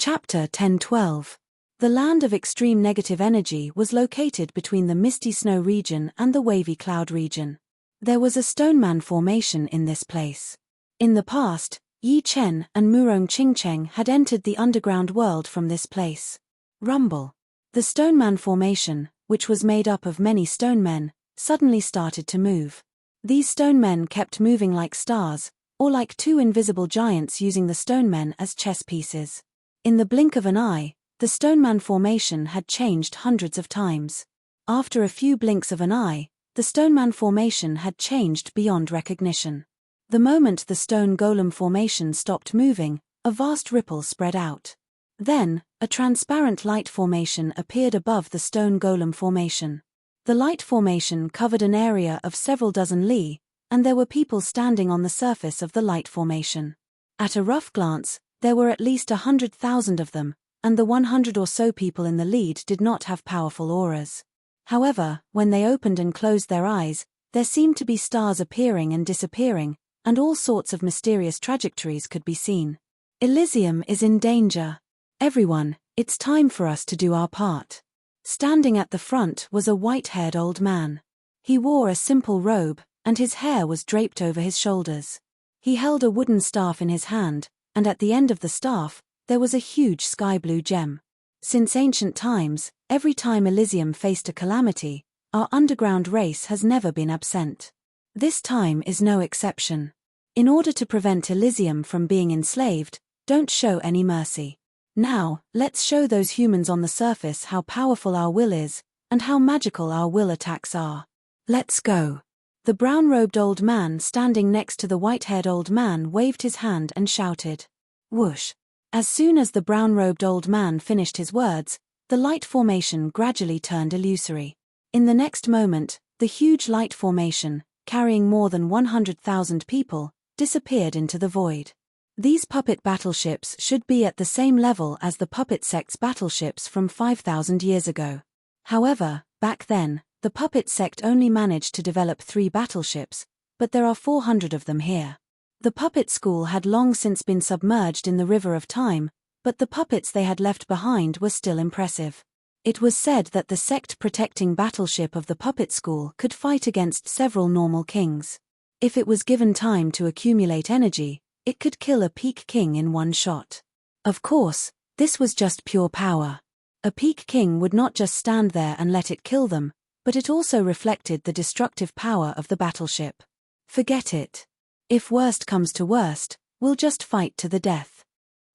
Chapter 10-12. The land of extreme negative energy was located between the misty snow region and the wavy cloud region. There was a stoneman formation in this place. In the past, Yi Chen and Murong Qingcheng had entered the underground world from this place. Rumble. The stoneman formation, which was made up of many stone men, suddenly started to move. These stone men kept moving like stars, or like two invisible giants using the stone men as chess pieces. In the blink of an eye, the stoneman formation had changed hundreds of times. After a few blinks of an eye, the stoneman formation had changed beyond recognition. The moment the stone golem formation stopped moving, a vast ripple spread out. Then, a transparent light formation appeared above the stone golem formation. The light formation covered an area of several dozen li, and there were people standing on the surface of the light formation. At a rough glance, there were at least 100,000 of them, and the 100 or so people in the lead did not have powerful auras. However, when they opened and closed their eyes, there seemed to be stars appearing and disappearing, and all sorts of mysterious trajectories could be seen. Elysium is in danger. Everyone, it's time for us to do our part. Standing at the front was a white-haired old man. He wore a simple robe, and his hair was draped over his shoulders. He held a wooden staff in his hand, and at the end of the staff, there was a huge sky-blue gem. Since ancient times, every time Elysium faced a calamity, our underground race has never been absent. This time is no exception. In order to prevent Elysium from being enslaved, don't show any mercy. Now, let's show those humans on the surface how powerful our will is, and how magical our will attacks are. Let's go. The brown-robed old man standing next to the white-haired old man waved his hand and shouted. Whoosh. As soon as the brown-robed old man finished his words, the light formation gradually turned illusory. In the next moment, the huge light formation, carrying more than 100,000 people, disappeared into the void. These puppet battleships should be at the same level as the puppet sect's battleships from 5,000 years ago. However, back then, the puppet sect only managed to develop 3 battleships, but there are 400 of them here. The puppet school had long since been submerged in the river of time, but the puppets they had left behind were still impressive. It was said that the sect-protecting battleship of the puppet school could fight against several normal kings. If it was given time to accumulate energy, it could kill a peak king in one shot. Of course, this was just pure power. A peak king would not just stand there and let it kill them, but it also reflected the destructive power of the battleship. Forget it. If worst comes to worst, we'll just fight to the death.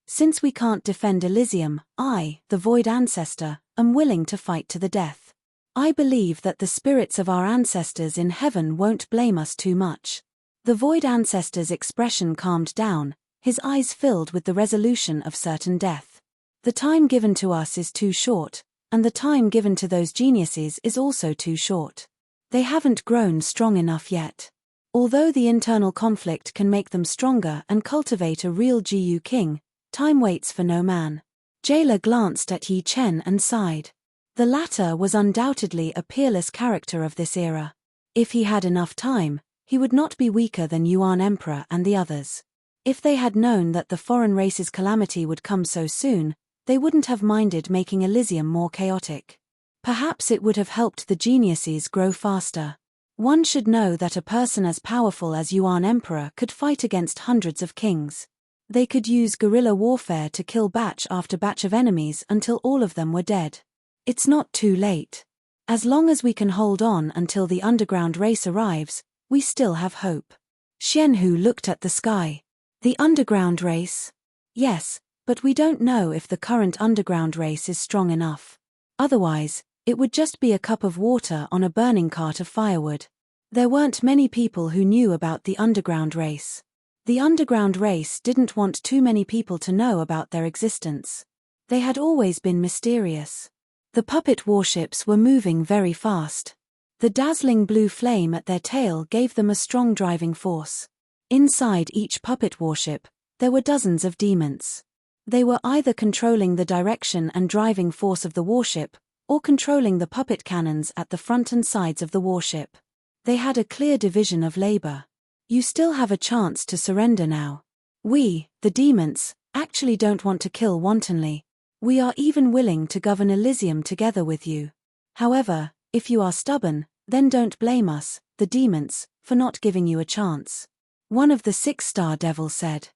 Since we can't defend Elysium, I, the Void Ancestor, am willing to fight to the death. I believe that the spirits of our ancestors in heaven won't blame us too much. The Void Ancestor's expression calmed down, his eyes filled with the resolution of certain death. The time given to us is too short, and the time given to those geniuses is also too short. They haven't grown strong enough yet. Although the internal conflict can make them stronger and cultivate a real Gu king, time waits for no man. Jailer glanced at Yi Chen and sighed. The latter was undoubtedly a peerless character of this era. If he had enough time, he would not be weaker than Yuan Emperor and the others. If they had known that the foreign race's calamity would come so soon, they wouldn't have minded making Elysium more chaotic. Perhaps it would have helped the geniuses grow faster. One should know that a person as powerful as Yuan Emperor could fight against hundreds of kings. They could use guerrilla warfare to kill batch after batch of enemies until all of them were dead. It's not too late. As long as we can hold on until the underground race arrives, we still have hope. Xianhu looked at the sky. The underground race? Yes, but we don't know if the current underground race is strong enough. Otherwise, it would just be a cup of water on a burning cart of firewood. There weren't many people who knew about the underground race. The underground race didn't want too many people to know about their existence. They had always been mysterious. The puppet warships were moving very fast. The dazzling blue flame at their tail gave them a strong driving force. Inside each puppet warship, there were dozens of demons. They were either controlling the direction and driving force of the warship, or controlling the puppet cannons at the front and sides of the warship. They had a clear division of labor. You still have a chance to surrender now. We, the demons, actually don't want to kill wantonly. We are even willing to govern Elysium together with you. However, if you are stubborn, then don't blame us, the demons, for not giving you a chance." One of the 6-star devils said.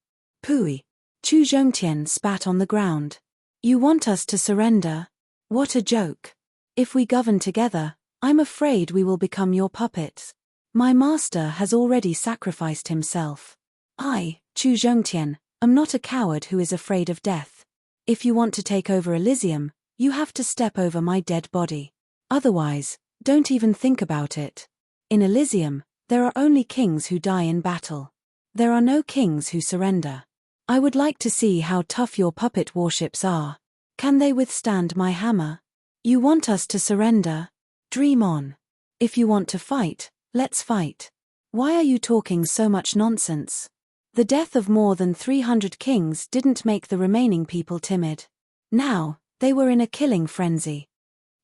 "Pooey." Chu Zhongtian spat on the ground. "You want us to surrender? What a joke. If we govern together, I'm afraid we will become your puppets. My master has already sacrificed himself. I, Chu Zhongtian, am not a coward who is afraid of death. If you want to take over Elysium, you have to step over my dead body. Otherwise, don't even think about it. In Elysium, there are only kings who die in battle. There are no kings who surrender. I would like to see how tough your puppet warships are. Can they withstand my hammer? You want us to surrender? Dream on. If you want to fight, let's fight. Why are you talking so much nonsense?" The death of more than 300 kings didn't make the remaining people timid. Now, they were in a killing frenzy.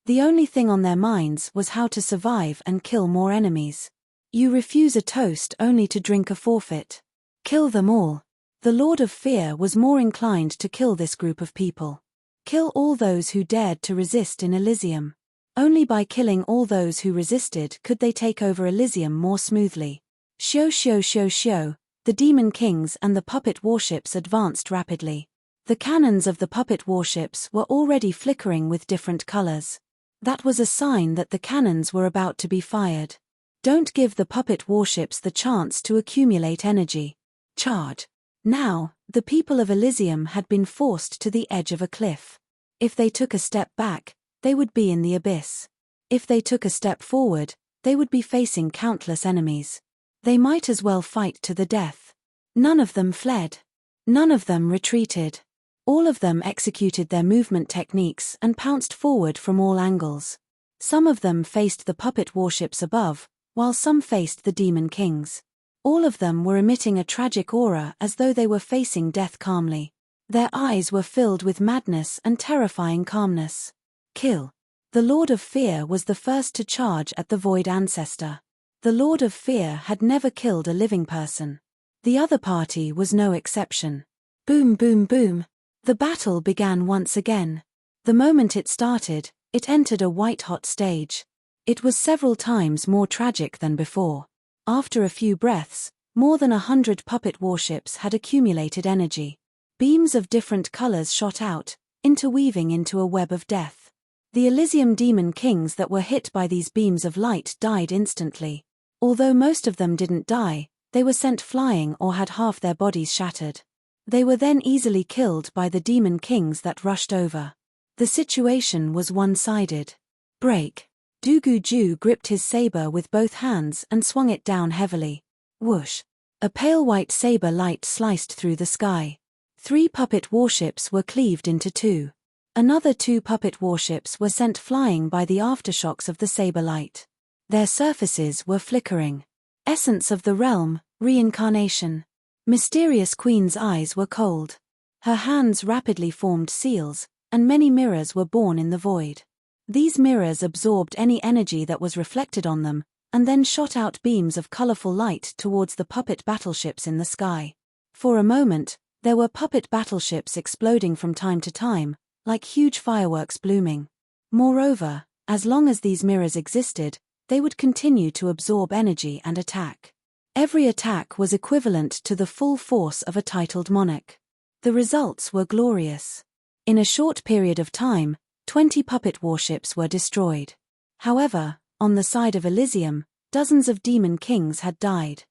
The only thing on their minds was how to survive and kill more enemies. You refuse a toast only to drink a forfeit. Kill them all. The Lord of Fear was more inclined to kill this group of people. Kill all those who dared to resist in Elysium. Only by killing all those who resisted could they take over Elysium more smoothly. Shio. The demon kings and the puppet warships advanced rapidly. The cannons of the puppet warships were already flickering with different colors. That was a sign that the cannons were about to be fired. Don't give the puppet warships the chance to accumulate energy. Charge. Now, the people of Elysium had been forced to the edge of a cliff. If they took a step back, they would be in the abyss. If they took a step forward, they would be facing countless enemies. They might as well fight to the death. None of them fled. None of them retreated. All of them executed their movement techniques and pounced forward from all angles. Some of them faced the puppet warships above, while some faced the demon kings. All of them were emitting a tragic aura as though they were facing death calmly. Their eyes were filled with madness and terrifying calmness. Kill. The Lord of Fear was the first to charge at the Void Ancestor. The Lord of Fear had never killed a living person. The other party was no exception. Boom boom boom. The battle began once again. The moment it started, it entered a white-hot stage. It was several times more tragic than before. After a few breaths, more than 100 puppet warships had accumulated energy. Beams of different colors shot out, interweaving into a web of death. The Elysium demon kings that were hit by these beams of light died instantly. Although most of them didn't die, they were sent flying or had half their bodies shattered. They were then easily killed by the demon kings that rushed over. The situation was one-sided. Break. Dugu-Ju gripped his saber with both hands and swung it down heavily. Whoosh. A pale white saber light sliced through the sky. 3 puppet warships were cleaved into 2. Another 2 puppet warships were sent flying by the aftershocks of the saber light. Their surfaces were flickering. Essence of the realm, reincarnation. Mysterious Queen's eyes were cold. Her hands rapidly formed seals, and many mirrors were born in the void. These mirrors absorbed any energy that was reflected on them, and then shot out beams of colorful light towards the puppet battleships in the sky. For a moment, there were puppet battleships exploding from time to time, like huge fireworks blooming. Moreover, as long as these mirrors existed, they would continue to absorb energy and attack. Every attack was equivalent to the full force of a titled monarch. The results were glorious. In a short period of time, 20 puppet warships were destroyed. However, on the side of Elysium, dozens of demon kings had died.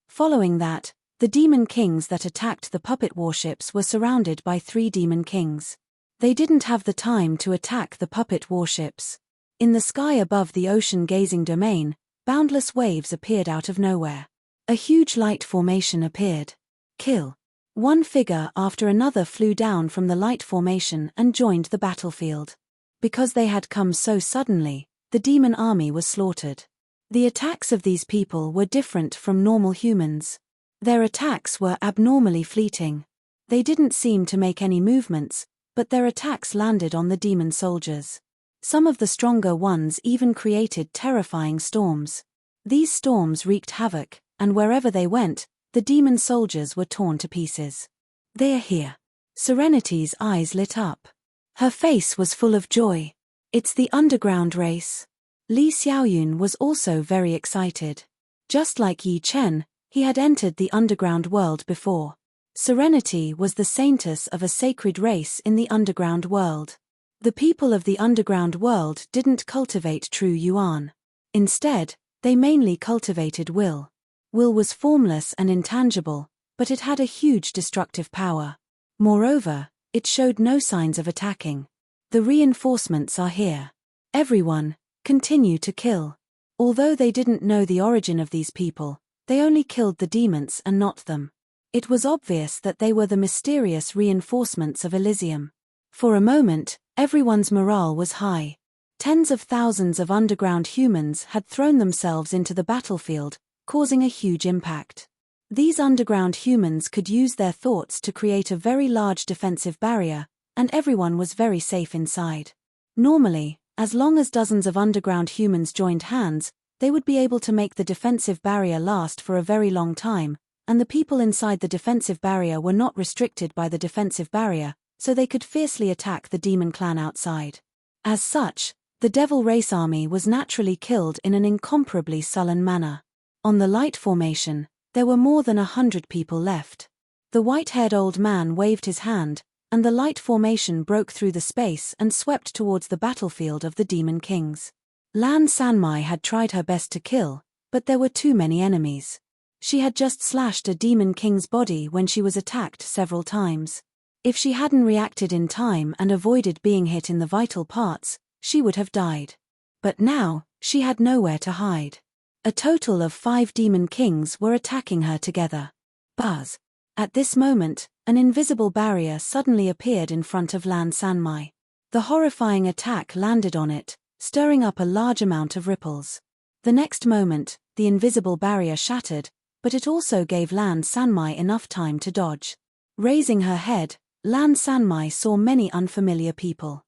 Following that, the demon kings that attacked the puppet warships were surrounded by 3 demon kings. They didn't have the time to attack the puppet warships. In the sky above the ocean-gazing domain, boundless waves appeared out of nowhere. A huge light formation appeared. Kill. One figure after another flew down from the light formation and joined the battlefield. Because they had come so suddenly, the demon army was slaughtered. The attacks of these people were different from normal humans. Their attacks were abnormally fleeting. They didn't seem to make any movements, but their attacks landed on the demon soldiers. Some of the stronger ones even created terrifying storms. These storms wreaked havoc, and wherever they went, the demon soldiers were torn to pieces. They're here. Serenity's eyes lit up. Her face was full of joy. It's the underground race. Li Xiaoyun was also very excited. Just like Yi Chen, he had entered the underground world before. Serenity was the saintess of a sacred race in the underground world. The people of the underground world didn't cultivate true yuan. Instead, they mainly cultivated will. Will was formless and intangible, but it had a huge destructive power. Moreover, it showed no signs of attacking. The reinforcements are here. Everyone, continue to kill. Although they didn't know the origin of these people, they only killed the demons and not them. It was obvious that they were the mysterious reinforcements of Elysium. For a moment, everyone's morale was high. Tens of thousands of underground humans had thrown themselves into the battlefield, causing a huge impact. These underground humans could use their thoughts to create a very large defensive barrier, and everyone was very safe inside. Normally, as long as dozens of underground humans joined hands, they would be able to make the defensive barrier last for a very long time, and the people inside the defensive barrier were not restricted by the defensive barrier, so they could fiercely attack the demon clan outside. As such, the devil race army was naturally killed in an incomparably sullen manner. On the light formation, there were more than 100 people left. The white-haired old man waved his hand, and the light formation broke through the space and swept towards the battlefield of the Demon Kings. Lan Sanmai had tried her best to kill, but there were too many enemies. She had just slashed a Demon King's body when she was attacked several times. If she hadn't reacted in time and avoided being hit in the vital parts, she would have died. But now, she had nowhere to hide. A total of 5 Demon Kings were attacking her together. Buzz. At this moment, an invisible barrier suddenly appeared in front of Lan Sanmai. The horrifying attack landed on it, stirring up a large amount of ripples. The next moment, the invisible barrier shattered, but it also gave Lan Sanmai enough time to dodge. Raising her head, Lan Sanmai saw many unfamiliar people.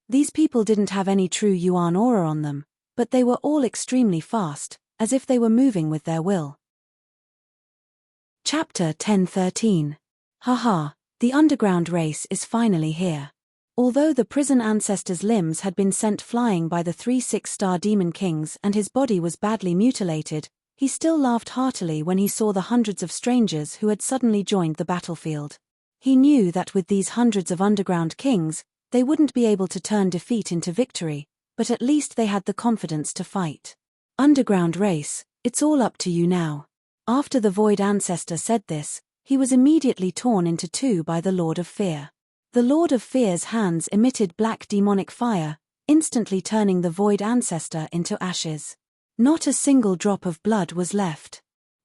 These people didn't have any true yuan aura on them, but they were all extremely fast, as if they were moving with their will. Chapter 1013. Haha, the underground race is finally here. Although the prison ancestor's limbs had been sent flying by the 3 6-star Demon Kings and his body was badly mutilated, he still laughed heartily when he saw the hundreds of strangers who had suddenly joined the battlefield. He knew that with these hundreds of underground kings, they wouldn't be able to turn defeat into victory, but at least they had the confidence to fight. Underground race, it's all up to you now. After the Void Ancestor said this, he was immediately torn into 2 by the Lord of Fear. The Lord of Fear's hands emitted black demonic fire, instantly turning the Void Ancestor into ashes. Not a single drop of blood was left.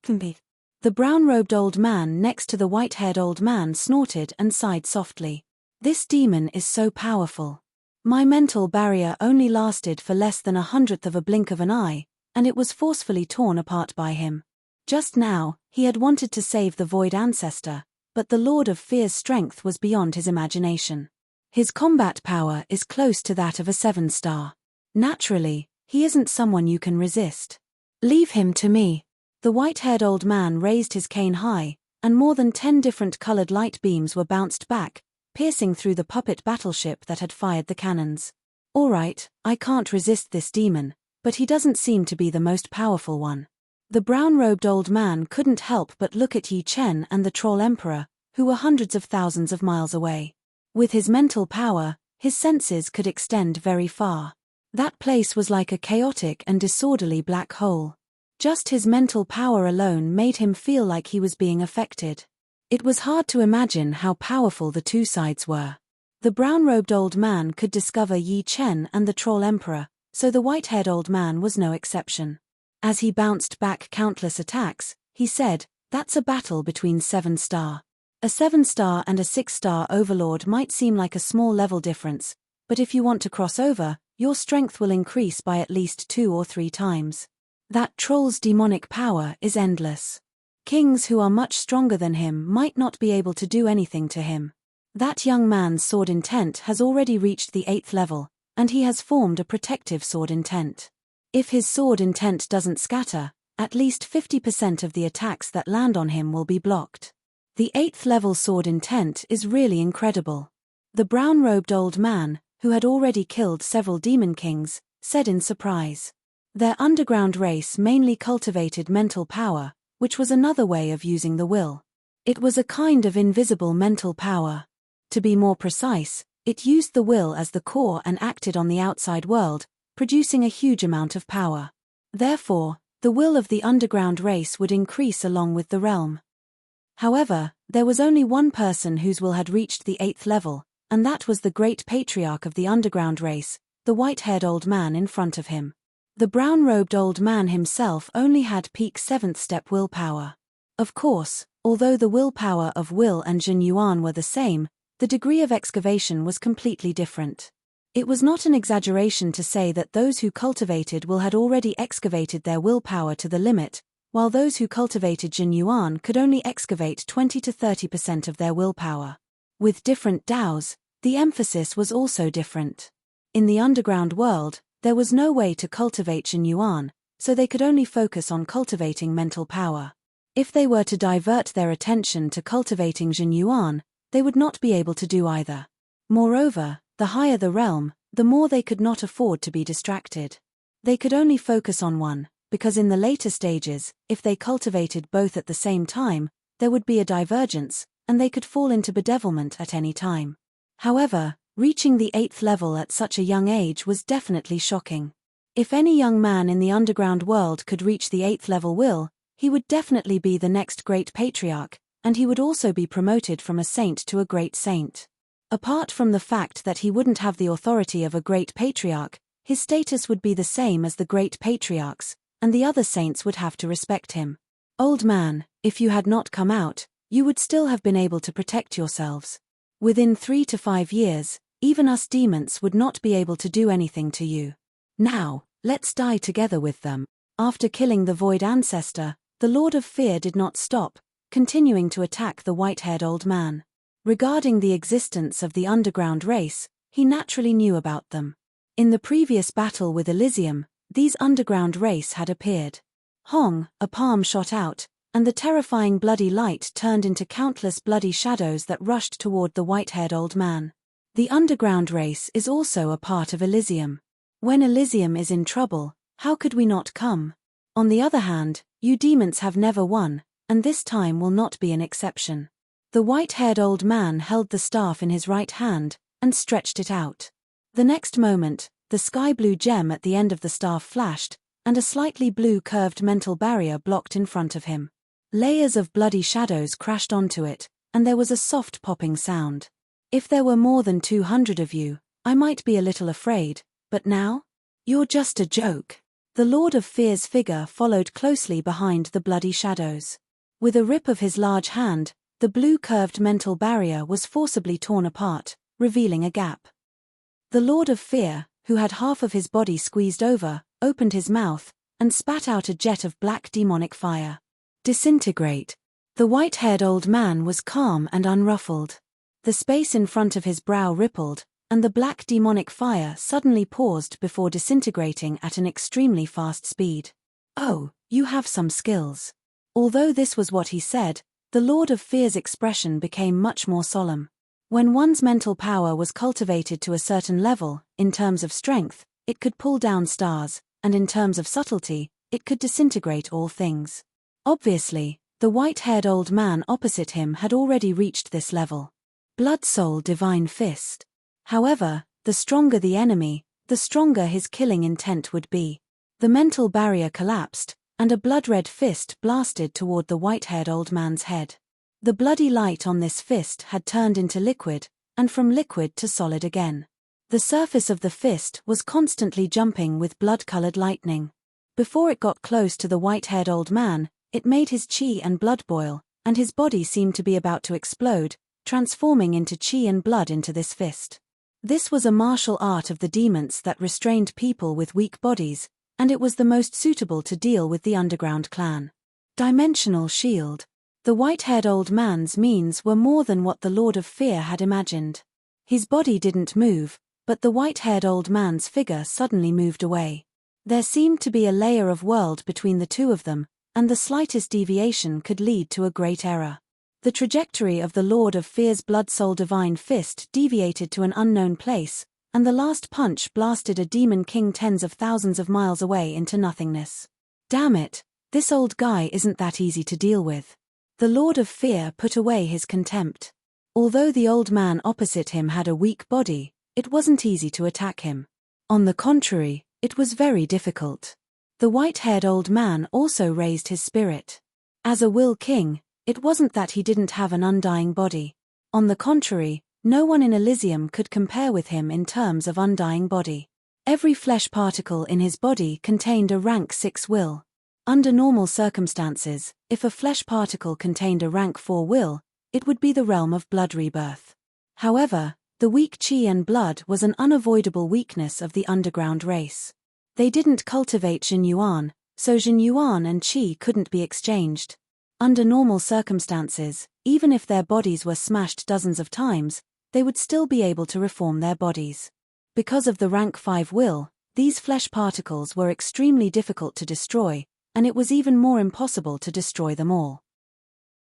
The brown-robed old man next to the white-haired old man snorted and sighed softly. This demon is so powerful. My mental barrier only lasted for less than 1/100th of a blink of an eye, and it was forcefully torn apart by him. Just now, he had wanted to save the Void Ancestor, but the Lord of Fear's strength was beyond his imagination. His combat power is close to that of a 7-star. Naturally, he isn't someone you can resist. Leave him to me. The white-haired old man raised his cane high, and more than 10 different colored light beams were bounced back, piercing through the puppet battleship that had fired the cannons. All right, I can't resist this demon, but he doesn't seem to be the most powerful one. The brown-robed old man couldn't help but look at Yi Chen and the Troll Emperor, who were hundreds of thousands of miles away. With his mental power, his senses could extend very far. That place was like a chaotic and disorderly black hole. Just his mental power alone made him feel like he was being affected. It was hard to imagine how powerful the 2 sides were. The brown-robed old man could discover Yi Chen and the Troll Emperor, so the white-haired old man was no exception. As he bounced back countless attacks, he said, "That's a battle between 7-star. A 7-star and a 6-star overlord might seem like a small level difference, but if you want to cross over, your strength will increase by at least 2 or 3 times. That troll's demonic power is endless. Kings who are much stronger than him might not be able to do anything to him. That young man's sword intent has already reached the 8th level, and he has formed a protective sword intent. If his sword intent doesn't scatter, at least 50% of the attacks that land on him will be blocked. The 8th level sword intent is really incredible. The brown-robed old man, who had already killed several demon kings, said in surprise. Their underground race mainly cultivated mental power, which was another way of using the will. It was a kind of invisible mental power. To be more precise, it used the will as the core and acted on the outside world, producing a huge amount of power. Therefore, the will of the underground race would increase along with the realm. However, there was only one person whose will had reached the 8th level, and that was the great patriarch of the underground race, the white-haired old man in front of him. The brown-robed old man himself only had peak 7th step willpower. Of course, although the willpower of Will and Jin Yuan were the same, the degree of excavation was completely different. It was not an exaggeration to say that those who cultivated Will had already excavated their willpower to the limit, while those who cultivated Jin Yuan could only excavate 20 to 30% of their willpower. With different DAOs, the emphasis was also different. In the underground world, there was no way to cultivate Jin Yuan, so they could only focus on cultivating mental power. If they were to divert their attention to cultivating Jin Yuan, they would not be able to do either. Moreover, the higher the realm, the more they could not afford to be distracted. They could only focus on one, because in the later stages, if they cultivated both at the same time, there would be a divergence, and they could fall into bedevilment at any time. However, reaching the 8th level at such a young age was definitely shocking. If any young man in the underground world could reach the 8th level will, he would definitely be the next great patriarch, and he would also be promoted from a saint to a great saint. Apart from the fact that he wouldn't have the authority of a great patriarch, his status would be the same as the great patriarchs, and the other saints would have to respect him. Old man, if you had not come out, you would still have been able to protect yourselves. Within 3 to 5 years, even us demons would not be able to do anything to you. Now, let's die together with them. After killing the Void Ancestor, the Lord of Fear did not stop, continuing to attack the white-haired old man. Regarding the existence of the underground race, he naturally knew about them. In the previous battle with Elysium, these underground race had appeared. Hong, a palm shot out, and the terrifying bloody light turned into countless bloody shadows that rushed toward the white-haired old man. The underground race is also a part of Elysium. When Elysium is in trouble, how could we not come? On the other hand, you demons have never won, and this time will not be an exception. The white-haired old man held the staff in his right hand, and stretched it out. The next moment, the sky-blue gem at the end of the staff flashed, and a slightly blue curved mental barrier blocked in front of him. Layers of bloody shadows crashed onto it, and there was a soft popping sound. If there were more than 200 of you, I might be a little afraid, but now? You're just a joke. The Lord of Fear's figure followed closely behind the bloody shadows. With a rip of his large hand, the blue curved mental barrier was forcibly torn apart, revealing a gap. The Lord of Fear, who had half of his body squeezed over, opened his mouth, and spat out a jet of black demonic fire. Disintegrate. The white-haired old man was calm and unruffled. The space in front of his brow rippled, and the black demonic fire suddenly paused before disintegrating at an extremely fast speed. Oh, you have some skills. Although this was what he said, the Lord of Fear's expression became much more solemn. When one's mental power was cultivated to a certain level, in terms of strength, it could pull down stars, and in terms of subtlety, it could disintegrate all things. Obviously, the white-haired old man opposite him had already reached this level. Blood Soul Divine Fist. However, the stronger the enemy, the stronger his killing intent would be. The mental barrier collapsed, and a blood-red fist blasted toward the white-haired old man's head. The bloody light on this fist had turned into liquid, and from liquid to solid again. The surface of the fist was constantly jumping with blood-colored lightning. Before it got close to the white-haired old man, it made his chi and blood boil, and his body seemed to be about to explode, transforming into chi and blood into this fist. This was a martial art of the demons that restrained people with weak bodies, and it was the most suitable to deal with the underground clan. Dimensional shield. The white-haired old man's means were more than what the Lord of Fear had imagined. His body didn't move, but the white-haired old man's figure suddenly moved away. There seemed to be a layer of world between the two of them, and the slightest deviation could lead to a great error. The trajectory of the Lord of Fear's blood-soul divine fist deviated to an unknown place, and the last punch blasted a demon king tens of thousands of miles away into nothingness. Damn it, this old guy isn't that easy to deal with. The Lord of Fear put away his contempt. Although the old man opposite him had a weak body, it wasn't easy to attack him. On the contrary, it was very difficult. The white-haired old man also raised his spirit. As a will king, it wasn't that he didn't have an undying body. On the contrary, no one in Elysium could compare with him in terms of undying body. Every flesh particle in his body contained a rank 6 will. Under normal circumstances, if a flesh particle contained a rank 4 will, it would be the realm of blood rebirth. However, the weak chi and blood was an unavoidable weakness of the underground race. They didn't cultivate Jin Yuan, so Jin Yuan and chi couldn't be exchanged. Under normal circumstances, even if their bodies were smashed dozens of times, they would still be able to reform their bodies. Because of the rank 5 will, these flesh particles were extremely difficult to destroy, and it was even more impossible to destroy them all.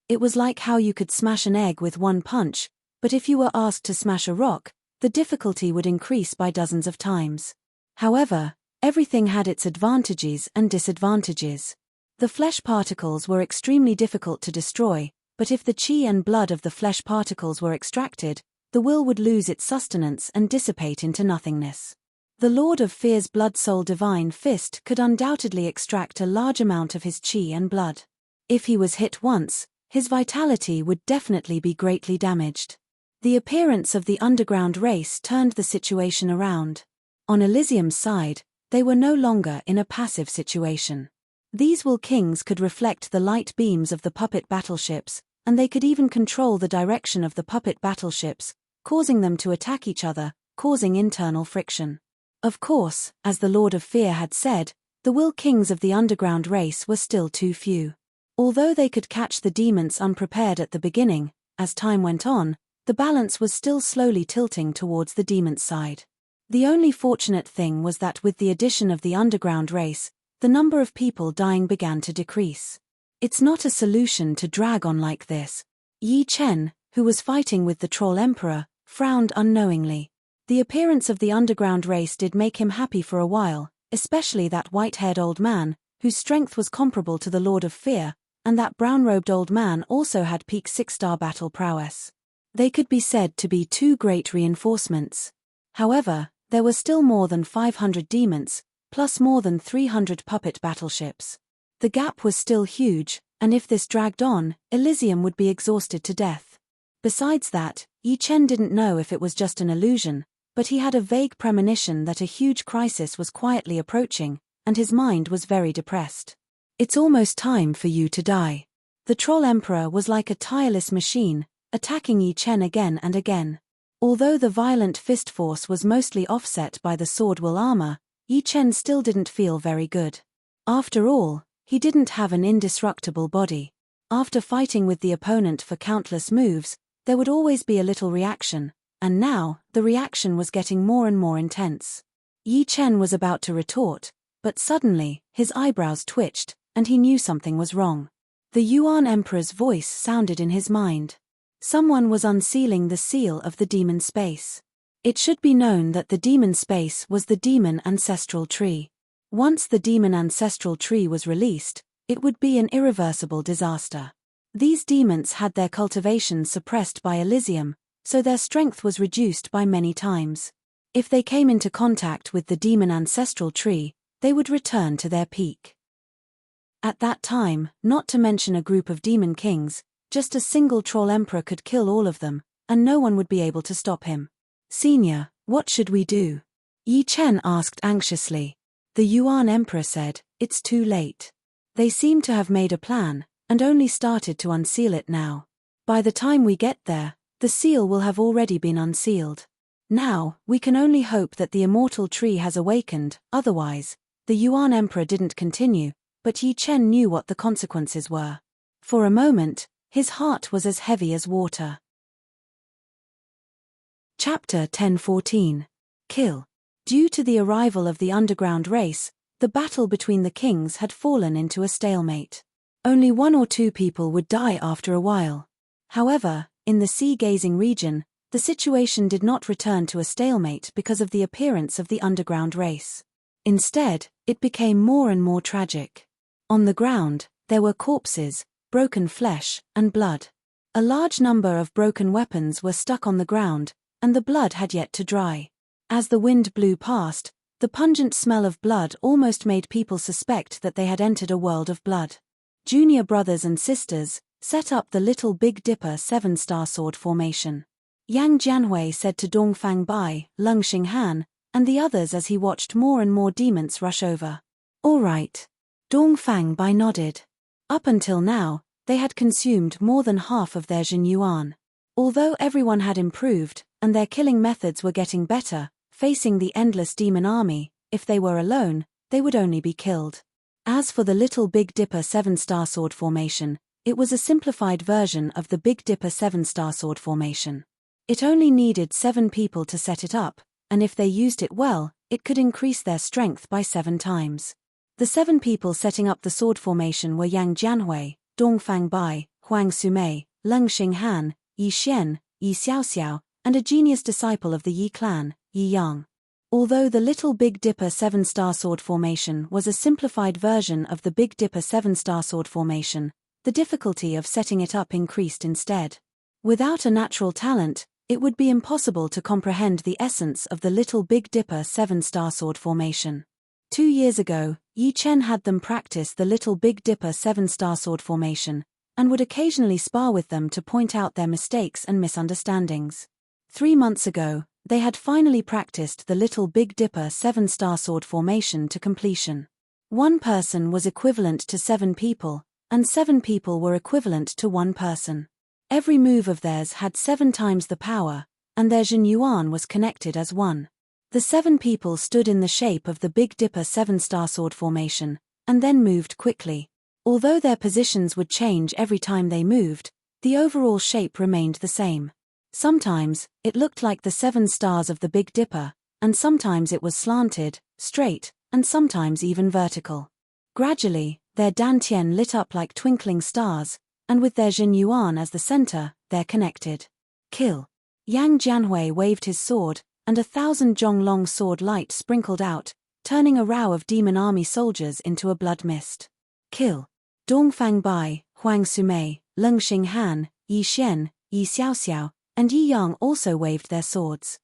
It was like how you could smash an egg with one punch, but if you were asked to smash a rock, the difficulty would increase by dozens of times. However, everything had its advantages and disadvantages. The flesh particles were extremely difficult to destroy, but if the chi and blood of the flesh particles were extracted, the will would lose its sustenance and dissipate into nothingness. The Lord of Fear's blood-soul divine fist could undoubtedly extract a large amount of his chi and blood. If he was hit once, his vitality would definitely be greatly damaged. The appearance of the underground race turned the situation around. On Elysium's side, they were no longer in a passive situation. These will kings could reflect the light beams of the puppet battleships, and they could even control the direction of the puppet battleships, causing them to attack each other, causing internal friction. Of course, as the Lord of Fear had said, the will kings of the underground race were still too few. Although they could catch the demons unprepared at the beginning, as time went on, the balance was still slowly tilting towards the demon's side. The only fortunate thing was that with the addition of the underground race, the number of people dying began to decrease. It's not a solution to drag on like this. Yi Chen, who was fighting with the Troll Emperor, frowned unknowingly. The appearance of the underground race did make him happy for a while, especially that white-haired old man, whose strength was comparable to the Lord of Fear, and that brown-robed old man also had peak 6-star battle prowess. They could be said to be two great reinforcements. However, there were still more than 500 demons, plus more than 300 puppet battleships. The gap was still huge, and if this dragged on, Elysium would be exhausted to death. Besides that, Yi Chen didn't know if it was just an illusion, but he had a vague premonition that a huge crisis was quietly approaching, and his mind was very depressed. It's almost time for you to die. The Troll Emperor was like a tireless machine, attacking Yi Chen again and again. Although the violent fist force was mostly offset by the sword will armor, Yi Chen still didn't feel very good. After all, he didn't have an indestructible body. After fighting with the opponent for countless moves, there would always be a little reaction, and now, the reaction was getting more and more intense. Yi Chen was about to retort, but suddenly, his eyebrows twitched, and he knew something was wrong. The Yuan Emperor's voice sounded in his mind. Someone was unsealing the seal of the demon space. It should be known that the demon space was the demon ancestral tree. Once the demon ancestral tree was released, it would be an irreversible disaster. These demons had their cultivation suppressed by Elysium, so their strength was reduced by many times. If they came into contact with the demon ancestral tree, they would return to their peak. At that time, not to mention a group of demon kings, just a single troll emperor could kill all of them, and no one would be able to stop him. "Senior, what should we do?" Yi Chen asked anxiously. The Yuan Emperor said, "It's too late. They seem to have made a plan, and only started to unseal it now. By the time we get there, the seal will have already been unsealed. Now, we can only hope that the immortal tree has awakened, otherwise." The Yuan Emperor didn't continue, but Yi Chen knew what the consequences were. For a moment, his heart was as heavy as water. Chapter 1014. Kill. Due to the arrival of the underground race, the battle between the kings had fallen into a stalemate. Only one or two people would die after a while. However, in the sea-gazing region, the situation did not return to a stalemate because of the appearance of the underground race. Instead, it became more and more tragic. On the ground, there were corpses, broken flesh, and blood. A large number of broken weapons were stuck on the ground, and the blood had yet to dry. As the wind blew past, the pungent smell of blood almost made people suspect that they had entered a world of blood. Junior brothers and sisters set up the Little Big Dipper 7-star sword formation. Yang Jianhui said to Dongfang Bai, Leng Xinghan, and the others as he watched more and more demons rush over. All right. Dongfang Bai nodded. Up until now, they had consumed more than half of their Jin Yuan. Although everyone had improved, and their killing methods were getting better, facing the endless demon army, if they were alone, they would only be killed. As for the Little Big Dipper 7-star sword formation, it was a simplified version of the Big Dipper 7-star sword formation. It only needed 7 people to set it up, and if they used it well, it could increase their strength by 7 times. The 7 people setting up the sword formation were Yang Jianhui, Dongfang Bai, Huang Sumei, Leng Xinghan, Yi Xian, Yi Xiaoxiao, and a genius disciple of the Yi clan, Yi Yang. Although the Little Big Dipper 7-star sword formation was a simplified version of the Big Dipper 7-star sword formation, the difficulty of setting it up increased instead. Without a natural talent, it would be impossible to comprehend the essence of the Little Big Dipper 7-star sword formation. 2 years ago, Yi Chen had them practice the Little Big Dipper 7-star sword formation, and would occasionally spar with them to point out their mistakes and misunderstandings. 3 months ago, they had finally practiced the Little Big Dipper 7-star sword formation to completion. 1 person was equivalent to 7 people, and 7 people were equivalent to 1 person. Every move of theirs had 7 times the power, and their Jin Yuan was connected as one. The 7 people stood in the shape of the Big Dipper 7-star sword formation, and then moved quickly. Although their positions would change every time they moved, the overall shape remained the same. Sometimes, it looked like the 7 stars of the Big Dipper, and sometimes it was slanted, straight, and sometimes even vertical. Gradually, their dantian lit up like twinkling stars, and with their Jin Yuan as the center, they're connected. Kill. Yang Jianhui waved his sword, and 1,000 Zhonglong sword light sprinkled out, turning a row of demon army soldiers into a blood mist. Kill. Dongfang Bai, Huang Sumei, Leng Xinghan, Yi Xian, Yi Xiaoxiao, and Yi Yang also waved their swords.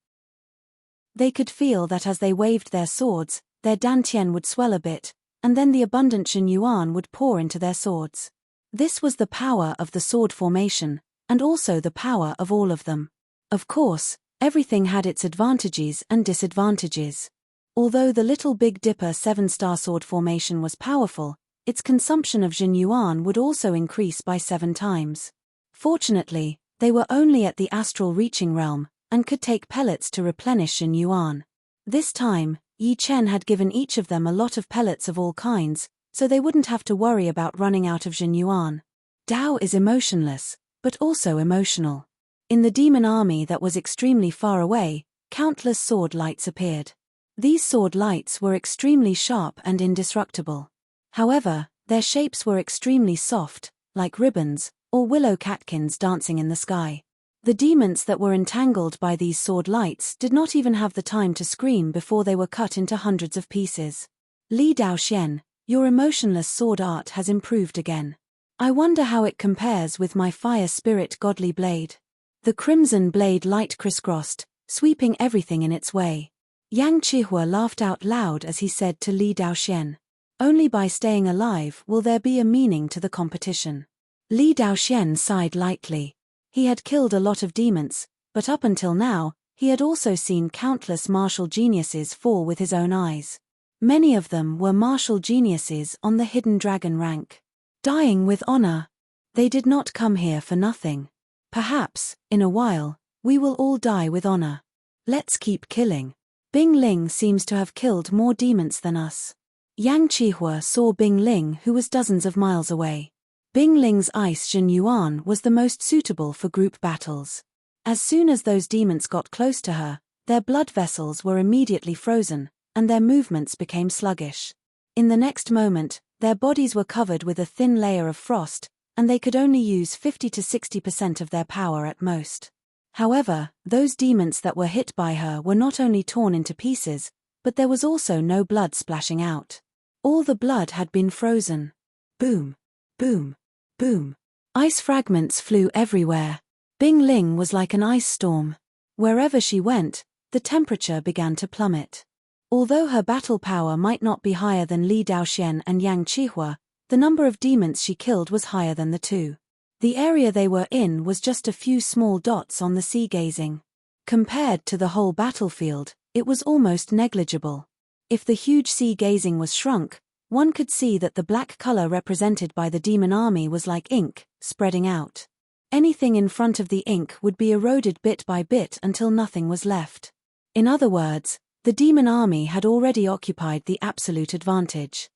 They could feel that as they waved their swords, their dantian would swell a bit, and then the abundant Jin Yuan would pour into their swords. This was the power of the sword formation, and also the power of all of them. Of course, everything had its advantages and disadvantages. Although the Little Big Dipper 7-star sword formation was powerful, its consumption of Jin Yuan would also increase by 7 times. Fortunately, they were only at the astral reaching realm, and could take pellets to replenish Jin Yuan. This time, Yi Chen had given each of them a lot of pellets of all kinds, so they wouldn't have to worry about running out of Jin Yuan. Tao is emotionless, but also emotional. In the demon army that was extremely far away, countless sword lights appeared. These sword lights were extremely sharp and indestructible. However, their shapes were extremely soft, like ribbons, or willow catkins dancing in the sky. The demons that were entangled by these sword lights did not even have the time to scream before they were cut into hundreds of pieces. Li Daoxian, your emotionless sword art has improved again. I wonder how it compares with my fire spirit godly blade. The crimson blade light crisscrossed, sweeping everything in its way. Yang Qihua laughed out loud as he said to Li Daoxian, only by staying alive will there be a meaning to the competition. Li Daoxian sighed lightly. He had killed a lot of demons, but up until now, he had also seen countless martial geniuses fall with his own eyes. Many of them were martial geniuses on the hidden dragon rank. Dying with honor. They did not come here for nothing. Perhaps, in a while, we will all die with honor. Let's keep killing. Bing Ling seems to have killed more demons than us. Yang Qihua saw Bing Ling, who was dozens of miles away. Bing Ling's ice Jin Yuan was the most suitable for group battles. As soon as those demons got close to her, their blood vessels were immediately frozen, and their movements became sluggish. In the next moment, their bodies were covered with a thin layer of frost, and they could only use 50 to 60% of their power at most. However, those demons that were hit by her were not only torn into pieces, but there was also no blood splashing out. All the blood had been frozen. Boom, boom, boom. Ice fragments flew everywhere. Bing Ling was like an ice storm. Wherever she went, the temperature began to plummet. Although her battle power might not be higher than Li Daoxian and Yang Qihua, the number of demons she killed was higher than the two. The area they were in was just a few small dots on the sea gazing. Compared to the whole battlefield, it was almost negligible. If the huge sea gazing was shrunk, one could see that the black color represented by the demon army was like ink, spreading out. Anything in front of the ink would be eroded bit by bit until nothing was left. In other words, the demon army had already occupied the absolute advantage.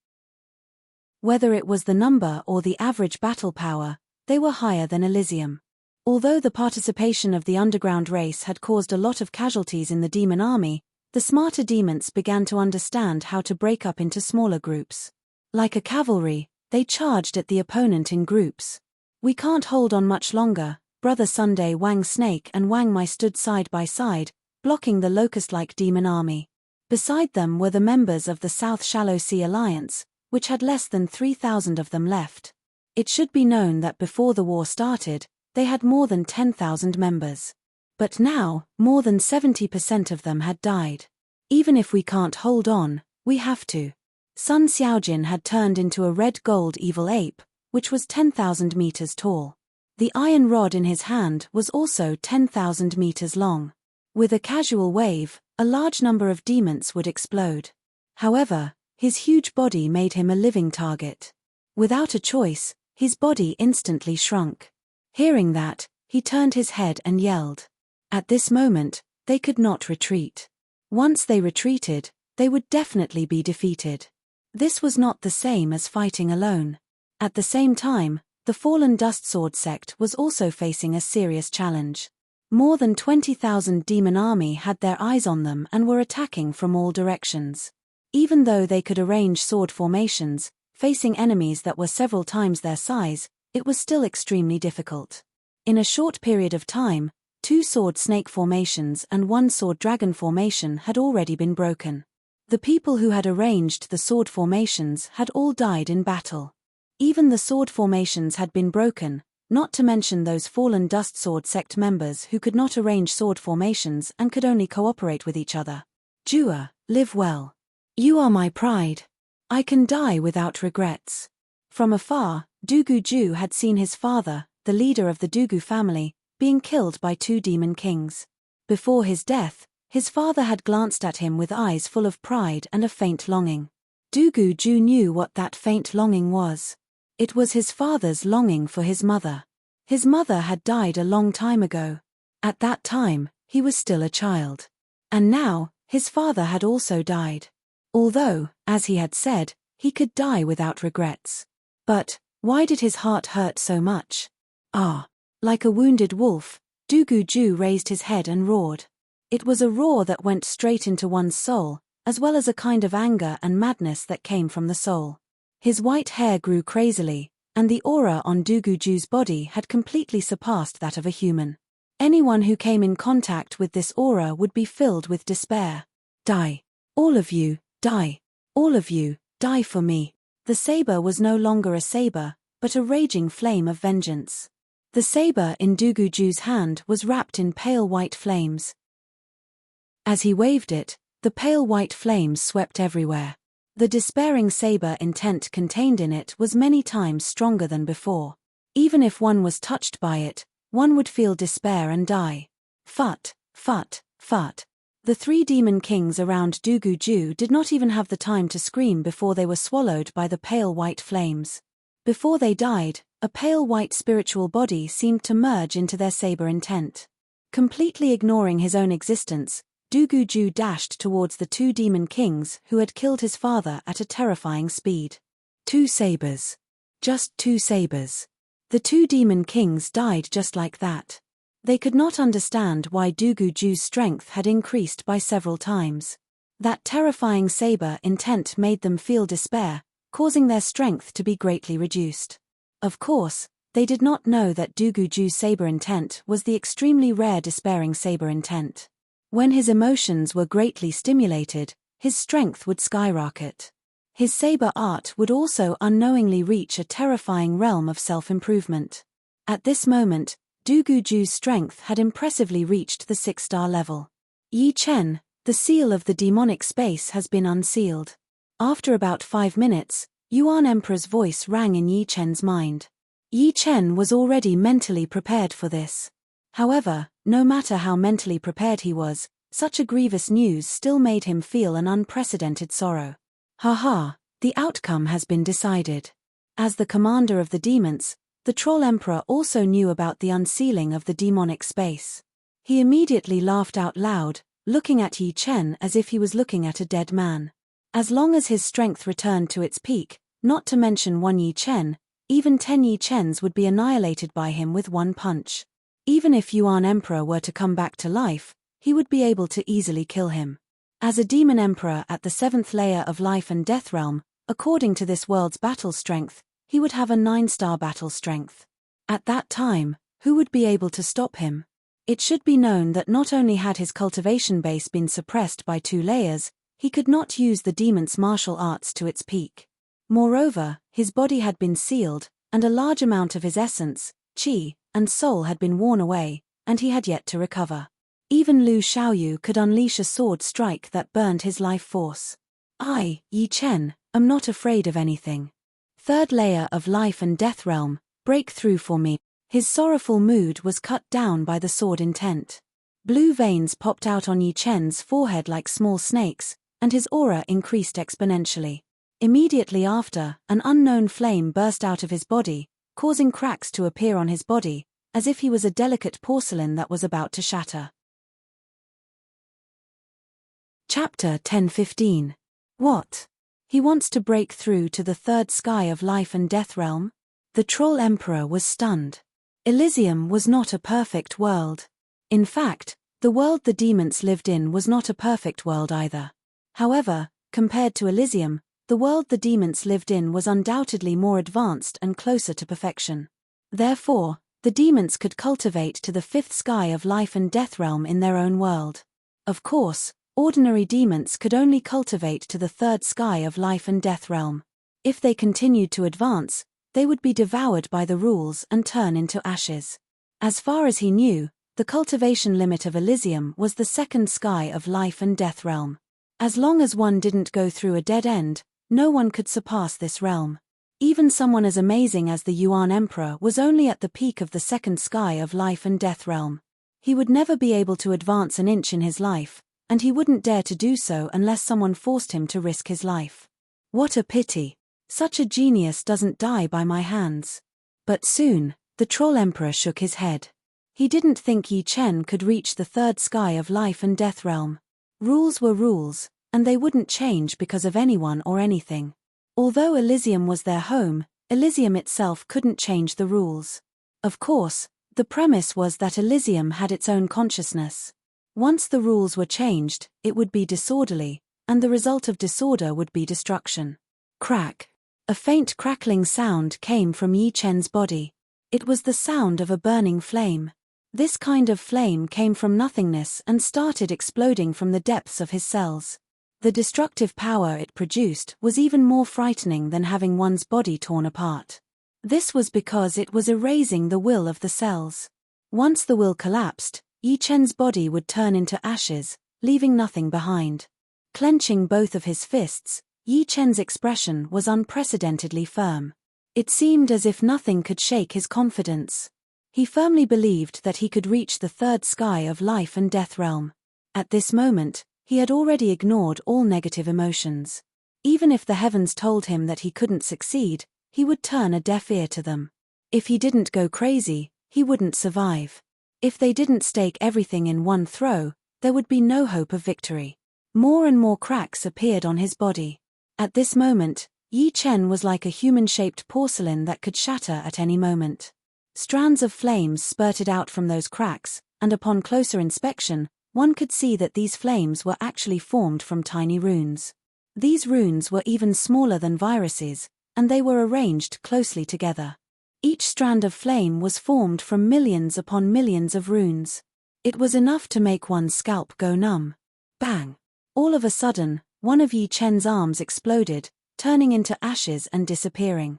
Whether it was the number or the average battle power, they were higher than Elysium. Although the participation of the underground race had caused a lot of casualties in the demon army, the smarter demons began to understand how to break up into smaller groups. Like a cavalry, they charged at the opponent in groups. "We can't hold on much longer." Brother Sunday Wang Snake and Wang Mai stood side by side, blocking the locust-like demon army. Beside them were the members of the South Shallow Sea Alliance, which had less than 3,000 of them left. It should be known that before the war started, they had more than 10,000 members. But now, more than 70% of them had died. "Even if we can't hold on, we have to." Sun Xiaojin had turned into a red-gold evil ape, which was 10,000 meters tall. The iron rod in his hand was also 10,000 meters long. With a casual wave, a large number of demons would explode. However, his huge body made him a living target. Without a choice, his body instantly shrunk. Hearing that, he turned his head and yelled. At this moment, they could not retreat. Once they retreated, they would definitely be defeated. This was not the same as fighting alone. At the same time, the fallen Dust Sword sect was also facing a serious challenge. More than 20,000 demon army had their eyes on them and were attacking from all directions. Even though they could arrange sword formations, facing enemies that were several times their size, it was still extremely difficult. In a short period of time, 2 sword snake formations and 1 sword dragon formation had already been broken. The people who had arranged the sword formations had all died in battle. Even the sword formations had been broken, not to mention those fallen Dust Sword sect members who could not arrange sword formations and could only cooperate with each other. "Jua, live well. You are my pride. I can die without regrets." From afar, Dugu Ju had seen his father, the leader of the Dugu family, being killed by 2 demon kings. Before his death, his father had glanced at him with eyes full of pride and a faint longing. Dugu Ju knew what that faint longing was. It was his father's longing for his mother. His mother had died a long time ago. At that time, he was still a child. And now, his father had also died. Although, as he had said, he could die without regrets. But, why did his heart hurt so much? Ah! Like a wounded wolf, Dugu Ju raised his head and roared. It was a roar that went straight into one's soul, as well as a kind of anger and madness that came from the soul. His white hair grew crazily, and the aura on Dugu Ju's body had completely surpassed that of a human. Anyone who came in contact with this aura would be filled with despair. "Die. All of you, die. All of you, die for me." The saber was no longer a saber, but a raging flame of vengeance. The saber in Dugu Ju's hand was wrapped in pale white flames. As he waved it, the pale white flames swept everywhere. The despairing saber intent contained in it was many times stronger than before. Even if one was touched by it, one would feel despair and die. Phut, phut, phut. The 3 demon kings around Dugu Ju did not even have the time to scream before they were swallowed by the pale white flames. Before they died, a pale white spiritual body seemed to merge into their saber intent. Completely ignoring his own existence, Dugu Ju dashed towards the 2 demon kings who had killed his father at a terrifying speed. 2 sabers. Just 2 sabers. The 2 demon kings died just like that. They could not understand why Dugu Ju's strength had increased by several times. That terrifying saber intent made them feel despair, causing their strength to be greatly reduced. Of course, They did not know that Duguju's saber intent was the extremely rare despairing saber intent. When his emotions were greatly stimulated, his strength would skyrocket. His saber art would also unknowingly reach a terrifying realm of self-improvement. At this moment, Duguju's strength had impressively reached the 6-star level. Yi Chen, the seal of the demonic space has been unsealed. After about 5 minutes, Yuan Emperor's voice rang in Yi Chen's mind. Yi Chen was already mentally prepared for this. However, no matter how mentally prepared he was, such a grievous news still made him feel an unprecedented sorrow. Haha, the outcome has been decided. As the commander of the demons, the Troll Emperor also knew about the unsealing of the demonic space. He immediately laughed out loud, looking at Yi Chen as if he was looking at a dead man. As long as his strength returned to its peak, not to mention 1 Yi Chen, even 10 Yi Chens would be annihilated by him with one punch. Even if Yuan Emperor were to come back to life, he would be able to easily kill him. As a demon emperor at the 7th layer of life and death realm, according to this world's battle strength, he would have a 9-star battle strength. At that time, who would be able to stop him? It should be known that not only had his cultivation base been suppressed by 2 layers, he could not use the demon's martial arts to its peak. Moreover, his body had been sealed, and a large amount of his essence, qi, and soul had been worn away, and he had yet to recover. Even Lu Xiaoyu could unleash a sword strike that burned his life force. I, Yi Chen, am not afraid of anything. 3rd layer of life and death realm, break through for me. His sorrowful mood was cut down by the sword intent. Blue veins popped out on Yi Chen's forehead like small snakes, and his aura increased exponentially. Immediately after, an unknown flame burst out of his body, causing cracks to appear on his body, as if he was a delicate porcelain that was about to shatter. Chapter 10-15. What? He wants to break through to the 3rd sky of life and death realm? The Troll Emperor was stunned. Elysium was not a perfect world. In fact, the world the demons lived in was not a perfect world either. However, compared to Elysium, the world the demons lived in was undoubtedly more advanced and closer to perfection. Therefore, the demons could cultivate to the 5th sky of life and death realm in their own world. Of course, ordinary demons could only cultivate to the 3rd sky of life and death realm. If they continued to advance, they would be devoured by the rules and turn into ashes. As far as he knew, the cultivation limit of Elysium was the 2nd sky of life and death realm. As long as one didn't go through a dead end, no one could surpass this realm. Even someone as amazing as the Yuan Emperor was only at the peak of the 2nd sky of life and death realm. He would never be able to advance an inch in his life, and he wouldn't dare to do so unless someone forced him to risk his life. What a pity. Such a genius doesn't die by my hands. But soon, the Troll Emperor shook his head. He didn't think Yi Chen could reach the 3rd sky of life and death realm. Rules were rules, and they wouldn't change because of anyone or anything. Although Elysium was their home, Elysium itself couldn't change the rules. Of course, the premise was that Elysium had its own consciousness. Once the rules were changed, it would be disorderly, and the result of disorder would be destruction. Crack. A faint crackling sound came from Yi Chen's body. It was the sound of a burning flame. This kind of flame came from nothingness and started exploding from the depths of his cells. The destructive power it produced was even more frightening than having one's body torn apart. This was because it was erasing the will of the cells. Once the will collapsed, Yi Chen's body would turn into ashes, leaving nothing behind. Clenching both of his fists, Yi Chen's expression was unprecedentedly firm. It seemed as if nothing could shake his confidence. He firmly believed that he could reach the 3rd sky of life and death realm. At this moment, he had already ignored all negative emotions. Even if the heavens told him that he couldn't succeed, he would turn a deaf ear to them. If he didn't go crazy, he wouldn't survive. If they didn't stake everything in one throw, there would be no hope of victory. More and more cracks appeared on his body. At this moment, Yi Chen was like a human-shaped porcelain that could shatter at any moment. Strands of flames spurted out from those cracks, and upon closer inspection, one could see that these flames were actually formed from tiny runes. These runes were even smaller than viruses, and they were arranged closely together. Each strand of flame was formed from millions upon millions of runes. It was enough to make one's scalp go numb. Bang! All of a sudden, one of Yi Chen's arms exploded, turning into ashes and disappearing.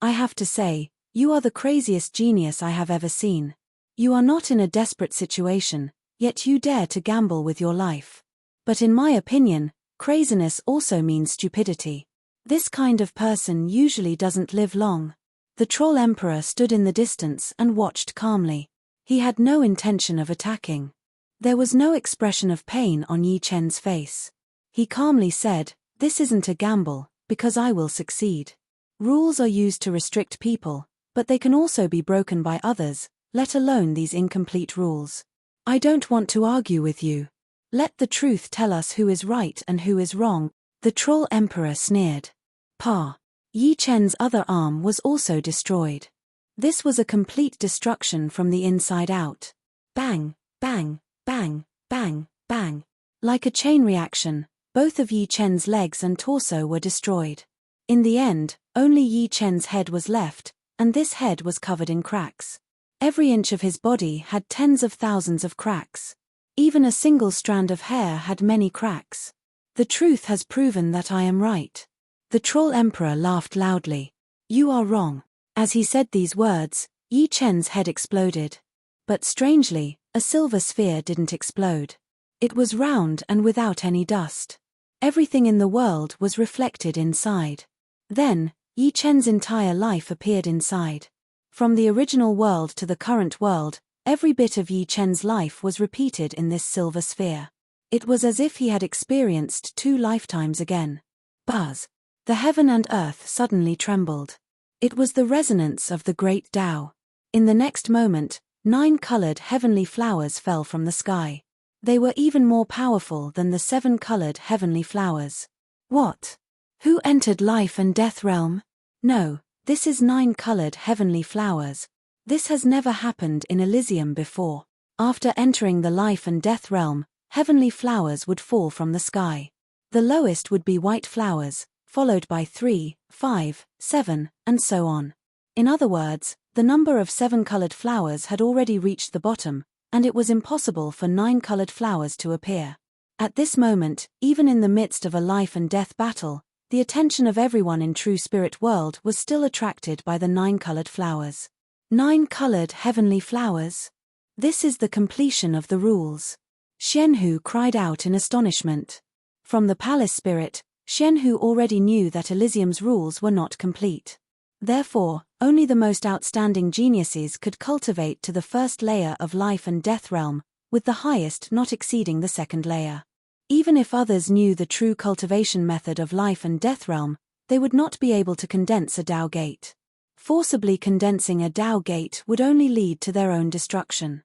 I have to say, you are the craziest genius I have ever seen. You are not in a desperate situation, yet you dare to gamble with your life. But in my opinion, craziness also means stupidity. This kind of person usually doesn't live long. The Troll Emperor stood in the distance and watched calmly. He had no intention of attacking. There was no expression of pain on Yi Chen's face. He calmly said, "This isn't a gamble, because I will succeed." Rules are used to restrict people, but they can also be broken by others, let alone these incomplete rules. I don't want to argue with you. Let the truth tell us who is right and who is wrong, the Troll Emperor sneered. Yi Chen's other arm was also destroyed. This was a complete destruction from the inside out. Bang, bang, bang, bang, bang. Like a chain reaction, both of Yi Chen's legs and torso were destroyed. In the end, only Yi Chen's head was left, and this head was covered in cracks. Every inch of his body had tens of thousands of cracks. Even a single strand of hair had many cracks. The truth has proven that I am right. The Troll Emperor laughed loudly. You are wrong. As he said these words, Yi Chen's head exploded. But strangely, a silver sphere didn't explode. It was round and without any dust. Everything in the world was reflected inside. Then, Yi Chen's entire life appeared inside. From the original world to the current world, every bit of Yi Chen's life was repeated in this silver sphere. It was as if he had experienced 2 lifetimes again. Buzz! The heaven and earth suddenly trembled. It was the resonance of the great Tao. In the next moment, 9 colored heavenly flowers fell from the sky. They were even more powerful than the 7 colored heavenly flowers. What? Who entered life and death realm? No, this is 9 colored heavenly flowers. This has never happened in Elysium before. After entering the life and death realm, heavenly flowers would fall from the sky. The lowest would be white flowers, followed by 3, 5, 7, and so on. In other words, the number of 7-colored flowers had already reached the bottom, and it was impossible for 9-colored flowers to appear. At this moment, even in the midst of a life and death battle, the attention of everyone in True Spirit World was still attracted by the 9-colored flowers. 9-colored heavenly flowers? This is the completion of the rules. Xianhu cried out in astonishment. From the palace spirit, Xianhu already knew that Elysium's rules were not complete. Therefore, only the most outstanding geniuses could cultivate to the first layer of life and death realm, with the highest not exceeding the second layer. Even if others knew the true cultivation method of life and death realm, they would not be able to condense a Tao gate. Forcibly condensing a Tao gate would only lead to their own destruction.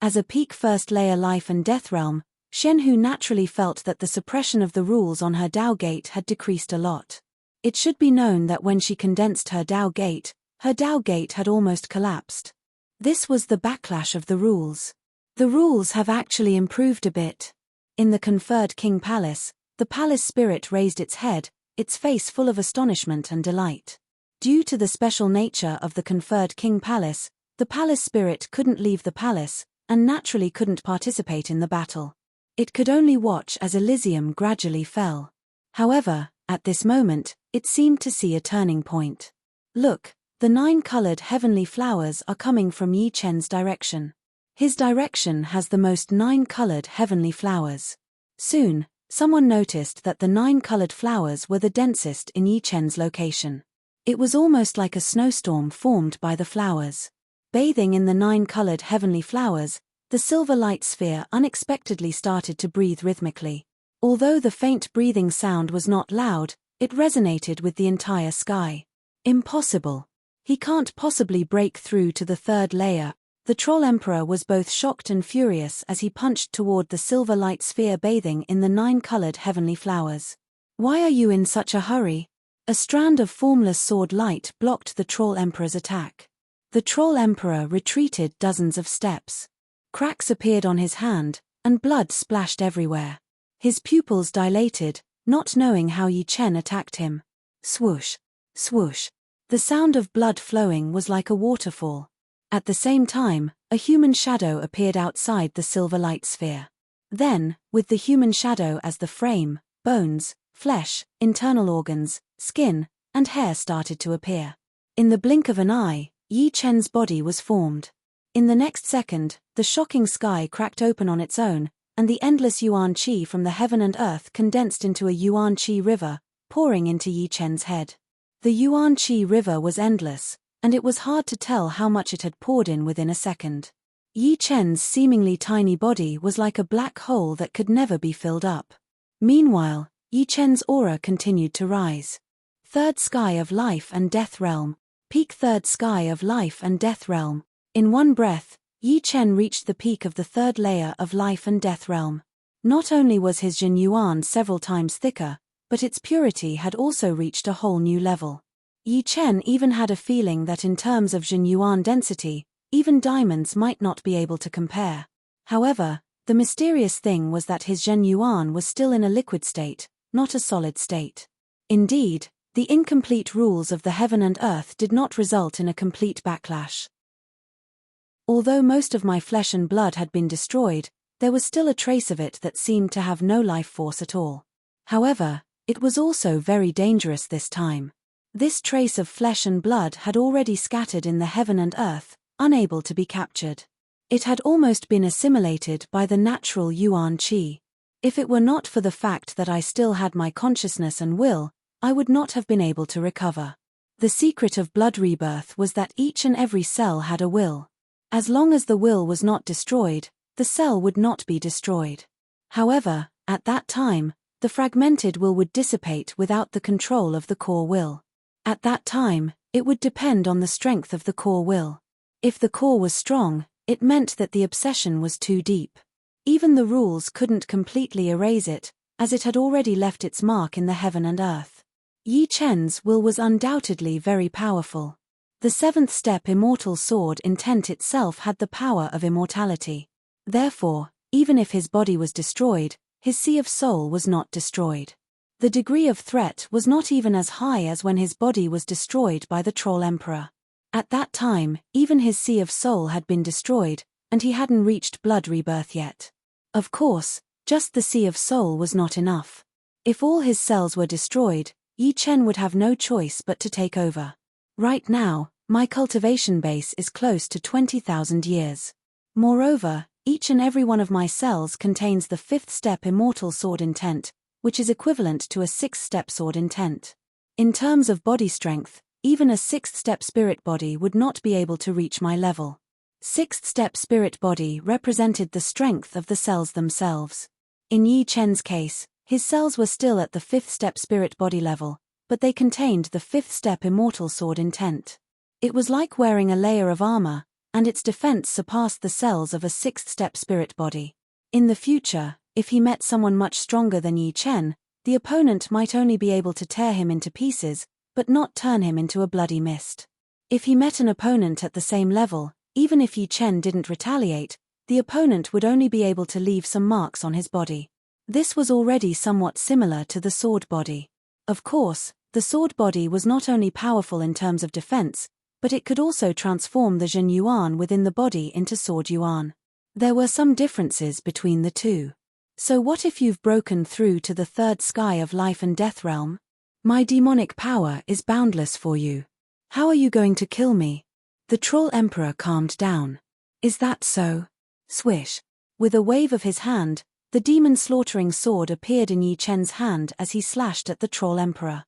As a peak first layer life and death realm, Xianhu naturally felt that the suppression of the rules on her Tao gate had decreased a lot. It should be known that when she condensed her Tao gate had almost collapsed. This was the backlash of the rules. The rules have actually improved a bit. In the conferred King Palace, the palace spirit raised its head, its face full of astonishment and delight. Due to the special nature of the conferred King Palace, the palace spirit couldn't leave the palace, and naturally couldn't participate in the battle. It could only watch as Elysium gradually fell. However, at this moment, it seemed to see a turning point. Look, the 9-colored heavenly flowers are coming from Yi Chen's direction. His direction has the most 9-colored heavenly flowers. Soon, someone noticed that the 9-colored flowers were the densest in Yi Chen's location. It was almost like a snowstorm formed by the flowers. Bathing in the 9-colored heavenly flowers, the silver light sphere unexpectedly started to breathe rhythmically. Although the faint breathing sound was not loud, it resonated with the entire sky. Impossible. He can't possibly break through to the 3rd layer. The Troll Emperor was both shocked and furious as he punched toward the silver light sphere bathing in the 9-colored heavenly flowers. Why are you in such a hurry? A strand of formless sword light blocked the Troll Emperor's attack. The Troll Emperor retreated dozens of steps. Cracks appeared on his hand, and blood splashed everywhere. His pupils dilated, not knowing how Yi Chen attacked him. Swoosh, swoosh. The sound of blood flowing was like a waterfall. At the same time, a human shadow appeared outside the silver light sphere. Then, with the human shadow as the frame, bones, flesh, internal organs, skin, and hair started to appear. In the blink of an eye, Yi Chen's body was formed. In the next second, the shocking sky cracked open on its own, and the endless yuan qi from the heaven and earth condensed into a yuan qi river, pouring into Yi Chen's head. The yuan qi river was endless, and it was hard to tell how much it had poured in within a second. Yi Chen's seemingly tiny body was like a black hole that could never be filled up. Meanwhile, Yi Chen's aura continued to rise. Third sky of life and death realm. Peak third sky of life and death realm. In one breath, Yi Chen reached the peak of the third layer of life and death realm. Not only was his Jin Yuan several times thicker, but its purity had also reached a whole new level. Yi Chen even had a feeling that in terms of Jin Yuan density, even diamonds might not be able to compare. However, the mysterious thing was that his Jin Yuan was still in a liquid state, not a solid state. Indeed, the incomplete rules of the heaven and earth did not result in a complete backlash. Although most of my flesh and blood had been destroyed, there was still a trace of it that seemed to have no life force at all. However, it was also very dangerous this time. This trace of flesh and blood had already scattered in the heaven and earth, unable to be captured. It had almost been assimilated by the natural yuan qi. If it were not for the fact that I still had my consciousness and will, I would not have been able to recover. The secret of blood rebirth was that each and every cell had a will. As long as the will was not destroyed, the cell would not be destroyed. However, at that time, the fragmented will would dissipate without the control of the core will. At that time, it would depend on the strength of the core will. If the core was strong, it meant that the obsession was too deep. Even the rules couldn't completely erase it, as it had already left its mark in the heaven and earth. Yi Chen's will was undoubtedly very powerful. The seventh step immortal sword intent itself had the power of immortality. Therefore, even if his body was destroyed, his sea of soul was not destroyed. The degree of threat was not even as high as when his body was destroyed by the Troll Emperor. At that time, even his sea of soul had been destroyed, and he hadn't reached blood rebirth yet. Of course, just the sea of soul was not enough. If all his cells were destroyed, Yi Chen would have no choice but to take over. Right now, my cultivation base is close to 20,000 years. Moreover, each and every one of my cells contains the fifth step immortal sword intent, which is equivalent to a sixth step sword intent. In terms of body strength, even a sixth step spirit body would not be able to reach my level. Sixth step spirit body represented the strength of the cells themselves. In Yi Chen's case, his cells were still at the fifth step spirit body level, but they contained the fifth step immortal sword intent. It was like wearing a layer of armor, and its defense surpassed the cells of a sixth step spirit body. In the future, if he met someone much stronger than Yi Chen, the opponent might only be able to tear him into pieces, but not turn him into a bloody mist. If he met an opponent at the same level, even if Yi Chen didn't retaliate, the opponent would only be able to leave some marks on his body. This was already somewhat similar to the sword body. Of course, the sword body was not only powerful in terms of defense, but it could also transform the Jin Yuan within the body into sword Yuan. There were some differences between the two. So what if you've broken through to the third sky of life and death realm? My demonic power is boundless for you. How are you going to kill me? The Troll Emperor calmed down. Is that so? Swish. With a wave of his hand, the demon slaughtering sword appeared in Yi Chen's hand as he slashed at the Troll Emperor.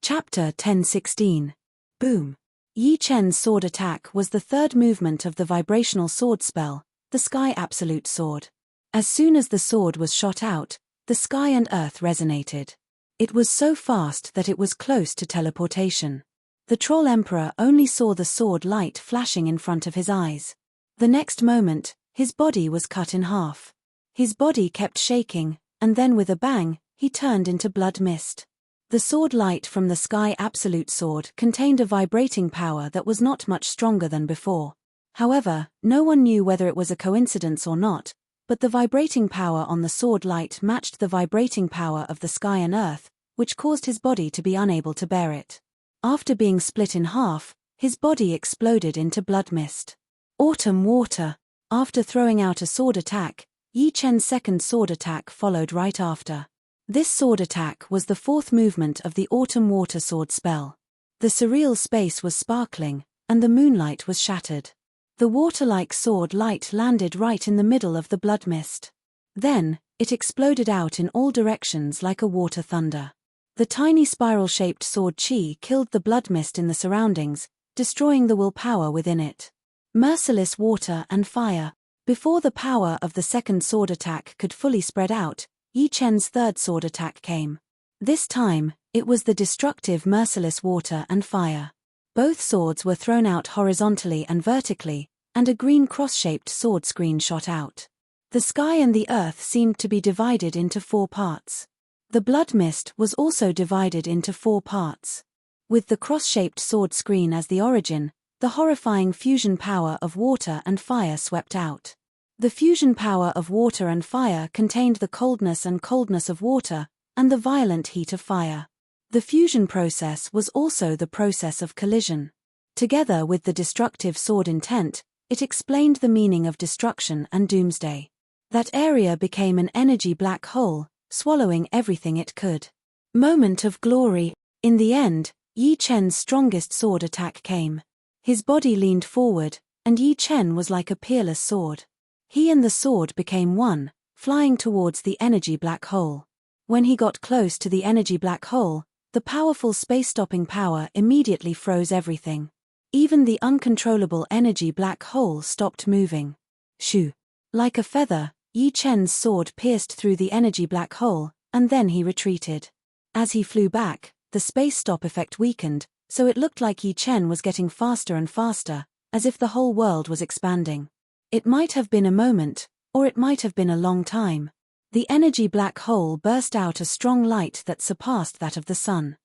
Chapter 1016. Boom. Yi Chen's sword attack was the third movement of the vibrational sword spell, the Sky Absolute Sword. As soon as the sword was shot out, the sky and earth resonated. It was so fast that it was close to teleportation. The Troll Emperor only saw the sword light flashing in front of his eyes. The next moment, his body was cut in half. His body kept shaking, and then with a bang, he turned into blood mist. The sword light from the Sky Absolute Sword contained a vibrating power that was not much stronger than before. However, no one knew whether it was a coincidence or not, but the vibrating power on the sword light matched the vibrating power of the sky and earth, which caused his body to be unable to bear it. After being split in half, his body exploded into blood mist. Autumn water. After throwing out a sword attack, Yi Chen's second sword attack followed right after. This sword attack was the fourth movement of the autumn water sword spell. The surreal space was sparkling, and the moonlight was shattered. The water-like sword light landed right in the middle of the blood mist. Then, it exploded out in all directions like a water thunder. The tiny spiral-shaped sword chi killed the blood mist in the surroundings, destroying the willpower within it. Merciless water and fire. Before the power of the second sword attack could fully spread out, Yi Chen's third sword attack came. This time, it was the destructive merciless water and fire. Both swords were thrown out horizontally and vertically, and a green cross-shaped sword screen shot out. The sky and the earth seemed to be divided into 4 parts. The blood mist was also divided into 4 parts. With the cross-shaped sword screen as the origin, the horrifying fusion power of water and fire swept out. The fusion power of water and fire contained the coldness of water, and the violent heat of fire. The fusion process was also the process of collision. Together with the destructive sword intent, it explained the meaning of destruction and doomsday. That area became an energy black hole, swallowing everything it could. Moment of glory. In the end, Yi Chen's strongest sword attack came. His body leaned forward, and Yi Chen was like a peerless sword. He and the sword became one, flying towards the energy black hole. When he got close to the energy black hole, the powerful space-stopping power immediately froze everything. Even the uncontrollable energy black hole stopped moving. Shoo! Like a feather, Yi Chen's sword pierced through the energy black hole, and then he retreated. As he flew back, the space-stop effect weakened, so it looked like Yi Chen was getting faster and faster, as if the whole world was expanding. It might have been a moment, or it might have been a long time. The energy black hole burst out a strong light that surpassed that of the sun.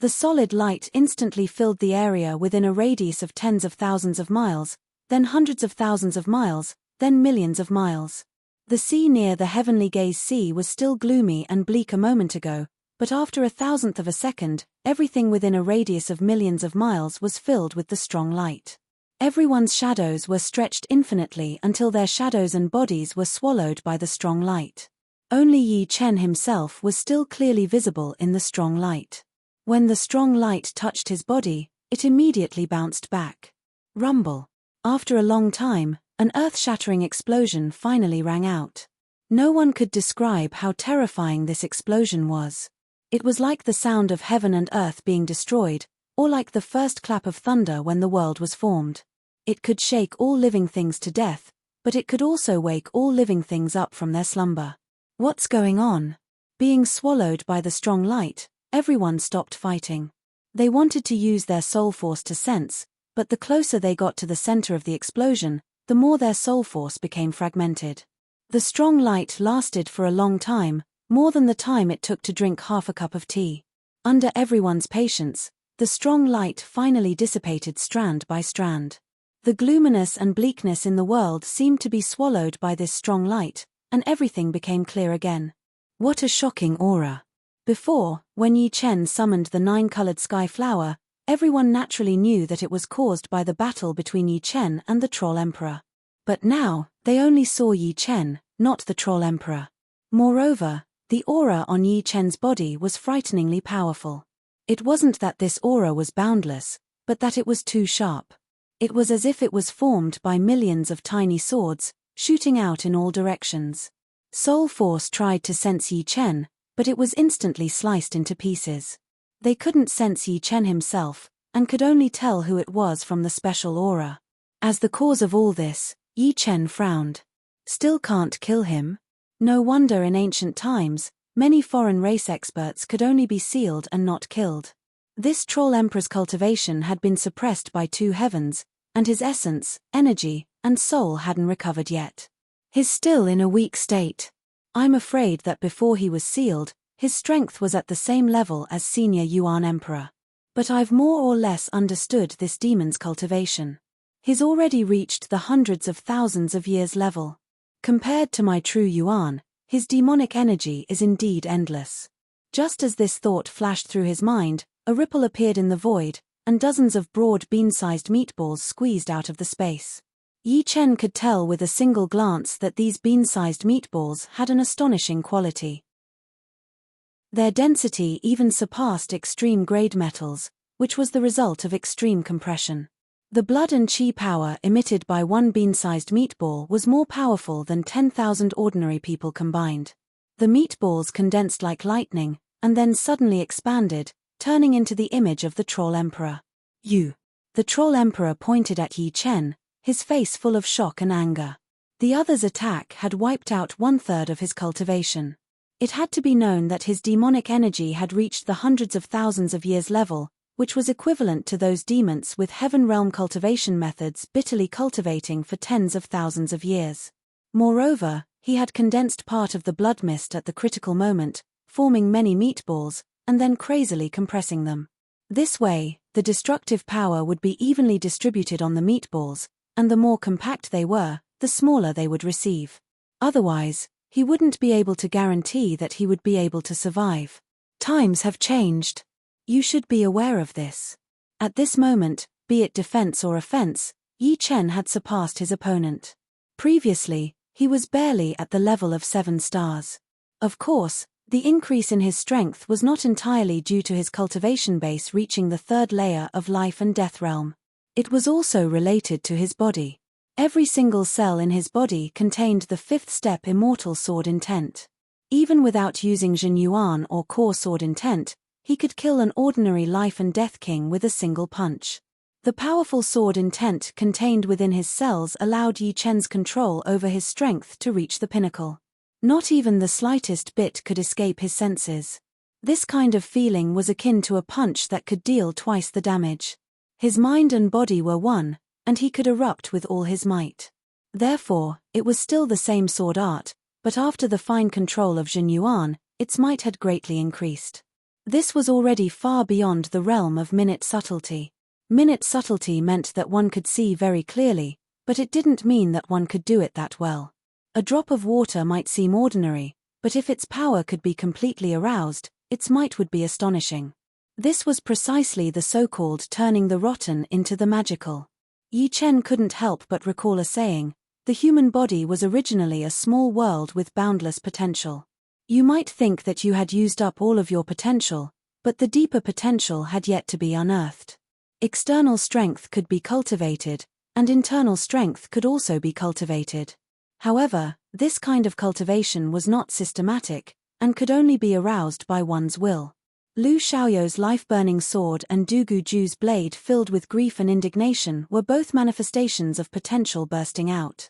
The solid light instantly filled the area within a radius of tens of thousands of miles, then hundreds of thousands of miles, then millions of miles. The sea near the Heavenly Gaze Sea was still gloomy and bleak a moment ago, but after a thousandth of a second, everything within a radius of millions of miles was filled with the strong light. Everyone's shadows were stretched infinitely until their shadows and bodies were swallowed by the strong light. Only Yi Chen himself was still clearly visible in the strong light. When the strong light touched his body, it immediately bounced back. Rumble. After a long time, an earth-shattering explosion finally rang out. No one could describe how terrifying this explosion was. It was like the sound of heaven and earth being destroyed, or like the first clap of thunder when the world was formed. It could shake all living things to death, but it could also wake all living things up from their slumber. What's going on? Being swallowed by the strong light, everyone stopped fighting. They wanted to use their soul force to sense, but the closer they got to the center of the explosion, the more their soul force became fragmented. The strong light lasted for a long time, more than the time it took to drink half a cup of tea. Under everyone's patience, the strong light finally dissipated strand by strand. The gloominess and bleakness in the world seemed to be swallowed by this strong light, and everything became clear again. What a shocking aura. Before, when Yi Chen summoned the 9-colored sky flower, everyone naturally knew that it was caused by the battle between Yi Chen and the Troll Emperor. But now, they only saw Yi Chen, not the Troll Emperor. Moreover, the aura on Yi Chen's body was frighteningly powerful. It wasn't that this aura was boundless, but that it was too sharp. It was as if it was formed by millions of tiny swords, shooting out in all directions. Soul Force tried to sense Yi Chen, but it was instantly sliced into pieces. They couldn't sense Yi Chen himself, and could only tell who it was from the special aura. As the cause of all this, Yi Chen frowned. Still can't kill him? No wonder in ancient times, many foreign race experts could only be sealed and not killed. This Troll Emperor's cultivation had been suppressed by 2 heavens, and his essence, energy, and soul hadn't recovered yet. He's still in a weak state. I'm afraid that before he was sealed, his strength was at the same level as Senior Yuan Emperor. But I've more or less understood this demon's cultivation. He's already reached the hundreds of thousands of years level. Compared to my true Yuan, his demonic energy is indeed endless. Just as this thought flashed through his mind, a ripple appeared in the void, and dozens of broad bean-sized meatballs squeezed out of the space. Yi Chen could tell with a single glance that these bean-sized meatballs had an astonishing quality. Their density even surpassed extreme-grade metals, which was the result of extreme compression. The blood and chi power emitted by one bean-sized meatball was more powerful than 10,000 ordinary people combined. The meatballs condensed like lightning, and then suddenly expanded, turning into the image of the Troll Emperor. You. The Troll Emperor pointed at Yi Chen, his face full of shock and anger. The other's attack had wiped out 1/3 of his cultivation. It had to be known that his demonic energy had reached the hundreds of thousands of years level, which was equivalent to those demons with heaven realm cultivation methods bitterly cultivating for tens of thousands of years. Moreover, he had condensed part of the blood mist at the critical moment, forming many meatballs, and then crazily compressing them. This way, the destructive power would be evenly distributed on the meatballs, and the more compact they were, the smaller they would receive. Otherwise, he wouldn't be able to guarantee that he would be able to survive. Times have changed. You should be aware of this. At this moment, be it defense or offense, Yi Chen had surpassed his opponent. Previously, he was barely at the level of 7 stars. Of course, the increase in his strength was not entirely due to his cultivation base reaching the 3rd layer of life and death realm. It was also related to his body. Every single cell in his body contained the 5th step Immortal sword intent. Even without using Jin Yuan or core sword intent, he could kill an ordinary life and death king with a single punch. The powerful sword intent contained within his cells allowed Yi Chen's control over his strength to reach the pinnacle. Not even the slightest bit could escape his senses. This kind of feeling was akin to a punch that could deal twice the damage. His mind and body were one, and he could erupt with all his might. Therefore, it was still the same sword art, but after the fine control of Jin Yuan, its might had greatly increased. This was already far beyond the realm of minute subtlety. Minute subtlety meant that one could see very clearly, but it didn't mean that one could do it that well. A drop of water might seem ordinary, but if its power could be completely aroused, its might would be astonishing. This was precisely the so-called turning the rotten into the magical. Yi Chen couldn't help but recall a saying, the human body was originally a small world with boundless potential. You might think that you had used up all of your potential, but the deeper potential had yet to be unearthed. External strength could be cultivated, and internal strength could also be cultivated. However, this kind of cultivation was not systematic, and could only be aroused by one's will. Lu Xiaoyou's life-burning sword and Du Guju's blade filled with grief and indignation were both manifestations of potential bursting out.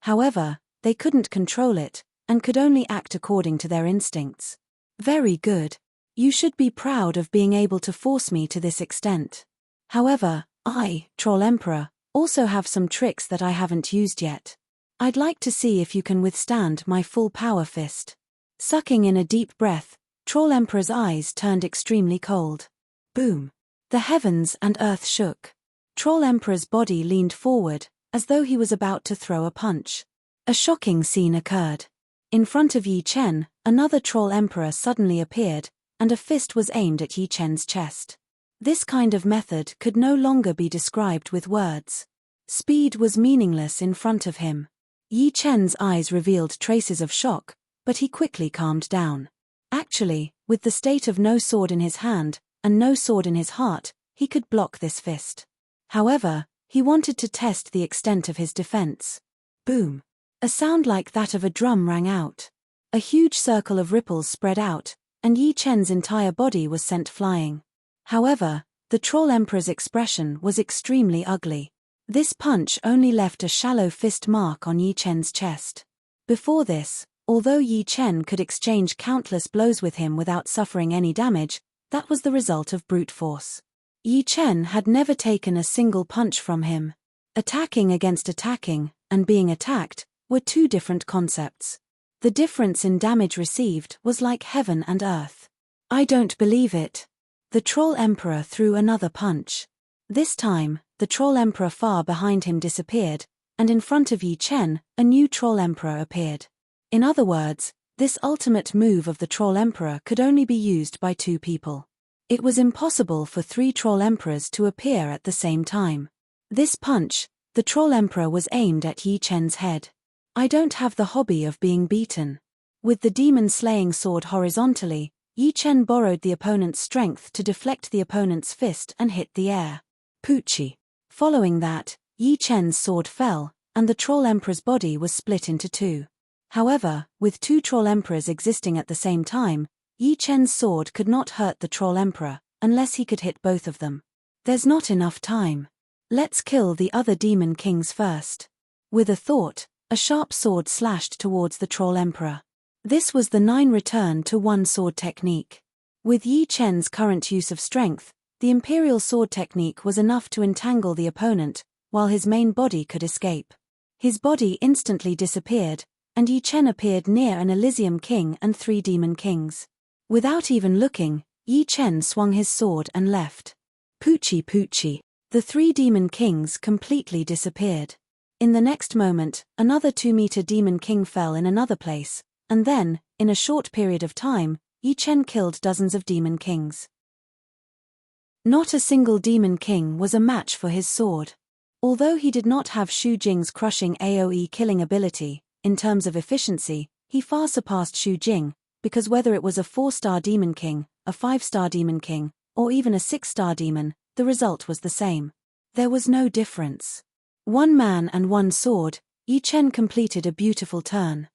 However, they couldn't control it, and could only act according to their instincts. Very good. You should be proud of being able to force me to this extent. However, I, Troll Emperor, also have some tricks that I haven't used yet. I'd like to see if you can withstand my full power fist. Sucking in a deep breath, Troll Emperor's eyes turned extremely cold. Boom. The heavens and earth shook. Troll Emperor's body leaned forward, as though he was about to throw a punch. A shocking scene occurred. In front of Yi Chen, another Troll Emperor suddenly appeared, and a fist was aimed at Yi Chen's chest. This kind of method could no longer be described with words. Speed was meaningless in front of him. Yi Chen's eyes revealed traces of shock, but he quickly calmed down. Actually, with the state of no sword in his hand, and no sword in his heart, he could block this fist. However, he wanted to test the extent of his defense. Boom. A sound like that of a drum rang out. A huge circle of ripples spread out, and Yi Chen's entire body was sent flying. However, the Troll Emperor's expression was extremely ugly. This punch only left a shallow fist mark on Yi Chen's chest. Before this, although Yi Chen could exchange countless blows with him without suffering any damage, that was the result of brute force. Yi Chen had never taken a single punch from him. Attacking against attacking, and being attacked, were two different concepts. The difference in damage received was like heaven and earth. I don't believe it. The Troll Emperor threw another punch. This time, the Troll Emperor far behind him disappeared, and in front of Yi Chen, a new Troll Emperor appeared. In other words, This ultimate move of the Troll Emperor could only be used by two people. It was impossible for three Troll Emperors to appear at the same time. This punch, the Troll Emperor, was aimed at Yi Chen's head. I don't have the hobby of being beaten. With the demon-slaying sword horizontally, Yi Chen borrowed the opponent's strength to deflect the opponent's fist and hit the air. Poochie. Following that, Yi Chen's sword fell, and the Troll Emperor's body was split into two. However, with two Troll Emperors existing at the same time, Yi Chen's sword could not hurt the Troll Emperor, unless he could hit both of them. There's not enough time. Let's kill the other demon kings first. With a thought, a sharp sword slashed towards the Troll Emperor. This was the 9 return to 1 sword technique. With Yi Chen's current use of strength, the Imperial sword technique was enough to entangle the opponent, while his main body could escape. His body instantly disappeared, and Yi Chen appeared near an Elysium king and 3 demon kings. Without even looking, Yi Chen swung his sword and left. Poochie poochie. The 3 demon kings completely disappeared. In the next moment, another 2-meter demon king fell in another place, and then, in a short period of time, Yi Chen killed dozens of demon kings. Not a single demon king was a match for his sword. Although he did not have Xu Jing's crushing AoE killing ability, in terms of efficiency, he far surpassed Xu Jing, because whether it was a 4-star demon king, a 5-star demon king, or even a 6-star demon, the result was the same. There was no difference. 1 man and 1 sword, Yi Chen completed a beautiful turn.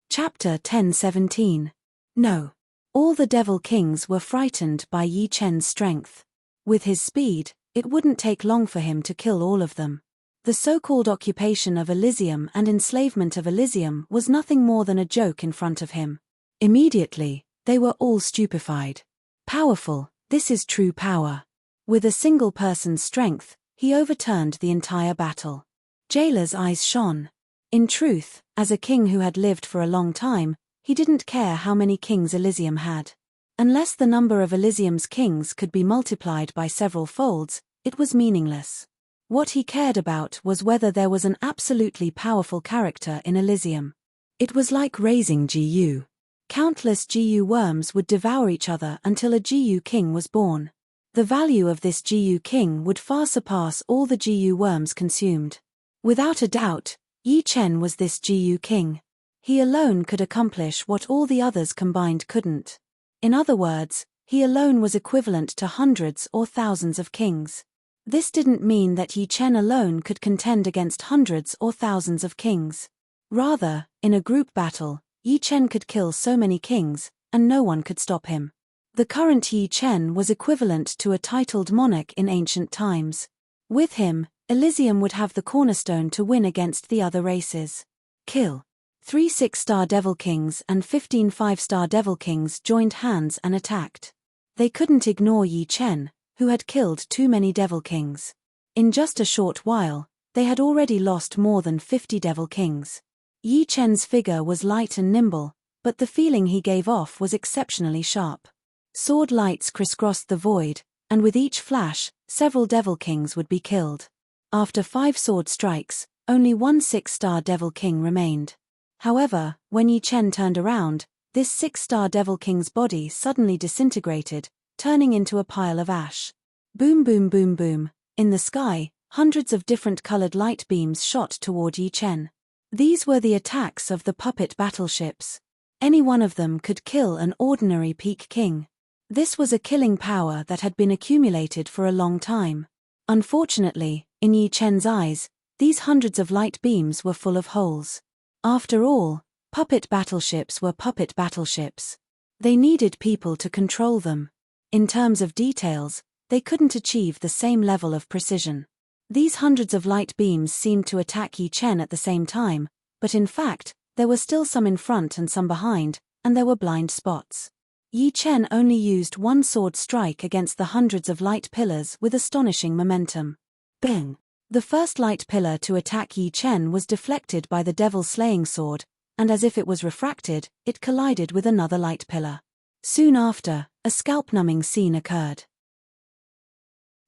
Chapter 1017. No. All the Devil Kings were frightened by Yi Chen's strength. With his speed, it wouldn't take long for him to kill all of them. The so-called occupation of Elysium and enslavement of Elysium was nothing more than a joke in front of him. Immediately, they were all stupefied. Powerful, this is true power. With a single person's strength, he overturned the entire battle. Jailer's eyes shone. In truth, as a king who had lived for a long time, he didn't care how many kings Elysium had. Unless the number of Elysium's kings could be multiplied by several folds, it was meaningless. What he cared about was whether there was an absolutely powerful character in Elysium. It was like raising GU. Countless GU worms would devour each other until a GU king was born. The value of this GU king would far surpass all the GU worms consumed. Without a doubt, Yi Chen was this GU king. He alone could accomplish what all the others combined couldn't. In other words, he alone was equivalent to hundreds or thousands of kings. This didn't mean that Yi Chen alone could contend against hundreds or thousands of kings. Rather, in a group battle, Yi Chen could kill so many kings, and no one could stop him. The current Yi Chen was equivalent to a titled monarch in ancient times. With him, Elysium would have the cornerstone to win against the other races. Kill. 3 6-star Devil Kings and 15 5-star Devil Kings joined hands and attacked. They couldn't ignore Yi Chen, who had killed too many Devil Kings. In just a short while, they had already lost more than 50 Devil Kings. Yi Chen's figure was light and nimble, but the feeling he gave off was exceptionally sharp. Sword lights crisscrossed the void, and with each flash, several Devil Kings would be killed. After 5 sword strikes, only 1 6-star Devil King remained. However, when Yi Chen turned around, this 6-star Devil King's body suddenly disintegrated, turning into a pile of ash. Boom boom boom boom. In the sky, hundreds of different colored light beams shot toward Yi Chen. These were the attacks of the puppet battleships. Any one of them could kill an ordinary peak king. This was a killing power that had been accumulated for a long time. Unfortunately, in Yi Chen's eyes, these hundreds of light beams were full of holes. After all, puppet battleships were puppet battleships. They needed people to control them. In terms of details, they couldn't achieve the same level of precision. These hundreds of light beams seemed to attack Yi Chen at the same time, but in fact, there were still some in front and some behind, and there were blind spots. Yi Chen only used 1 sword strike against the hundreds of light pillars with astonishing momentum. Bang! The first light pillar to attack Yi Chen was deflected by the Devil's Slaying Sword, and as if it was refracted, it collided with another light pillar. Soon after, a scalp-numbing scene occurred.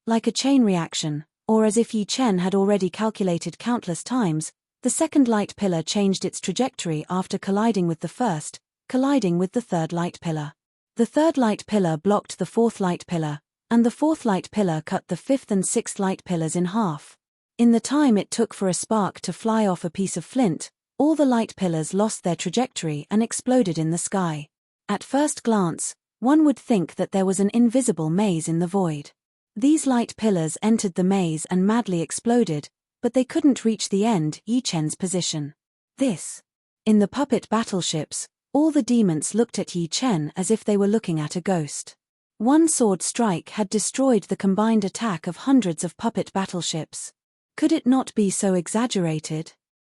Like a chain reaction, or as if Yi Chen had already calculated countless times, The second light pillar changed its trajectory after colliding with the first, colliding with the third light pillar. The third light pillar blocked the fourth light pillar, and the fourth light pillar cut the fifth and sixth light pillars in half. In the time it took for a spark to fly off a piece of flint, all the light pillars lost their trajectory and exploded in the sky. At first glance, one would think that there was an invisible maze in the void. These light pillars entered the maze and madly exploded, but they couldn't reach the end, Yi Chen's position. In the puppet battleships, all the demons looked at Yi Chen as if they were looking at a ghost. One sword strike had destroyed the combined attack of hundreds of puppet battleships. Could it not be so exaggerated?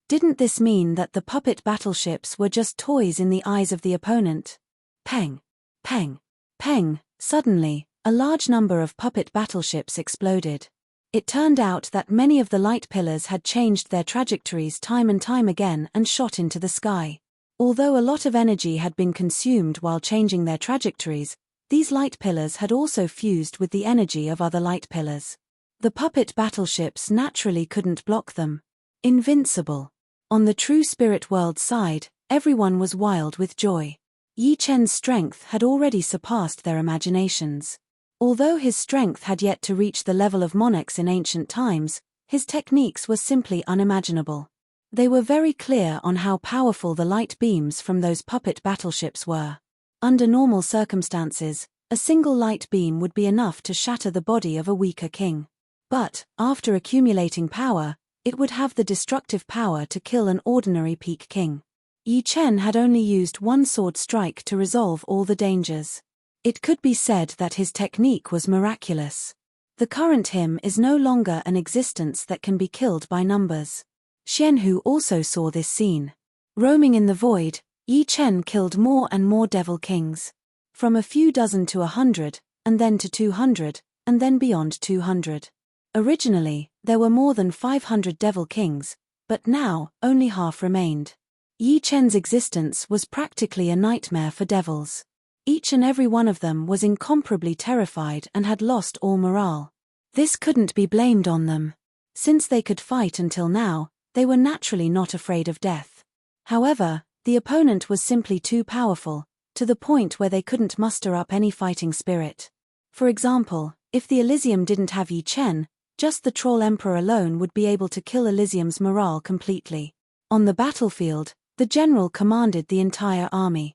Didn't this mean that the puppet battleships were just toys in the eyes of the opponent? Peng! Peng! Peng! Suddenly, a large number of puppet battleships exploded. It turned out that many of the light pillars had changed their trajectories time and time again and shot into the sky. Although a lot of energy had been consumed while changing their trajectories, these light pillars had also fused with the energy of other light pillars. The puppet battleships naturally couldn't block them. Invincible. On the true spirit world side, everyone was wild with joy. Yi Chen's strength had already surpassed their imaginations. Although his strength had yet to reach the level of monarchs in ancient times, his techniques were simply unimaginable. They were very clear on how powerful the light beams from those puppet battleships were. Under normal circumstances, a single light beam would be enough to shatter the body of a weaker king. But, after accumulating power, it would have the destructive power to kill an ordinary peak king. Yi Chen had only used one sword strike to resolve all the dangers. It could be said that his technique was miraculous. The current him is no longer an existence that can be killed by numbers. Xianhu also saw this scene. Roaming in the void, Yi Chen killed more and more devil kings. From a few dozen to 100, and then to 200, and then beyond 200. Originally, there were more than 500 devil kings, but now, only half remained. Yi Chen's existence was practically a nightmare for devils. Each and every one of them was incomparably terrified and had lost all morale. This couldn't be blamed on them. Since they could fight until now, they were naturally not afraid of death. However, the opponent was simply too powerful, to the point where they couldn't muster up any fighting spirit. For example, if the Elysium didn't have Yi Chen, just the Troll Emperor alone would be able to kill Elysium's morale completely. On the battlefield, the general commanded the entire army.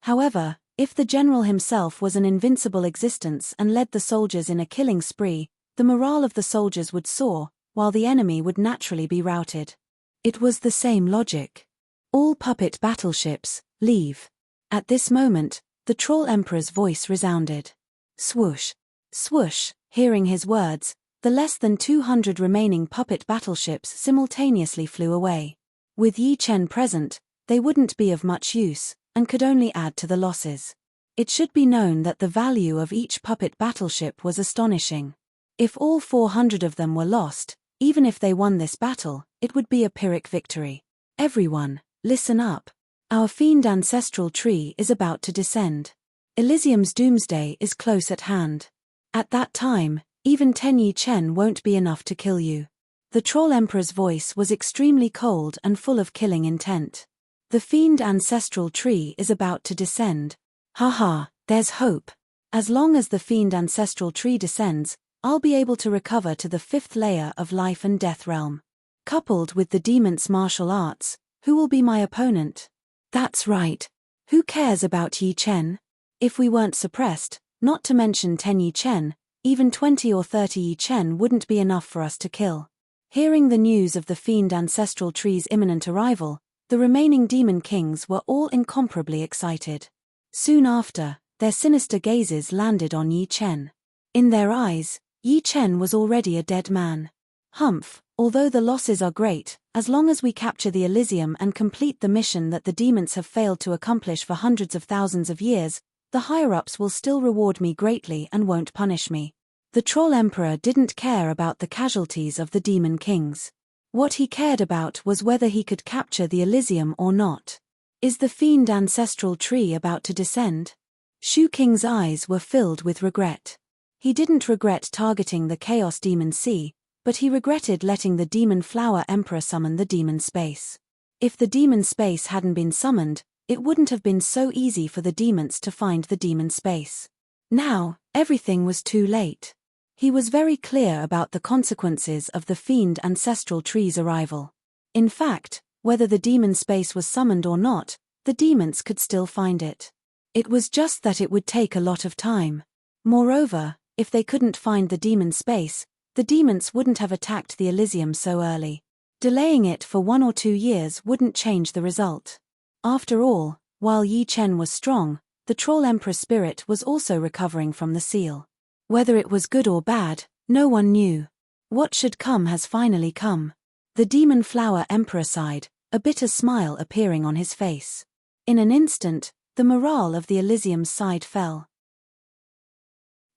However, if the general himself was an invincible existence and led the soldiers in a killing spree, the morale of the soldiers would soar, while the enemy would naturally be routed. It was the same logic. All puppet battleships, leave. At this moment, the Troll Emperor's voice resounded. Swoosh! Swoosh! Hearing his words, the less than 200 remaining puppet battleships simultaneously flew away. With Yi Chen present, they wouldn't be of much use, and could only add to the losses. It should be known that the value of each puppet battleship was astonishing. If all 400 of them were lost, even if they won this battle, it would be a Pyrrhic victory. Everyone, listen up. Our fiend ancestral tree is about to descend. Elysium's doomsday is close at hand. At that time, even 10 Yi Chen won't be enough to kill you. The Troll Emperor's voice was extremely cold and full of killing intent. The fiend ancestral tree is about to descend. Haha, there's hope. As long as the fiend ancestral tree descends, I'll be able to recover to the 5th layer of life and death realm. Coupled with the demon's martial arts, who will be my opponent? That's right. Who cares about Yi Chen? If we weren't suppressed, not to mention 10 Yi Chen, even 20 or 30 Yi Chen wouldn't be enough for us to kill. Hearing the news of the fiend ancestral tree's imminent arrival, the remaining demon kings were all incomparably excited. Soon after, their sinister gazes landed on Yi Chen. In their eyes, Yi Chen was already a dead man. Humph, although the losses are great, as long as we capture the Elysium and complete the mission that the demons have failed to accomplish for hundreds of thousands of years, the higher-ups will still reward me greatly and won't punish me. The Troll Emperor didn't care about the casualties of the demon kings. What he cared about was whether he could capture the Elysium or not. Is the fiend ancestral tree about to descend? Shu King's eyes were filled with regret. He didn't regret targeting the Chaos Demon Sea, but he regretted letting the Demon Flower Emperor summon the Demon Space. If the Demon Space hadn't been summoned, it wouldn't have been so easy for the demons to find the Demon Space. Now, everything was too late. He was very clear about the consequences of the Fiend Ancestral Tree's arrival. In fact, whether the Demon Space was summoned or not, the demons could still find it. It was just that it would take a lot of time. Moreover, if they couldn't find the Demon Space, the demons wouldn't have attacked the Elysium so early. Delaying it for 1 or 2 years wouldn't change the result. After all, while Yi Chen was strong, the Troll Emperor's spirit was also recovering from the seal. Whether it was good or bad, no one knew. What should come has finally come. The Demon Flower Emperor sighed, a bitter smile appearing on his face. In an instant, the morale of the Elysium's side fell.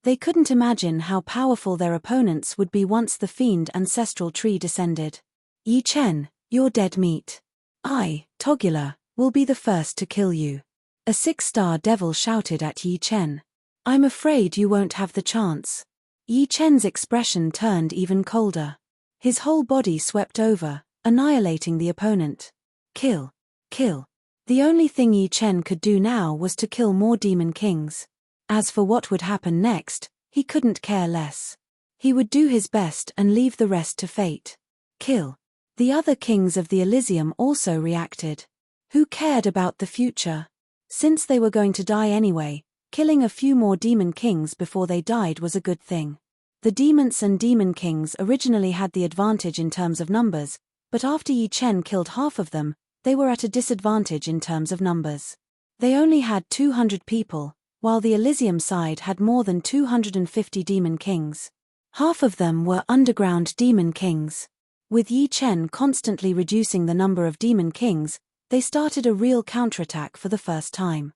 They couldn't imagine how powerful their opponents would be once the Fiend Ancestral Tree descended. Yi Chen, you're dead meat. I, Togula, will be the first to kill you. A 6-star devil shouted at Yi Chen. I'm afraid you won't have the chance. Yi Chen's expression turned even colder. His whole body swept over, annihilating the opponent. Kill. Kill. The only thing Yi Chen could do now was to kill more demon kings. As for what would happen next, he couldn't care less. He would do his best and leave the rest to fate. Kill. The other kings of the Elysium also reacted. Who cared about the future? Since they were going to die anyway, killing a few more demon kings before they died was a good thing. The demons and demon kings originally had the advantage in terms of numbers, but after Yi Chen killed half of them, they were at a disadvantage in terms of numbers. They only had 200 people, while the Elysium side had more than 250 demon kings. Half of them were underground demon kings. With Yi Chen constantly reducing the number of demon kings, they started a real counterattack for the first time.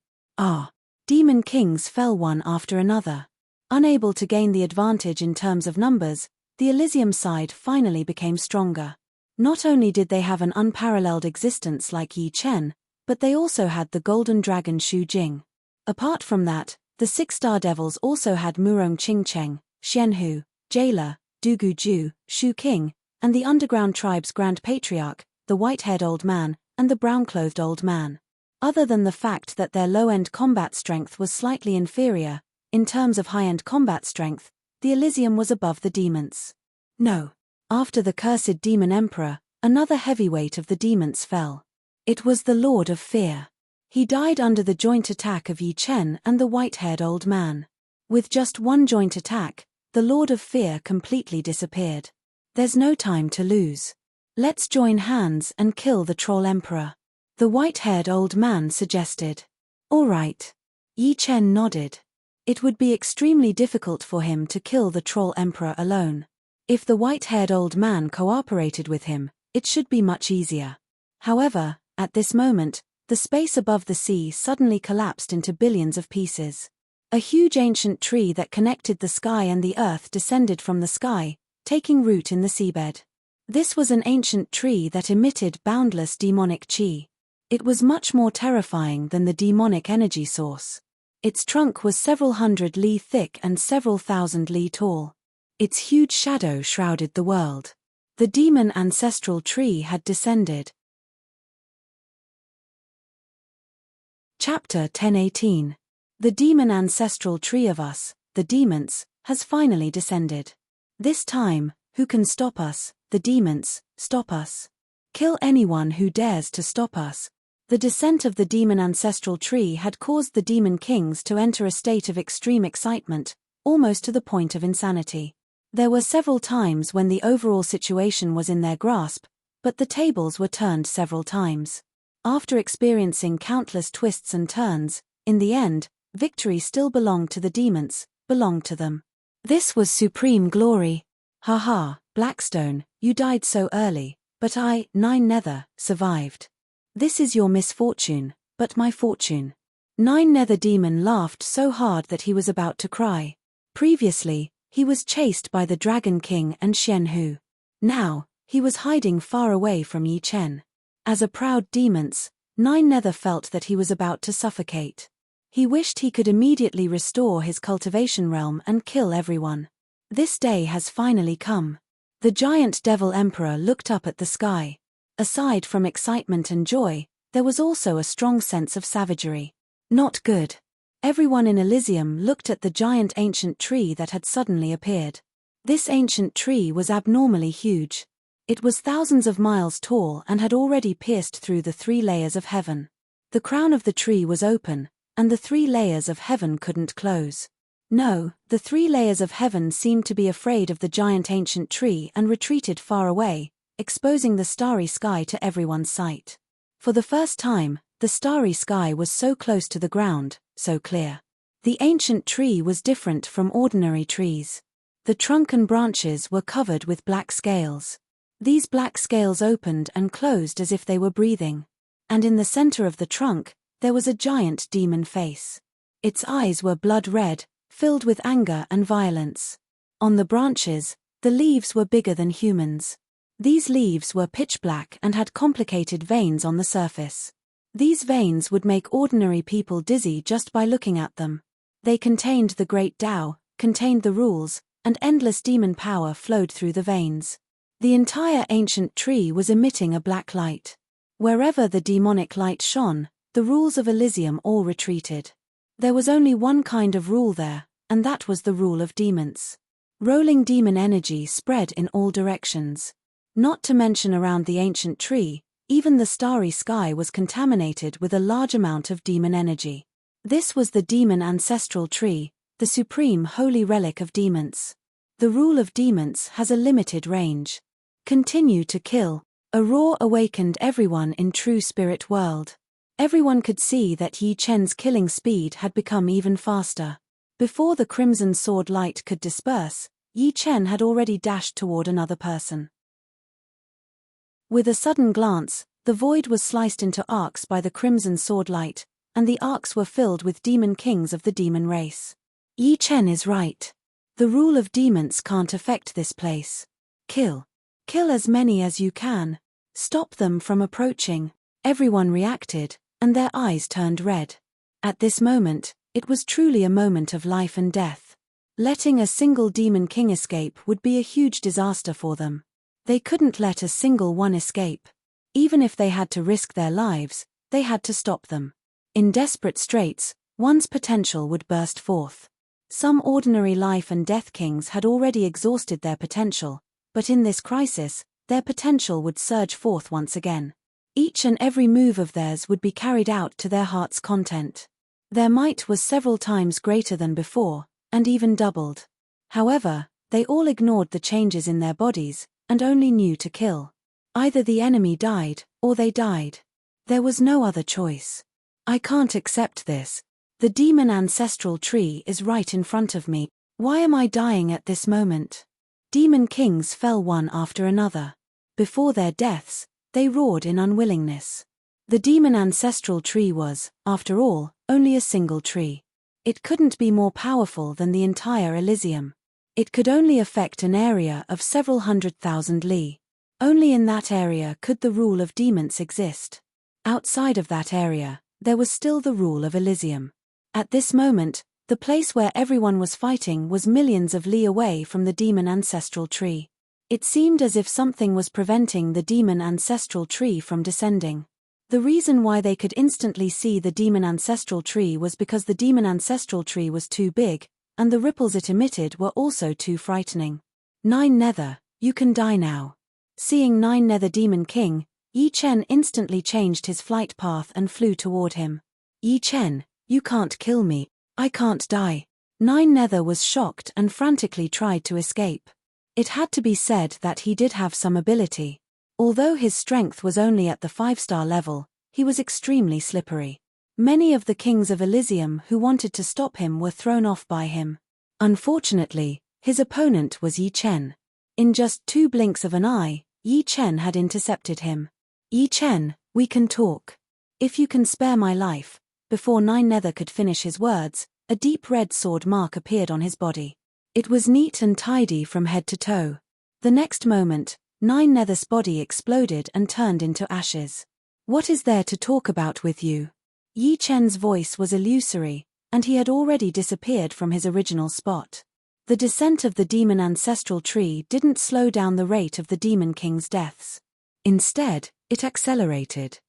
Demon kings fell one after another. Unable to gain the advantage in terms of numbers, the Elysium side finally became stronger. Not only did they have an unparalleled existence like Yi Chen, but they also had the golden dragon Shu Jing. Apart from that, the 6-star devils also had Murong Qingcheng, Xianhu, Jailer, Dugu Ju, Shu King, and the underground tribe's grand patriarch, the white-haired old man, and the brown-clothed old man. Other than the fact that their low-end combat strength was slightly inferior, in terms of high-end combat strength, the Elysium was above the demons. No. After the cursed demon emperor, another heavyweight of the demons fell. It was the Lord of Fear. He died under the joint attack of Yi Chen and the white-haired old man. With just one joint attack, the Lord of Fear completely disappeared. There's no time to lose. Let's join hands and kill the Troll Emperor. The white-haired old man suggested. All right. Yi Chen nodded. It would be extremely difficult for him to kill the Troll Emperor alone. If the white-haired old man cooperated with him, it should be much easier. However, at this moment, the space above the sea suddenly collapsed into billions of pieces. A huge ancient tree that connected the sky and the earth descended from the sky, taking root in the seabed. This was an ancient tree that emitted boundless demonic chi. It was much more terrifying than the demonic energy source. Its trunk was several hundred li thick and several thousand li tall. Its huge shadow shrouded the world. The demon ancestral tree had descended. Chapter 10:18. The demon ancestral tree of us, the demons, has finally descended. This time, who can stop us? The demons, stop us. Kill anyone who dares to stop us. The descent of the demon ancestral tree had caused the demon kings to enter a state of extreme excitement, almost to the point of insanity. There were several times when the overall situation was in their grasp, but the tables were turned several times. After experiencing countless twists and turns, in the end, victory still belonged to the demons, belonged to them. This was supreme glory. Haha, Blackstone, you died so early, but I, Nine Nether, survived. This is your misfortune, but my fortune. Nine Nether Demon laughed so hard that he was about to cry. Previously, he was chased by the Dragon King and Xianhu. Now, he was hiding far away from Yi Chen. As a proud demons, Nine Nether felt that he was about to suffocate. He wished he could immediately restore his cultivation realm and kill everyone. This day has finally come. The giant devil emperor looked up at the sky. Aside from excitement and joy, there was also a strong sense of savagery. Not good. Everyone in Elysium looked at the giant ancient tree that had suddenly appeared. This ancient tree was abnormally huge. It was thousands of miles tall and had already pierced through the 3 layers of heaven. The crown of the tree was open, and the 3 layers of heaven couldn't close. No, the 3 layers of heaven seemed to be afraid of the giant ancient tree and retreated far away, exposing the starry sky to everyone's sight. For the first time, the starry sky was so close to the ground, so clear. The ancient tree was different from ordinary trees. The trunk and branches were covered with black scales. These black scales opened and closed as if they were breathing. And in the center of the trunk, there was a giant demon face. Its eyes were blood red, filled with anger and violence. On the branches, the leaves were bigger than humans. These leaves were pitch black and had complicated veins on the surface. These veins would make ordinary people dizzy just by looking at them. They contained the great Tao, contained the rules, and endless demon power flowed through the veins. The entire ancient tree was emitting a black light. Wherever the demonic light shone, the rules of Elysium all retreated. There was only one kind of rule there, and that was the rule of demons. Rolling demon energy spread in all directions. Not to mention around the ancient tree, even the starry sky was contaminated with a large amount of demon energy. This was the demon ancestral tree, the supreme holy relic of demons. The rule of demons has a limited range. Continue to kill. A roar awakened everyone in True Spirit World. Everyone could see that Yi Chen's killing speed had become even faster. Before the crimson sword light could disperse, Yi Chen had already dashed toward another person. With a sudden glance, the void was sliced into arcs by the crimson sword light, and the arcs were filled with demon kings of the demon race. Yi Chen is right. The rule of demons can't affect this place. Kill. Kill as many as you can. Stop them from approaching. Everyone reacted, and their eyes turned red. At this moment, it was truly a moment of life and death. Letting a single demon king escape would be a huge disaster for them. They couldn't let a single one escape. Even if they had to risk their lives, they had to stop them. In desperate straits, one's potential would burst forth. Some ordinary life and death kings had already exhausted their potential, but in this crisis, their potential would surge forth once again. Each and every move of theirs would be carried out to their heart's content. Their might was several times greater than before, and even doubled. However, they all ignored the changes in their bodies, and only knew to kill. Either the enemy died, or they died. There was no other choice. I can't accept this. The demon ancestral tree is right in front of me. Why am I dying at this moment? Demon kings fell one after another. Before their deaths, they roared in unwillingness. The demon ancestral tree was, after all, only a single tree. It couldn't be more powerful than the entire Elysium. It could only affect an area of several 100,000 li. Only in that area could the rule of demons exist. Outside of that area, there was still the rule of Elysium. At this moment, the place where everyone was fighting was millions of li away from the demon ancestral tree. It seemed as if something was preventing the demon ancestral tree from descending. The reason why they could instantly see the demon ancestral tree was because the demon ancestral tree was too big, and the ripples it emitted were also too frightening. 9 Nether, you can die now. Seeing 9 Nether Demon King, Yi Chen instantly changed his flight path and flew toward him. Yi Chen, you can't kill me. I can't die. 9 Nether was shocked and frantically tried to escape. It had to be said that he did have some ability. Although his strength was only at the 5-star level, he was extremely slippery. Many of the kings of Elysium who wanted to stop him were thrown off by him. Unfortunately, his opponent was Yi Chen. In just 2 blinks of an eye, Yi Chen had intercepted him. Yi Chen, we can talk. If you can spare my life. Before 9 Nether could finish his words, a deep red sword mark appeared on his body. It was neat and tidy from head to toe. The next moment, 9 Nether's body exploded and turned into ashes. What is there to talk about with you? Yi Chen's voice was illusory, and he had already disappeared from his original spot. The descent of the demon ancestral tree didn't slow down the rate of the demon king's deaths. Instead, it accelerated.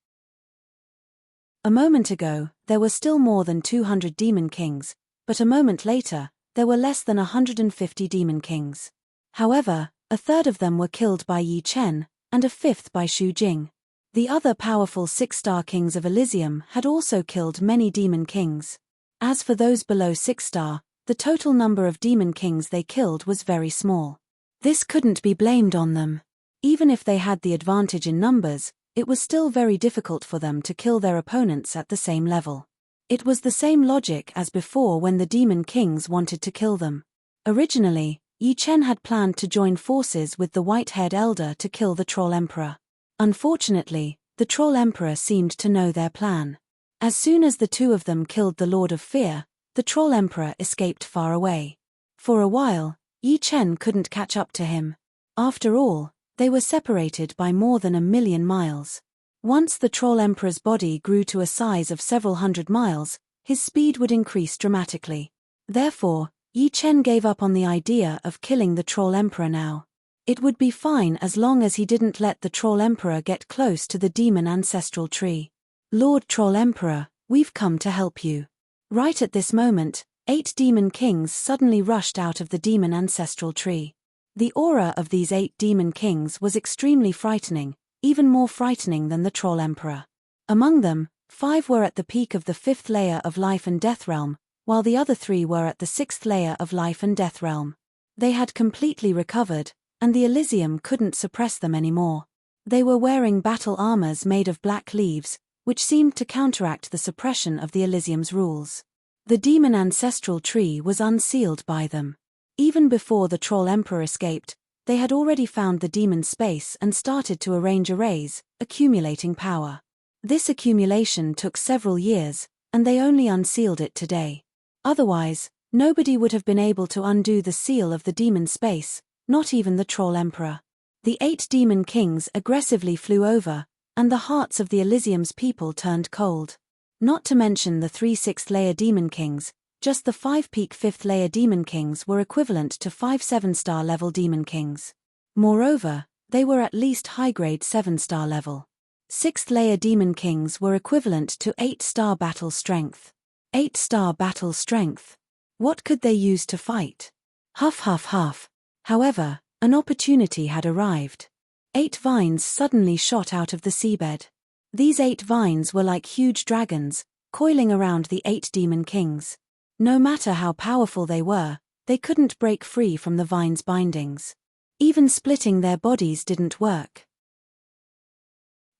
A moment ago, there were still more than 200 demon kings, but a moment later, there were less than 150 demon kings. However, a third of them were killed by Yi Chen, and a fifth by Xu Jing. The other powerful 6-star kings of Elysium had also killed many demon kings. As for those below 6-star, the total number of demon kings they killed was very small. This couldn't be blamed on them. Even if they had the advantage in numbers, it was still very difficult for them to kill their opponents at the same level. It was the same logic as before when the demon kings wanted to kill them. Originally, Yi Chen had planned to join forces with the white-haired elder to kill the Troll Emperor. Unfortunately, the Troll Emperor seemed to know their plan. As soon as the two of them killed the Lord of Fear, the Troll Emperor escaped far away. For a while, Yi Chen couldn't catch up to him. After all, they were separated by more than 1,000,000 miles. Once the Troll Emperor's body grew to a size of several hundred miles, his speed would increase dramatically. Therefore, Yi Chen gave up on the idea of killing the Troll Emperor now. It would be fine as long as he didn't let the Troll Emperor get close to the demon ancestral tree. Lord Troll Emperor, we've come to help you. Right at this moment, 8 demon kings suddenly rushed out of the demon ancestral tree. The aura of these 8 demon kings was extremely frightening, even more frightening than the Troll Emperor. Among them, 5 were at the peak of the 5th layer of Life and Death Realm, while the other 3 were at the 6th layer of Life and Death Realm. They had completely recovered, and the Elysium couldn't suppress them anymore. They were wearing battle armors made of black leaves, which seemed to counteract the suppression of the Elysium's rules. The demon ancestral tree was unsealed by them. Even before the Troll Emperor escaped, they had already found the demon space and started to arrange arrays, accumulating power. This accumulation took several years, and they only unsealed it today. Otherwise, nobody would have been able to undo the seal of the demon space, not even the Troll Emperor. The 8 demon kings aggressively flew over, and the hearts of the Elysium's people turned cold. Not to mention the 3 6th-layer demon kings, just the 5 peak 5th-layer demon kings were equivalent to 5 7-star level demon kings. Moreover, they were at least high-grade 7-star level. 6th-layer demon kings were equivalent to 8-star battle strength. 8-star battle strength. What could they use to fight? Huff huff huff. However, an opportunity had arrived. 8 vines suddenly shot out of the seabed. These 8 vines were like huge dragons, coiling around the 8 demon kings. No matter how powerful they were, they couldn't break free from the vines' bindings. Even splitting their bodies didn't work.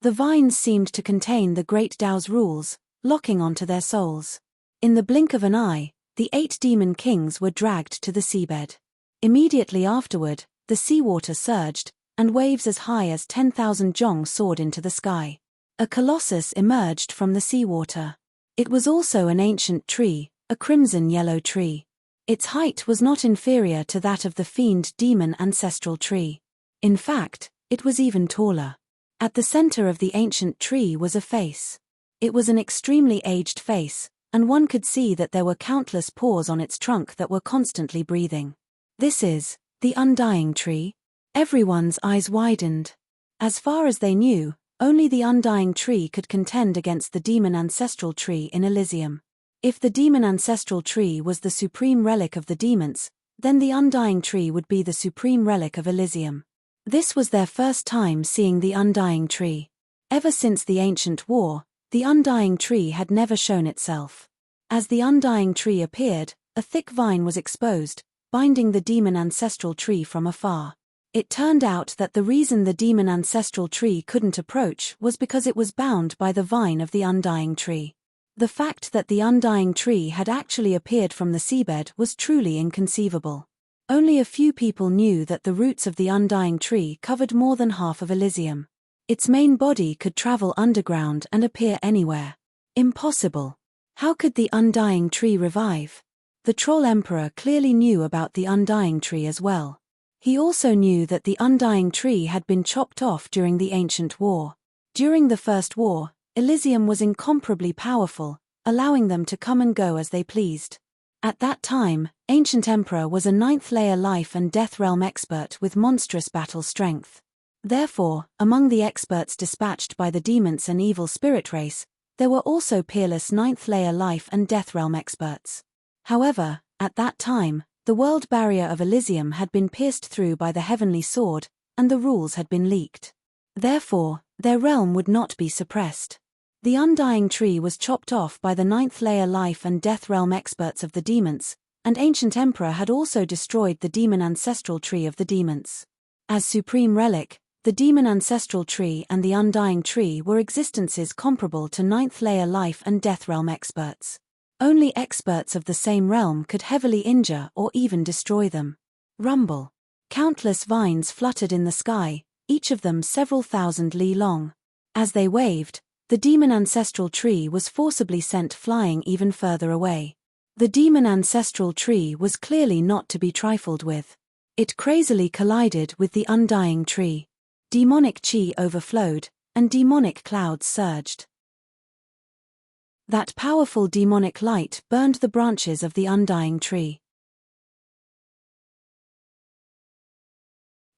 The vines seemed to contain the Great Tao's rules, locking onto their souls. In the blink of an eye, the 8 demon kings were dragged to the seabed. Immediately afterward, the seawater surged, and waves as high as 10,000 zhong soared into the sky. A colossus emerged from the seawater. It was also an ancient tree, a crimson-yellow tree. Its height was not inferior to that of the fiend demon ancestral tree. In fact, it was even taller. At the center of the ancient tree was a face. It was an extremely aged face, and one could see that there were countless pores on its trunk that were constantly breathing. This is the undying tree? Everyone's eyes widened. As far as they knew, only the undying tree could contend against the demon ancestral tree in Elysium. If the demon ancestral tree was the supreme relic of the demons, then the undying tree would be the supreme relic of Elysium. This was their first time seeing the undying tree. Ever since the ancient war, the undying tree had never shown itself. As the undying tree appeared, a thick vine was exposed, binding the demon ancestral tree from afar. It turned out that the reason the demon ancestral tree couldn't approach was because it was bound by the vine of the undying tree. The fact that the undying tree had actually appeared from the seabed was truly inconceivable. Only a few people knew that the roots of the undying tree covered more than half of Elysium. Its main body could travel underground and appear anywhere. Impossible. How could the undying tree revive? The Troll Emperor clearly knew about the undying tree as well. He also knew that the undying tree had been chopped off during the ancient war. During the First War, Elysium was incomparably powerful, allowing them to come and go as they pleased. At that time, Ancient Emperor was a ninth-layer life and death realm expert with monstrous battle strength. Therefore, among the experts dispatched by the demons and evil spirit race, there were also peerless ninth-layer life and death realm experts. However, at that time, the world barrier of Elysium had been pierced through by the heavenly sword, and the rules had been leaked. Therefore, their realm would not be suppressed. The undying tree was chopped off by the ninth-layer life and death realm experts of the demons, and Ancient Emperor had also destroyed the demon ancestral tree of the demons. As supreme relic, the demon ancestral tree and the undying tree were existences comparable to ninth-layer life and death realm experts. Only experts of the same realm could heavily injure or even destroy them. Rumble. Countless vines fluttered in the sky, each of them several thousand li long. As they waved, the demon ancestral tree was forcibly sent flying even further away. The demon ancestral tree was clearly not to be trifled with. It crazily collided with the undying tree. Demonic chi overflowed, and demonic clouds surged. That powerful demonic light burned the branches of the undying tree.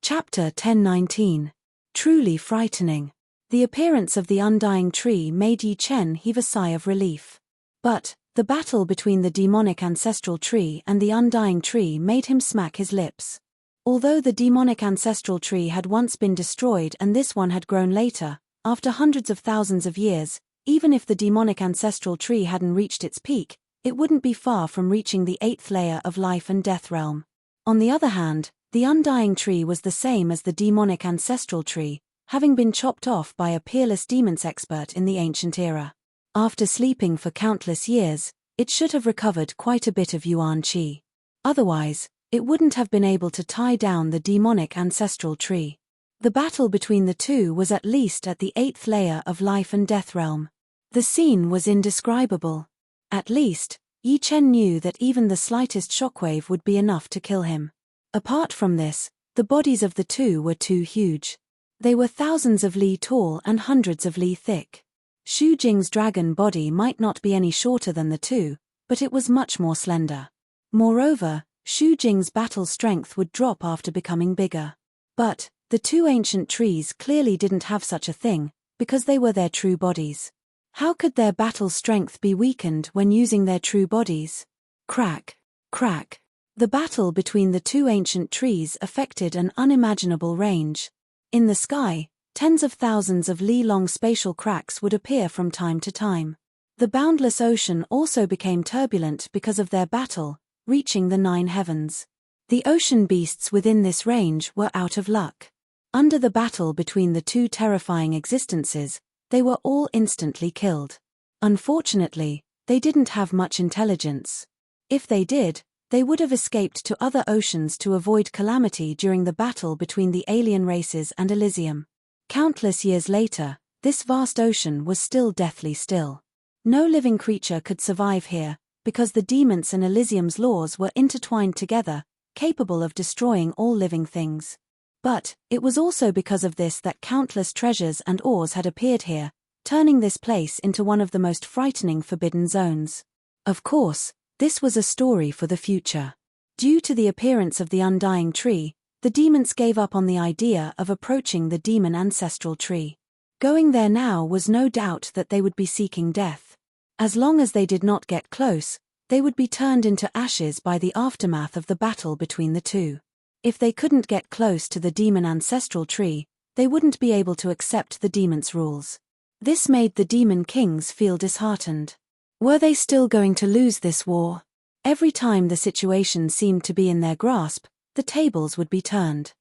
Chapter 1019. Truly frightening. The appearance of the undying tree made Yi Chen heave a sigh of relief. But the battle between the demonic ancestral tree and the undying tree made him smack his lips. Although the demonic ancestral tree had once been destroyed and this one had grown later, after hundreds of thousands of years, even if the demonic ancestral tree hadn't reached its peak, it wouldn't be far from reaching the 8th layer of life and death realm. On the other hand, the undying tree was the same as the demonic ancestral tree, having been chopped off by a peerless demons expert in the ancient era. After sleeping for countless years, it should have recovered quite a bit of yuan qi. Otherwise, it wouldn't have been able to tie down the demonic ancestral tree. The battle between the two was at least at the 8th layer of life and death realm. The scene was indescribable. At least, Yi Chen knew that even the slightest shockwave would be enough to kill him. Apart from this, the bodies of the two were too huge. They were thousands of li tall and hundreds of li thick. Xu Jing's dragon body might not be any shorter than the two, but it was much more slender. Moreover, Xu Jing's battle strength would drop after becoming bigger. But the two ancient trees clearly didn't have such a thing, because they were their true bodies. How could their battle strength be weakened when using their true bodies? Crack, crack. The battle between the two ancient trees affected an unimaginable range. In the sky, tens of thousands of li-long spatial cracks would appear from time to time. The boundless ocean also became turbulent because of their battle, reaching the 9 heavens. The ocean beasts within this range were out of luck. Under the battle between the two terrifying existences, they were all instantly killed. Unfortunately, they didn't have much intelligence. If they did, they would have escaped to other oceans to avoid calamity during the battle between the alien races and Elysium. Countless years later, this vast ocean was still deathly still. No living creature could survive here, because the demons and Elysium's laws were intertwined together, capable of destroying all living things. But it was also because of this that countless treasures and ores had appeared here, turning this place into one of the most frightening forbidden zones. Of course, this was a story for the future. Due to the appearance of the undying tree, the demons gave up on the idea of approaching the demon ancestral tree. Going there now was no doubt that they would be seeking death. As long as they did not get close, they would be turned into ashes by the aftermath of the battle between the two. If they couldn't get close to the demon ancestral tree, they wouldn't be able to accept the demon's rules. This made the demon kings feel disheartened. Were they still going to lose this war? Every time the situation seemed to be in their grasp, the tables would be turned.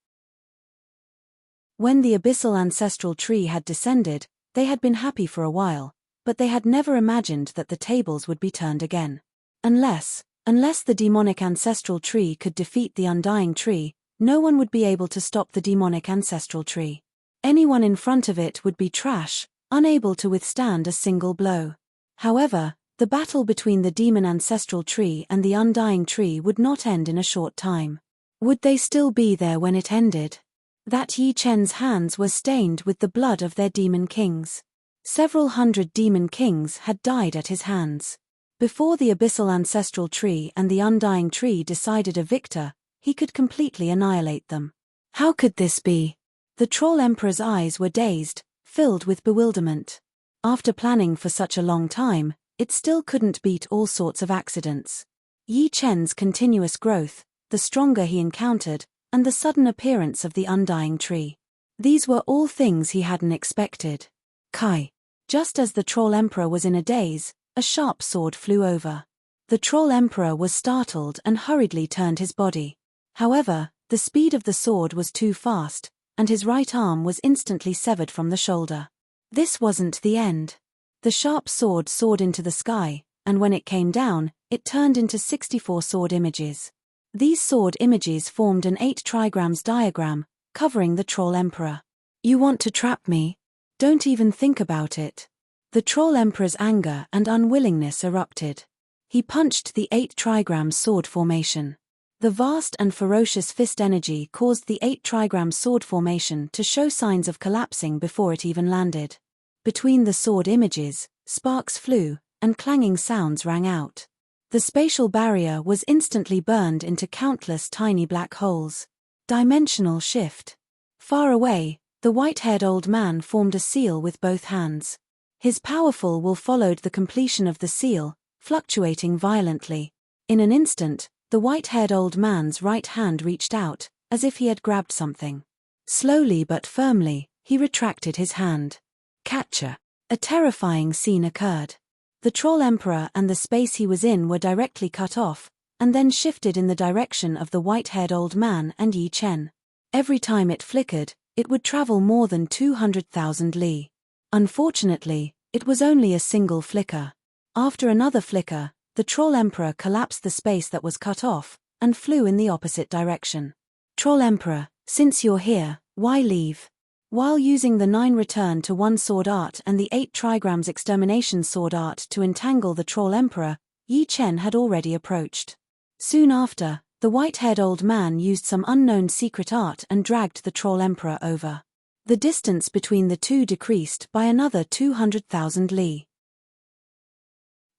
When the abyssal ancestral tree had descended, they had been happy for a while, but they had never imagined that the tables would be turned again. Unless the demonic ancestral tree could defeat the undying tree, no one would be able to stop the demonic ancestral tree. Anyone in front of it would be trash, unable to withstand a single blow. However, the battle between the demon ancestral tree and the undying tree would not end in a short time. Would they still be there when it ended? That Yi Chen's hands were stained with the blood of their demon kings. Several hundred demon kings had died at his hands. Before the abyssal ancestral tree and the undying tree decided a victor, he could completely annihilate them. How could this be? The Troll Emperor's eyes were dazed, filled with bewilderment. After planning for such a long time, it still couldn't beat all sorts of accidents. Yi Chen's continuous growth, the stronger he encountered, and the sudden appearance of the undying tree. These were all things he hadn't expected. Kai. Just as the Troll Emperor was in a daze, a sharp sword flew over. The Troll Emperor was startled and hurriedly turned his body. However, the speed of the sword was too fast, and his right arm was instantly severed from the shoulder. This wasn't the end. The sharp sword soared into the sky, and when it came down, it turned into 64 sword images. These sword images formed an 8 trigrams diagram, covering the Troll Emperor. You want to trap me? Don't even think about it. The Troll Emperor's anger and unwillingness erupted. He punched the 8 trigram sword formation. The vast and ferocious fist energy caused the 8 trigram sword formation to show signs of collapsing before it even landed. Between the sword images, sparks flew, and clanging sounds rang out. The spatial barrier was instantly burned into countless tiny black holes. Dimensional shift. Far away, the white-haired old man formed a seal with both hands. His powerful will followed the completion of the seal, fluctuating violently. In an instant, the white-haired old man's right hand reached out, as if he had grabbed something. Slowly but firmly, he retracted his hand. Catcher. A terrifying scene occurred. The Troll Emperor and the space he was in were directly cut off, and then shifted in the direction of the white-haired old man and Yi Chen. Every time it flickered, it would travel more than 200,000 li. Unfortunately, it was only a single flicker. After another flicker, the Troll Emperor collapsed the space that was cut off, and flew in the opposite direction. Troll Emperor, since you're here, why leave? While using the 9 return to 1 sword art and the 8 trigrams extermination sword art to entangle the Troll Emperor, Yi Chen had already approached. Soon after, the white-haired old man used some unknown secret art and dragged the Troll Emperor over. The distance between the two decreased by another 200,000 li.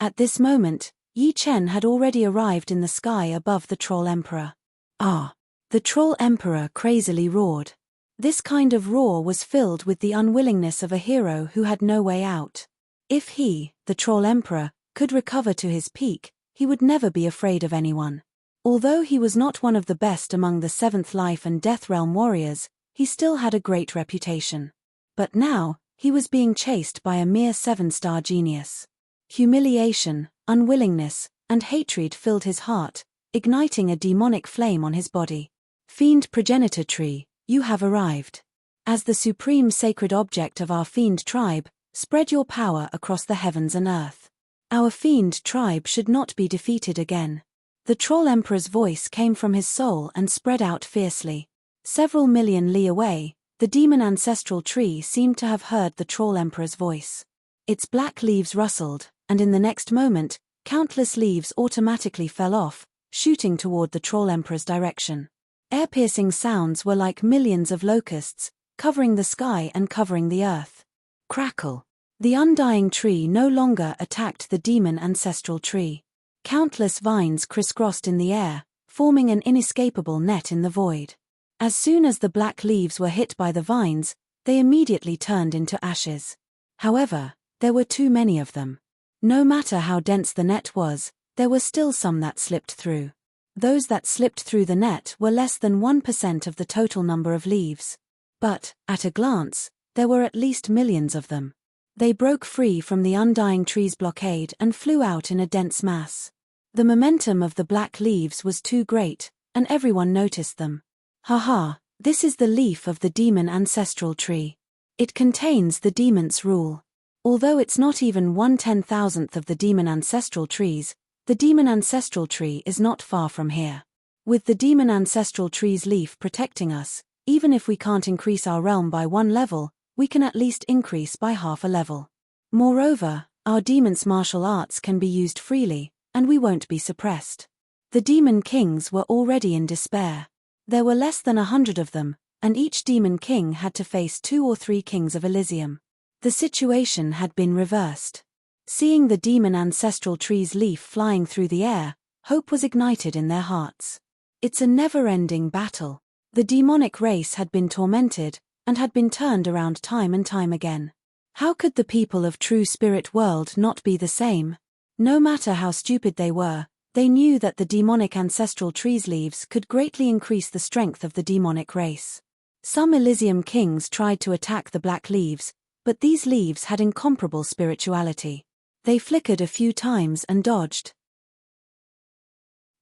At this moment, Yi Chen had already arrived in the sky above the Troll Emperor. Ah! The Troll Emperor crazily roared. This kind of roar was filled with the unwillingness of a hero who had no way out. If he, the Troll Emperor, could recover to his peak, he would never be afraid of anyone. Although he was not one of the best among the 7th Life and Death Realm warriors, he still had a great reputation. But now, he was being chased by a mere 7-star genius. Humiliation, unwillingness, and hatred filled his heart, igniting a demonic flame on his body. Fiend Progenitor Tree, you have arrived. As the supreme sacred object of our fiend tribe, spread your power across the heavens and earth. Our fiend tribe should not be defeated again. The Troll Emperor's voice came from his soul and spread out fiercely. Several million li away, the demon ancestral tree seemed to have heard the Troll Emperor's voice. Its black leaves rustled, and in the next moment, countless leaves automatically fell off, shooting toward the Troll Emperor's direction. Ear-piercing sounds were like millions of locusts, covering the sky and covering the earth. Crackle. The undying tree no longer attacked the demon ancestral tree. Countless vines crisscrossed in the air, forming an inescapable net in the void. As soon as the black leaves were hit by the vines, they immediately turned into ashes. However, there were too many of them. No matter how dense the net was, there were still some that slipped through. Those that slipped through the net were less than 1% of the total number of leaves. But, at a glance, there were at least millions of them. They broke free from the undying tree's blockade and flew out in a dense mass. The momentum of the black leaves was too great, and everyone noticed them. Haha, this is the leaf of the demon ancestral tree. It contains the demon's rule. Although it's not even 1/10,000th of the demon ancestral trees, the demon ancestral tree is not far from here. With the demon ancestral tree's leaf protecting us, even if we can't increase our realm by 1 level, we can at least increase by half a level. Moreover, our demon's martial arts can be used freely, and we won't be suppressed. The demon kings were already in despair. There were less than 100 of them, and each demon king had to face 2 or 3 kings of Elysium. The situation had been reversed. Seeing the demon ancestral tree's leaf flying through the air, hope was ignited in their hearts. It's a never-ending battle. The demonic race had been tormented, and had been turned around time and time again. How could the people of True Spirit World not be the same? No matter how stupid they were, they knew that the demonic ancestral tree's leaves could greatly increase the strength of the demonic race. Some Elysium kings tried to attack the black leaves, but these leaves had incomparable spirituality. They flickered a few times and dodged.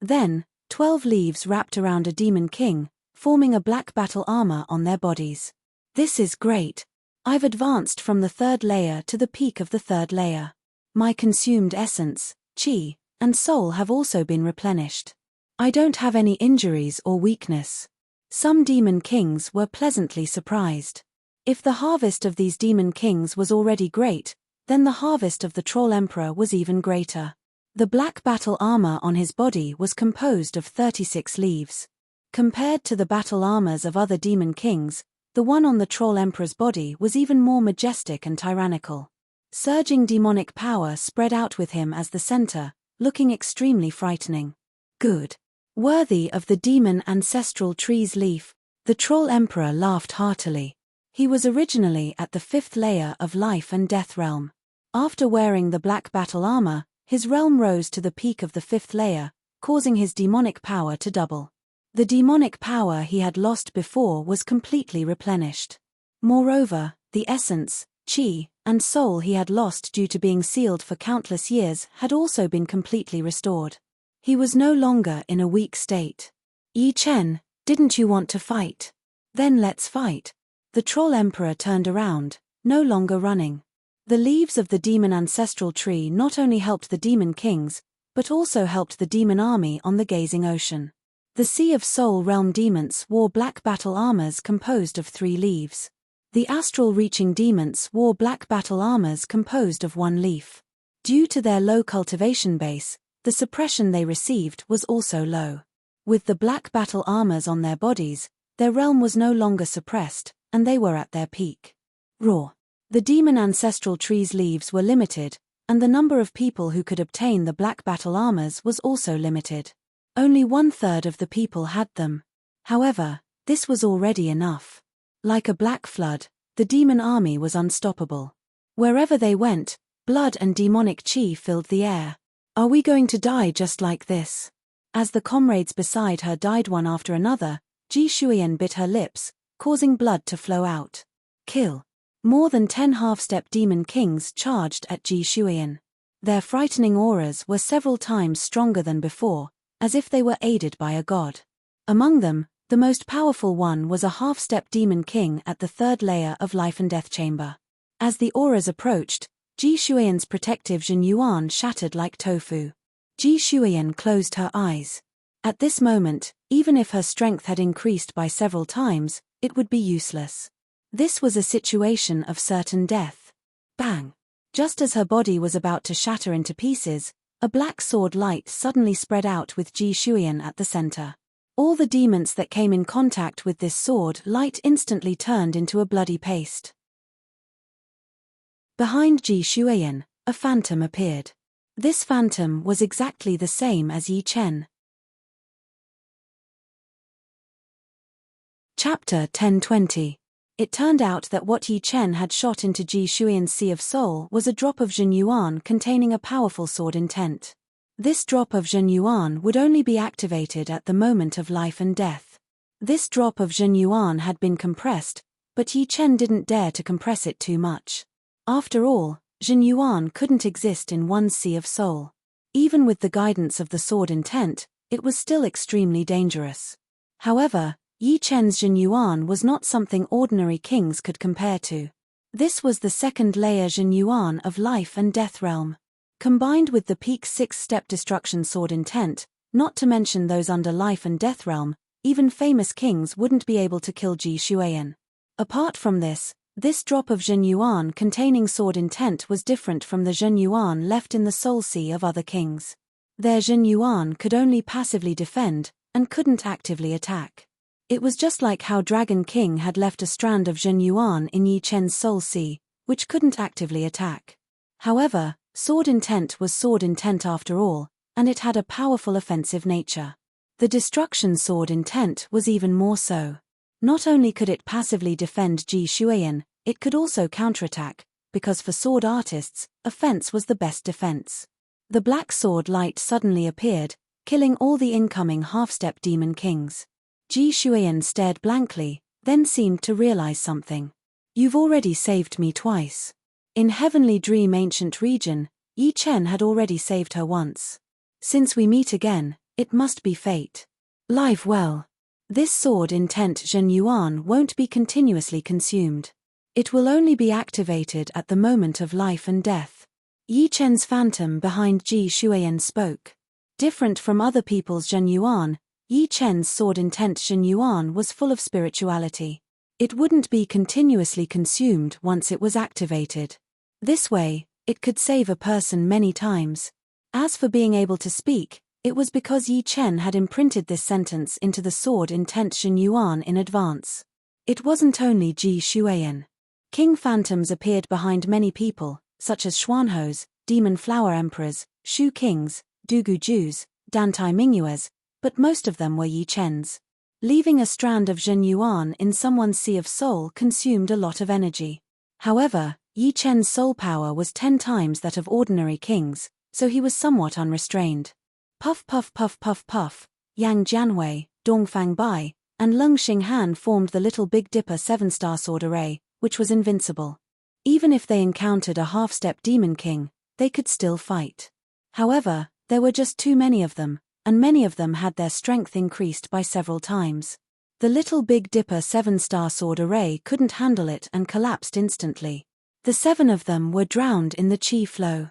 Then, 12 leaves wrapped around a demon king, forming a black battle armor on their bodies. This is great. I've advanced from the 3rd layer to the peak of the 3rd layer. My consumed essence, chi, and soul have also been replenished. I don't have any injuries or weakness. Some demon kings were pleasantly surprised. If the harvest of these demon kings was already great, then the harvest of the Troll Emperor was even greater. The black battle armor on his body was composed of 36 leaves. Compared to the battle armors of other demon kings, the one on the Troll Emperor's body was even more majestic and tyrannical. Surging demonic power spread out with him as the center, looking extremely frightening. Good. Worthy of the demon ancestral tree's leaf, the Troll Emperor laughed heartily. He was originally at the 5th layer of life and death realm. After wearing the black battle armor, his realm rose to the peak of the 5th layer, causing his demonic power to double. The demonic power he had lost before was completely replenished. Moreover, the essence, chi, and soul he had lost due to being sealed for countless years had also been completely restored. He was no longer in a weak state. Yi Chen, didn't you want to fight? Then let's fight. The Troll Emperor turned around, no longer running. The leaves of the demon ancestral tree not only helped the demon kings, but also helped the demon army on the gazing ocean. The Sea of Soul realm demons wore black battle armors composed of 3 leaves. The astral reaching demons wore black battle armors composed of 1 leaf. Due to their low cultivation base, the suppression they received was also low. With the black battle armors on their bodies, their realm was no longer suppressed, and they were at their peak. Raw. The demon ancestral tree's leaves were limited, and the number of people who could obtain the black battle armors was also limited. Only 1/3 of the people had them. However, this was already enough. Like a black flood, the demon army was unstoppable. Wherever they went, blood and demonic chi filled the air. Are we going to die just like this? As the comrades beside her died one after another, Ji Shuiyan bit her lips, causing blood to flow out. Kill. More than 10 half-step demon kings charged at Ji Shuiyan. Their frightening auras were several times stronger than before, as if they were aided by a god. Among them, the most powerful one was a half-step demon king at the 3rd layer of life and death chamber. As the auras approached, Ji Shuiyan's protective Jin Yuan shattered like tofu. Ji Shuiyan closed her eyes. At this moment, even if her strength had increased by several times, it would be useless. This was a situation of certain death. Bang! Just as her body was about to shatter into pieces, a black sword light suddenly spread out with Ji Shuiyan at the center. All the demons that came in contact with this sword light instantly turned into a bloody paste. Behind Ji Shuiyan, a phantom appeared. This phantom was exactly the same as Yi Chen. Chapter 1020. It turned out that what Yi Chen had shot into Ji Shuiyan's Sea of Soul was a drop of Jin Yuan containing a powerful sword intent. This drop of Jin Yuan would only be activated at the moment of life and death. This drop of Jin Yuan had been compressed, but Yi Chen didn't dare to compress it too much. After all, Jin Yuan couldn't exist in one Sea of Soul. Even with the guidance of the sword intent, it was still extremely dangerous. However, Yi Chen's Jin Yuan was not something ordinary kings could compare to. This was the 2nd layer Jin Yuan of life and death realm. Combined with the peak 6-step destruction sword intent, not to mention those under life and death realm, even famous kings wouldn't be able to kill Ji Shuiyan. Apart from this drop of Jin Yuan containing sword intent was different from the Jin Yuan left in the Soul Sea of other kings. Their Jin Yuan could only passively defend, and couldn't actively attack. It was just like how Dragon King had left a strand of Jin Yuan in Yi Chen's Soul Sea, which couldn't actively attack. However, Sword intent was sword intent after all, and it had a powerful offensive nature. The destruction sword intent was even more so. Not only could it passively defend Ji Shuiyan, it could also counterattack, because for sword artists, offense was the best defense. The black sword light suddenly appeared, killing all the incoming half-step demon kings. Ji Shuiyan stared blankly, then seemed to realize something. You've already saved me twice. In Heavenly Dream Ancient Region, Yi Chen had already saved her once. Since we meet again, it must be fate. Live well. This sword intent Zhen Yuan won't be continuously consumed. It will only be activated at the moment of life and death. Yi Chen's phantom behind Ji Shuiyan spoke. Different from other people's Zhen Yuan, Yi Chen's sword intent Zhen Yuan was full of spirituality. It wouldn't be continuously consumed once it was activated. This way, it could save a person many times. As for being able to speak, it was because Yi Chen had imprinted this sentence into the sword intent Zhen Yuan in advance. It wasn't only Ji Shuiyan. King phantoms appeared behind many people, such as Xuanhos, demon flower emperors, Shu kings, Dugu Jews, Dantai Mingyues, but most of them were Yi Chen's. Leaving a strand of Zhen Yuan in someone's sea of soul consumed a lot of energy. However, Yi Chen's soul power was 10 times that of ordinary kings, so he was somewhat unrestrained. Puff puff puff puff puff, Yang Jianhui, Dongfang Bai, and Lung Xinghan formed the Little Big Dipper 7-star sword array, which was invincible. Even if they encountered a half-step demon king, they could still fight. However, there were just too many of them, and many of them had their strength increased by several times. The Little Big Dipper 7-star sword array couldn't handle it and collapsed instantly. The 7 of them were drowned in the qi flow.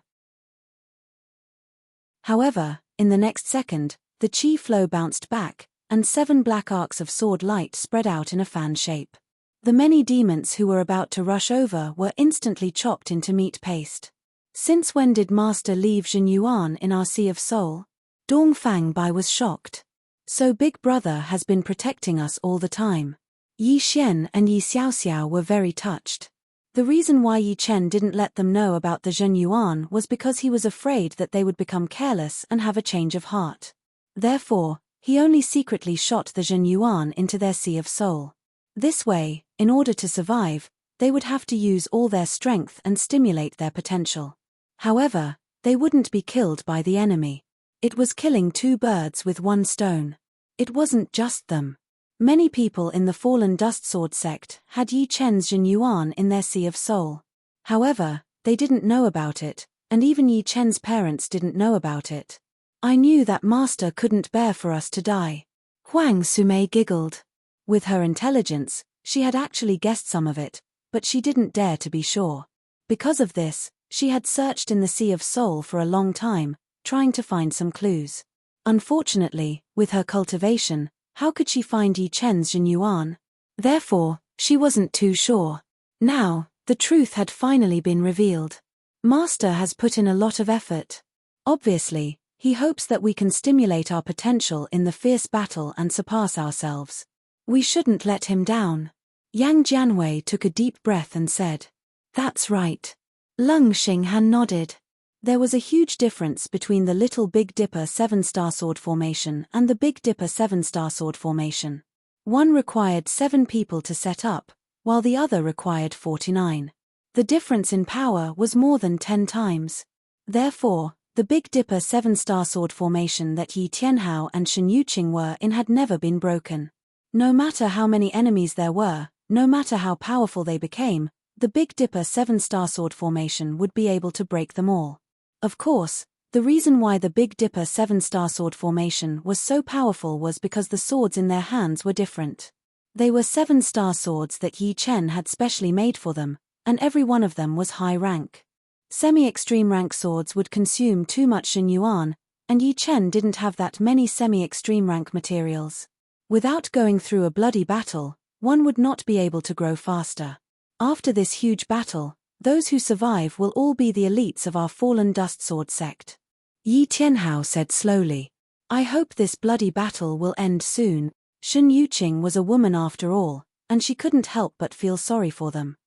However, in the next second, the qi flow bounced back, and 7 black arcs of sword light spread out in a fan shape. The many demons who were about to rush over were instantly chopped into meat paste. Since when did Master leave Zhen Yuan in our Sea of Soul? Dongfang Bai was shocked. So Big Brother has been protecting us all the time. Yi Xian and Yi Xiaoxiao were very touched. The reason why Yi Chen didn't let them know about the Zhen Yuan was because he was afraid that they would become careless and have a change of heart. Therefore, he only secretly shot the Zhen Yuan into their Sea of Soul. This way, in order to survive, they would have to use all their strength and stimulate their potential. However, they wouldn't be killed by the enemy. It was killing 2 birds with 1 stone. It wasn't just them. Many people in the Fallen Dust Sword sect had Yi Chen's Zhen Yuan in their Sea of Soul. However, they didn't know about it, and even Yi Chen's parents didn't know about it. I knew that Master couldn't bear for us to die. Huang Sumei giggled. With her intelligence, she had actually guessed some of it, but she didn't dare to be sure. Because of this, she had searched in the Sea of Soul for a long time, trying to find some clues. Unfortunately, with her cultivation, how could she find Yi Chen's Zhen Yuan? Therefore, she wasn't too sure. Now, the truth had finally been revealed. Master has put in a lot of effort. Obviously, he hopes that we can stimulate our potential in the fierce battle and surpass ourselves. We shouldn't let him down. Yang Jianhui took a deep breath and said, "That's right." Lung Xinghan nodded. There was a huge difference between the Little Big Dipper 7-star sword formation and the Big Dipper 7-star sword formation. One required 7 people to set up, while the other required 49. The difference in power was more than 10 times. Therefore, the Big Dipper 7-star sword formation that Yi Tianhao and Shen Yuqing were in had never been broken. No matter how many enemies there were, no matter how powerful they became, the Big Dipper 7-star sword formation would be able to break them all. Of course, the reason why the Big Dipper 7-star sword formation was so powerful was because the swords in their hands were different. They were 7-star swords that Yi Chen had specially made for them, and every one of them was high rank. Semi-extreme rank swords would consume too much Zhen Yuan, and Yi Chen didn't have that many semi-extreme rank materials. Without going through a bloody battle, one would not be able to grow faster. After this huge battle, those who survive will all be the elites of our Fallen Dust Sword sect. Yi Tianhao said slowly, "I hope this bloody battle will end soon." Shen Yuqing was a woman after all, and she couldn't help but feel sorry for them.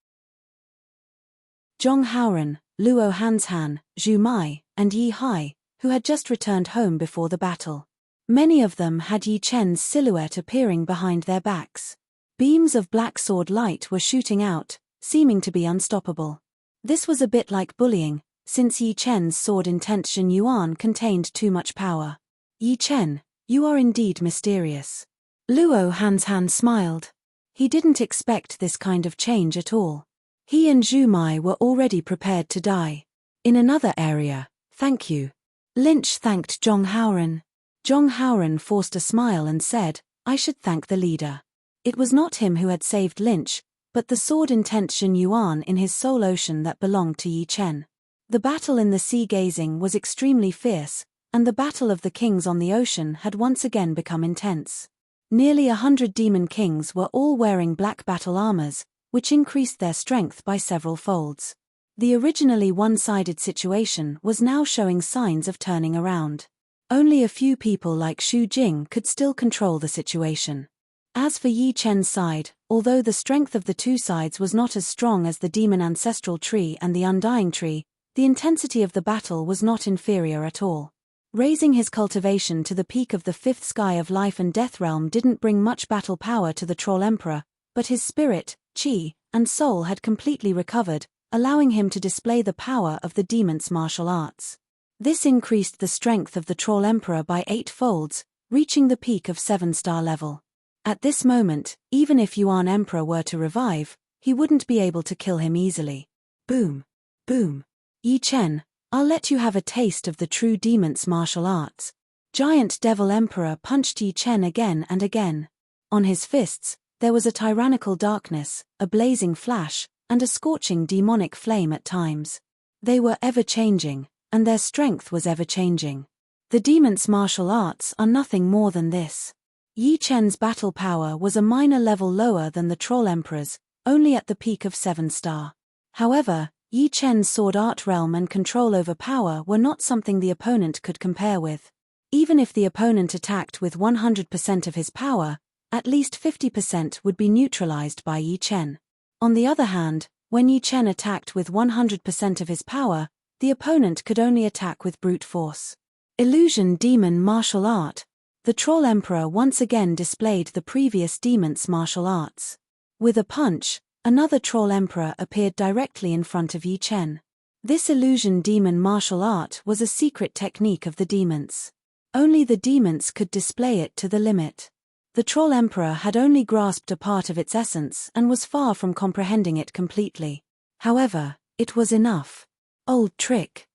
Zhong Haoran, Luo Hanshan, Zhu Mai, and Yi Hai, who had just returned home before the battle. Many of them had Yi Chen's silhouette appearing behind their backs. Beams of black sword light were shooting out, seeming to be unstoppable. This was a bit like bullying, since Yi Chen's sword intention yuan contained too much power. Yi Chen, you are indeed mysterious. Luo Hanshan smiled. He didn't expect this kind of change at all. He and Zhu Mai were already prepared to die. In another area, thank you. Lynch thanked Zhong Haoran. Zhong Haoran forced a smile and said, I should thank the leader. It was not him who had saved Lynch, but the sword intention yuan in his soul ocean that belonged to Yi Chen. The battle in the sea gazing was extremely fierce, and the battle of the kings on the ocean had once again become intense. Nearly 100 demon kings were all wearing black battle armors, which increased their strength by several folds. The originally one-sided situation was now showing signs of turning around. Only a few people like Xu Jing could still control the situation. As for Yi Chen's side, although the strength of the two sides was not as strong as the demon ancestral tree and the undying tree, the intensity of the battle was not inferior at all. Raising his cultivation to the peak of the fifth sky of life and death realm didn't bring much battle power to the Troll Emperor, but his spirit, chi, and soul had completely recovered, allowing him to display the power of the demon's martial arts. This increased the strength of the Troll Emperor by 8 folds, reaching the peak of 7-star level. At this moment, even if Yuan Emperor were to revive, he wouldn't be able to kill him easily. Boom. Boom. Yi Chen, I'll let you have a taste of the true demon's martial arts. Giant Devil Emperor punched Yi Chen again and again. On his fists, there was a tyrannical darkness, a blazing flash, and a scorching demonic flame at times. They were ever-changing, and their strength was ever-changing. The demon's martial arts are nothing more than this. Yi Chen's battle power was a minor level lower than the Troll Emperor's, only at the peak of 7-star. However, Yi Chen's sword art realm and control over power were not something the opponent could compare with. Even if the opponent attacked with 100% of his power, at least 50% would be neutralized by Yi Chen. On the other hand, when Yi Chen attacked with 100% of his power, the opponent could only attack with brute force. Illusion Demon Martial Art. The Troll Emperor once again displayed the previous demon's martial arts. With a punch, another Troll Emperor appeared directly in front of Yi Chen. This illusion demon martial art was a secret technique of the demons. Only the demons could display it to the limit. The Troll Emperor had only grasped a part of its essence and was far from comprehending it completely. However, it was enough. Old trick.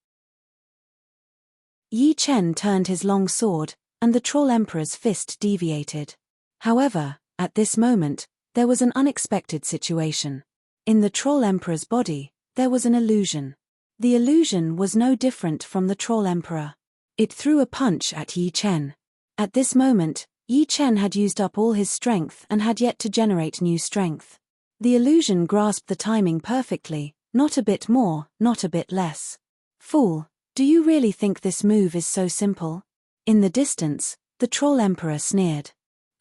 Yi Chen turned his long sword, and the Troll Emperor's fist deviated. However, at this moment, there was an unexpected situation. In the Troll Emperor's body, there was an illusion. The illusion was no different from the Troll Emperor. It threw a punch at Yi Chen. At this moment, Yi Chen had used up all his strength and had yet to generate new strength. The illusion grasped the timing perfectly, not a bit more, not a bit less. Fool, do you really think this move is so simple? In the distance, the Troll Emperor sneered.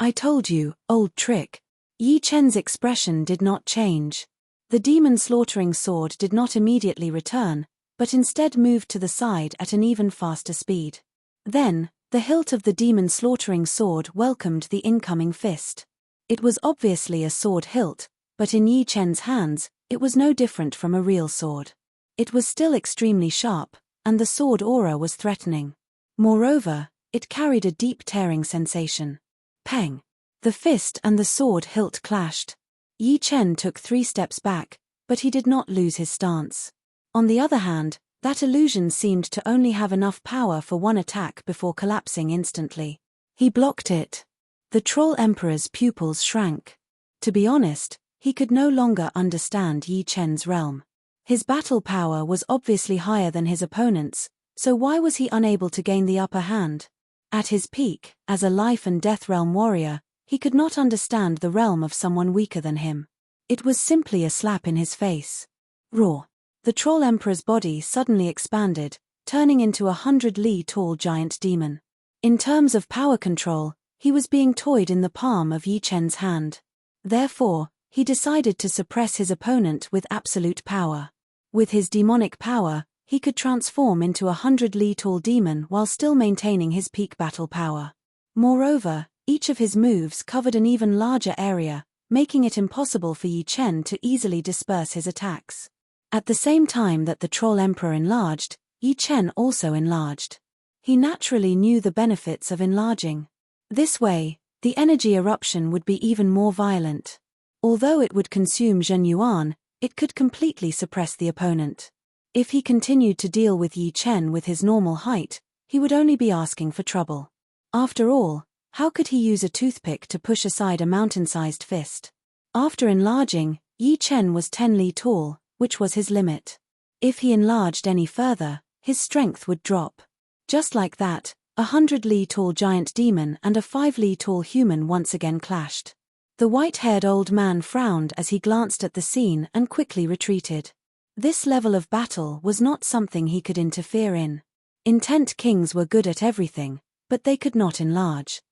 I told you, old trick. Yi Chen's expression did not change. The demon slaughtering sword did not immediately return, but instead moved to the side at an even faster speed. Then, the hilt of the demon slaughtering sword welcomed the incoming fist. It was obviously a sword hilt, but in Yi Chen's hands, it was no different from a real sword. It was still extremely sharp, and the sword aura was threatening. Moreover, it carried a deep tearing sensation. Peng! The fist and the sword hilt clashed. Yi Chen took 3 steps back, but he did not lose his stance. On the other hand, that illusion seemed to only have enough power for one attack before collapsing instantly. He blocked it. The Troll Emperor's pupils shrank. To be honest, he could no longer understand Yi Chen's realm. His battle power was obviously higher than his opponent's, so why was he unable to gain the upper hand? At his peak, as a life and death realm warrior, he could not understand the realm of someone weaker than him. It was simply a slap in his face. Roar! The Troll Emperor's body suddenly expanded, turning into 100 li tall giant demon. In terms of power control, he was being toyed in the palm of Yi Chen's hand. Therefore, he decided to suppress his opponent with absolute power. With his demonic power, he could transform into 100-li-tall demon while still maintaining his peak battle power. Moreover, each of his moves covered an even larger area, making it impossible for Yi Chen to easily disperse his attacks. At the same time that the Troll Emperor enlarged, Yi Chen also enlarged. He naturally knew the benefits of enlarging. This way, the energy eruption would be even more violent. Although it would consume Zhen Yuan, it could completely suppress the opponent. If he continued to deal with Yi Chen with his normal height, he would only be asking for trouble. After all, how could he use a toothpick to push aside a mountain-sized fist? After enlarging, Yi Chen was 10 li tall, which was his limit. If he enlarged any further, his strength would drop. Just like that, 100 li tall giant demon and a 5 li tall human once again clashed. The white-haired old man frowned as he glanced at the scene and quickly retreated. This level of battle was not something he could interfere in. Intent kings were good at everything, but they could not enlarge.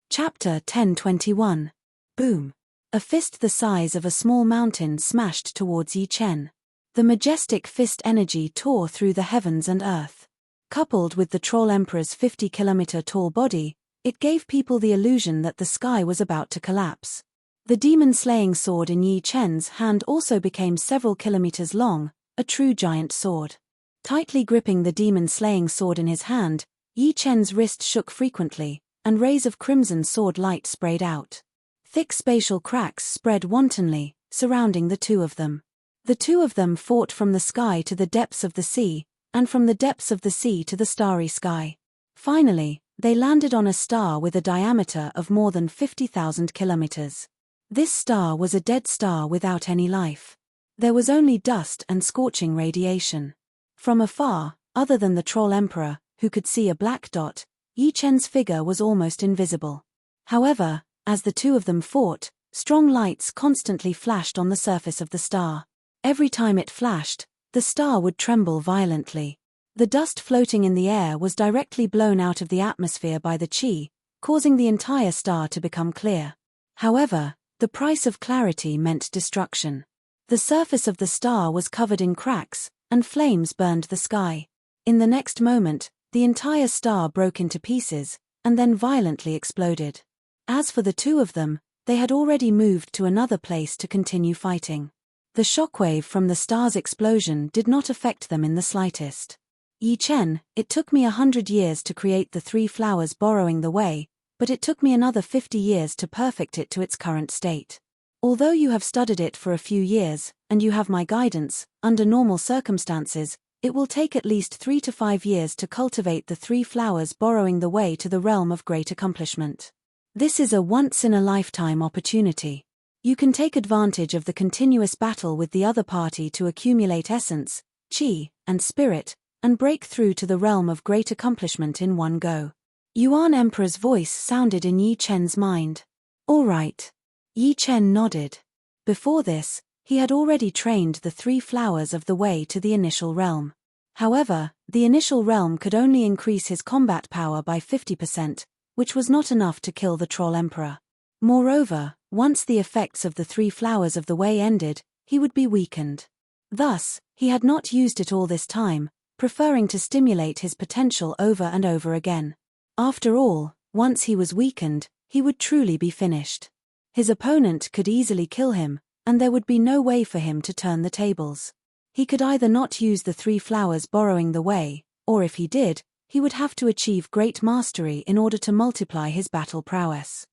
Chapter 1021. Boom. A fist the size of a small mountain smashed towards Yi Chen. The majestic fist energy tore through the heavens and earth. Coupled with the Troll Emperor's 50-kilometer tall body, it gave people the illusion that the sky was about to collapse. The demon-slaying sword in Yi Chen's hand also became several kilometers long, a true giant sword. Tightly gripping the demon-slaying sword in his hand, Yi Chen's wrist shook frequently, and rays of crimson sword light sprayed out. Thick spatial cracks spread wantonly, surrounding the two of them. The two of them fought from the sky to the depths of the sea, and from the depths of the sea to the starry sky. Finally, they landed on a star with a diameter of more than 50,000 kilometers. This star was a dead star without any life. There was only dust and scorching radiation. From afar, other than the Troll Emperor, who could see a black dot, Yi Chen's figure was almost invisible. However, as the two of them fought, strong lights constantly flashed on the surface of the star. Every time it flashed, the star would tremble violently. The dust floating in the air was directly blown out of the atmosphere by the qi, causing the entire star to become clear. However, the price of clarity meant destruction. The surface of the star was covered in cracks, and flames burned the sky. In the next moment, the entire star broke into pieces, and then violently exploded. As for the two of them, they had already moved to another place to continue fighting. The shockwave from the star's explosion did not affect them in the slightest. Yi Chen, it took me 100 years to create the three flowers borrowing the way, but it took me another 50 years to perfect it to its current state. Although you have studied it for a few years, and you have my guidance, under normal circumstances, it will take at least 3 to 5 years to cultivate the three flowers borrowing the way to the realm of great accomplishment. This is a once-in-a-lifetime opportunity. You can take advantage of the continuous battle with the other party to accumulate essence, qi, and spirit, and break through to the realm of great accomplishment in one go. Yuan Emperor's voice sounded in Yi Chen's mind. All right. Yi Chen nodded. Before this, he had already trained the three flowers of the way to the initial realm. However, the initial realm could only increase his combat power by 50%, which was not enough to kill the Troll Emperor. Moreover, once the effects of the three flowers of the way ended, he would be weakened. Thus, he had not used it all this time, preferring to stimulate his potential over and over again. After all, once he was weakened, he would truly be finished. His opponent could easily kill him, and there would be no way for him to turn the tables. He could either not use the three flowers borrowing the way, or if he did, he would have to achieve great mastery in order to multiply his battle prowess.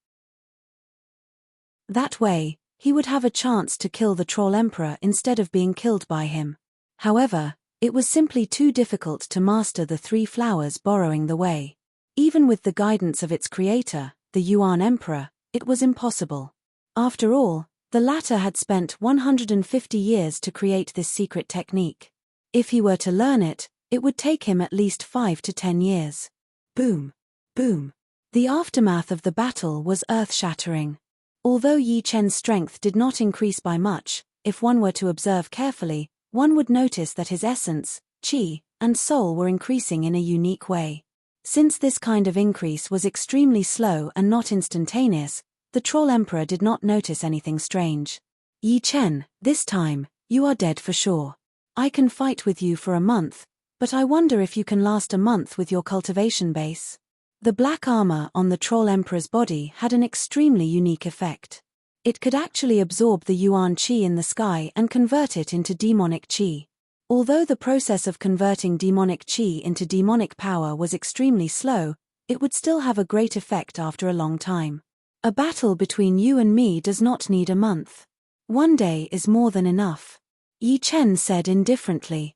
That way, he would have a chance to kill the Troll Emperor instead of being killed by him. However, it was simply too difficult to master the three flowers borrowing the way. Even with the guidance of its creator, the Yuan Emperor, it was impossible. After all, the latter had spent 150 years to create this secret technique. If he were to learn it, it would take him at least 5 to 10 years. Boom. Boom. The aftermath of the battle was earth-shattering. Although Yi Chen's strength did not increase by much, if one were to observe carefully, one would notice that his essence, qi, and soul were increasing in a unique way. Since this kind of increase was extremely slow and not instantaneous, the Troll Emperor did not notice anything strange. Yi Chen, this time, you are dead for sure. I can fight with you for a month, but I wonder if you can last a month with your cultivation base. The black armor on the Troll Emperor's body had an extremely unique effect. It could actually absorb the Yuan Qi in the sky and convert it into demonic Qi. Although the process of converting demonic Qi into demonic power was extremely slow, it would still have a great effect after a long time. A battle between you and me does not need a month. One day is more than enough. Yi Chen said indifferently.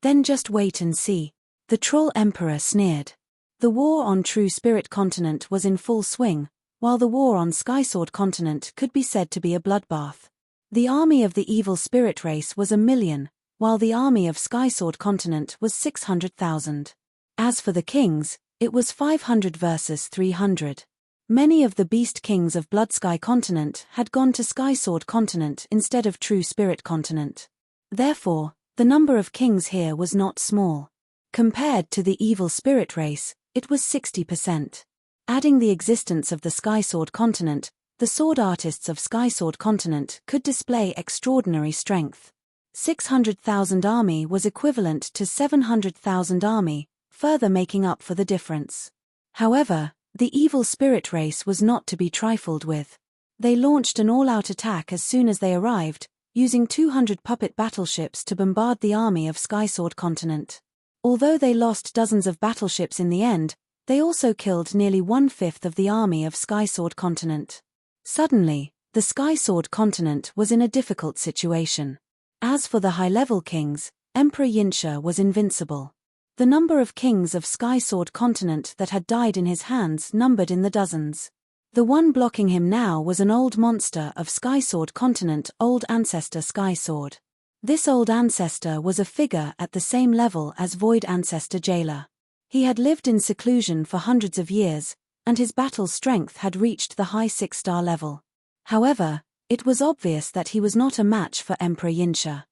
Then just wait and see. The Troll Emperor sneered. The war on True Spirit Continent was in full swing, while the war on Skysword Continent could be said to be a bloodbath. The army of the evil spirit race was 1,000,000, while the army of Skysword Continent was 600,000. As for the kings, it was 500 versus 300. Many of the beast kings of Bloodsky Continent had gone to Skysword Continent instead of True Spirit Continent. Therefore, the number of kings here was not small. Compared to the evil spirit race, it was 60%. Adding the existence of the Skysword Continent, the sword artists of Skysword Continent could display extraordinary strength. 600,000 army was equivalent to 700,000 army, further making up for the difference. However, the evil spirit race was not to be trifled with. They launched an all-out attack as soon as they arrived, using 200 puppet battleships to bombard the army of Skysword Continent. Although they lost dozens of battleships in the end, they also killed nearly 1/5 of the army of Skysword Continent. Suddenly, the Skysword Continent was in a difficult situation. As for the high-level kings, Emperor Yinsha was invincible. The number of kings of Skysword Continent that had died in his hands numbered in the dozens. The one blocking him now was an old monster of Skysword Continent, Old Ancestor Skysword. This old ancestor was a figure at the same level as Void Ancestor Jailer. He had lived in seclusion for hundreds of years, and his battle strength had reached the high 6-star level. However, it was obvious that he was not a match for Emperor Yinsha.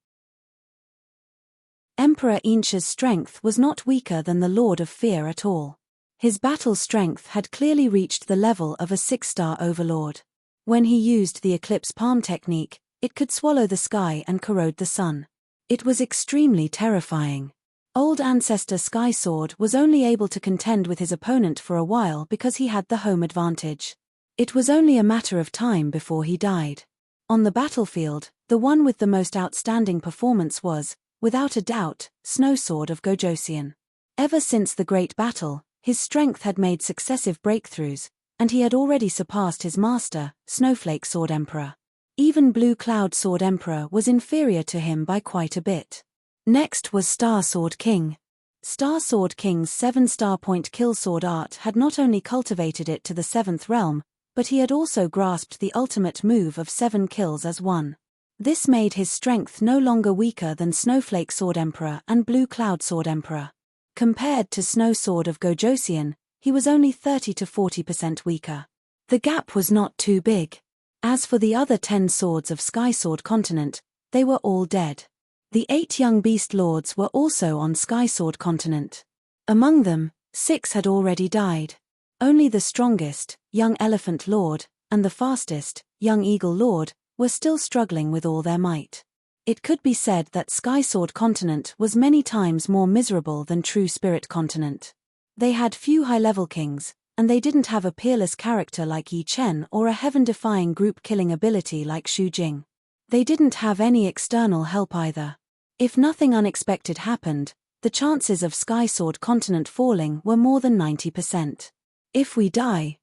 Emperor Yinsha's strength was not weaker than the Lord of Fear at all. His battle strength had clearly reached the level of a 6-star overlord. When he used the Eclipse Palm technique, it could swallow the sky and corrode the sun. It was extremely terrifying. Old Ancestor Skysword was only able to contend with his opponent for a while because he had the home advantage. It was only a matter of time before he died. On the battlefield, the one with the most outstanding performance was, without a doubt, Snowsword of Gojosian. Ever since the Great Battle, his strength had made successive breakthroughs, and he had already surpassed his master, Snowflake Sword Emperor. Even Blue Cloud Sword Emperor was inferior to him by quite a bit. Next was Star Sword King. Star Sword King's 7-star point kill sword art had not only cultivated it to the 7th realm, but he had also grasped the ultimate move of 7 kills as one. This made his strength no longer weaker than Snowflake Sword Emperor and Blue Cloud Sword Emperor. Compared to Snow Sword of Gojosian, he was only 30 to 40% weaker. The gap was not too big. As for the other 10 swords of Skysword Continent, they were all dead. The 8 young beast lords were also on Skysword Continent. Among them, 6 had already died. Only the strongest, young Elephant Lord, and the fastest, young Eagle Lord, were still struggling with all their might. It could be said that Skysword Continent was many times more miserable than True Spirit Continent. They had few high-level kings, and they didn't have a peerless character like Yi Chen or a heaven-defying group-killing ability like Xu Jing. They didn't have any external help either. If nothing unexpected happened, the chances of Skysword Continent falling were more than 90%. If we die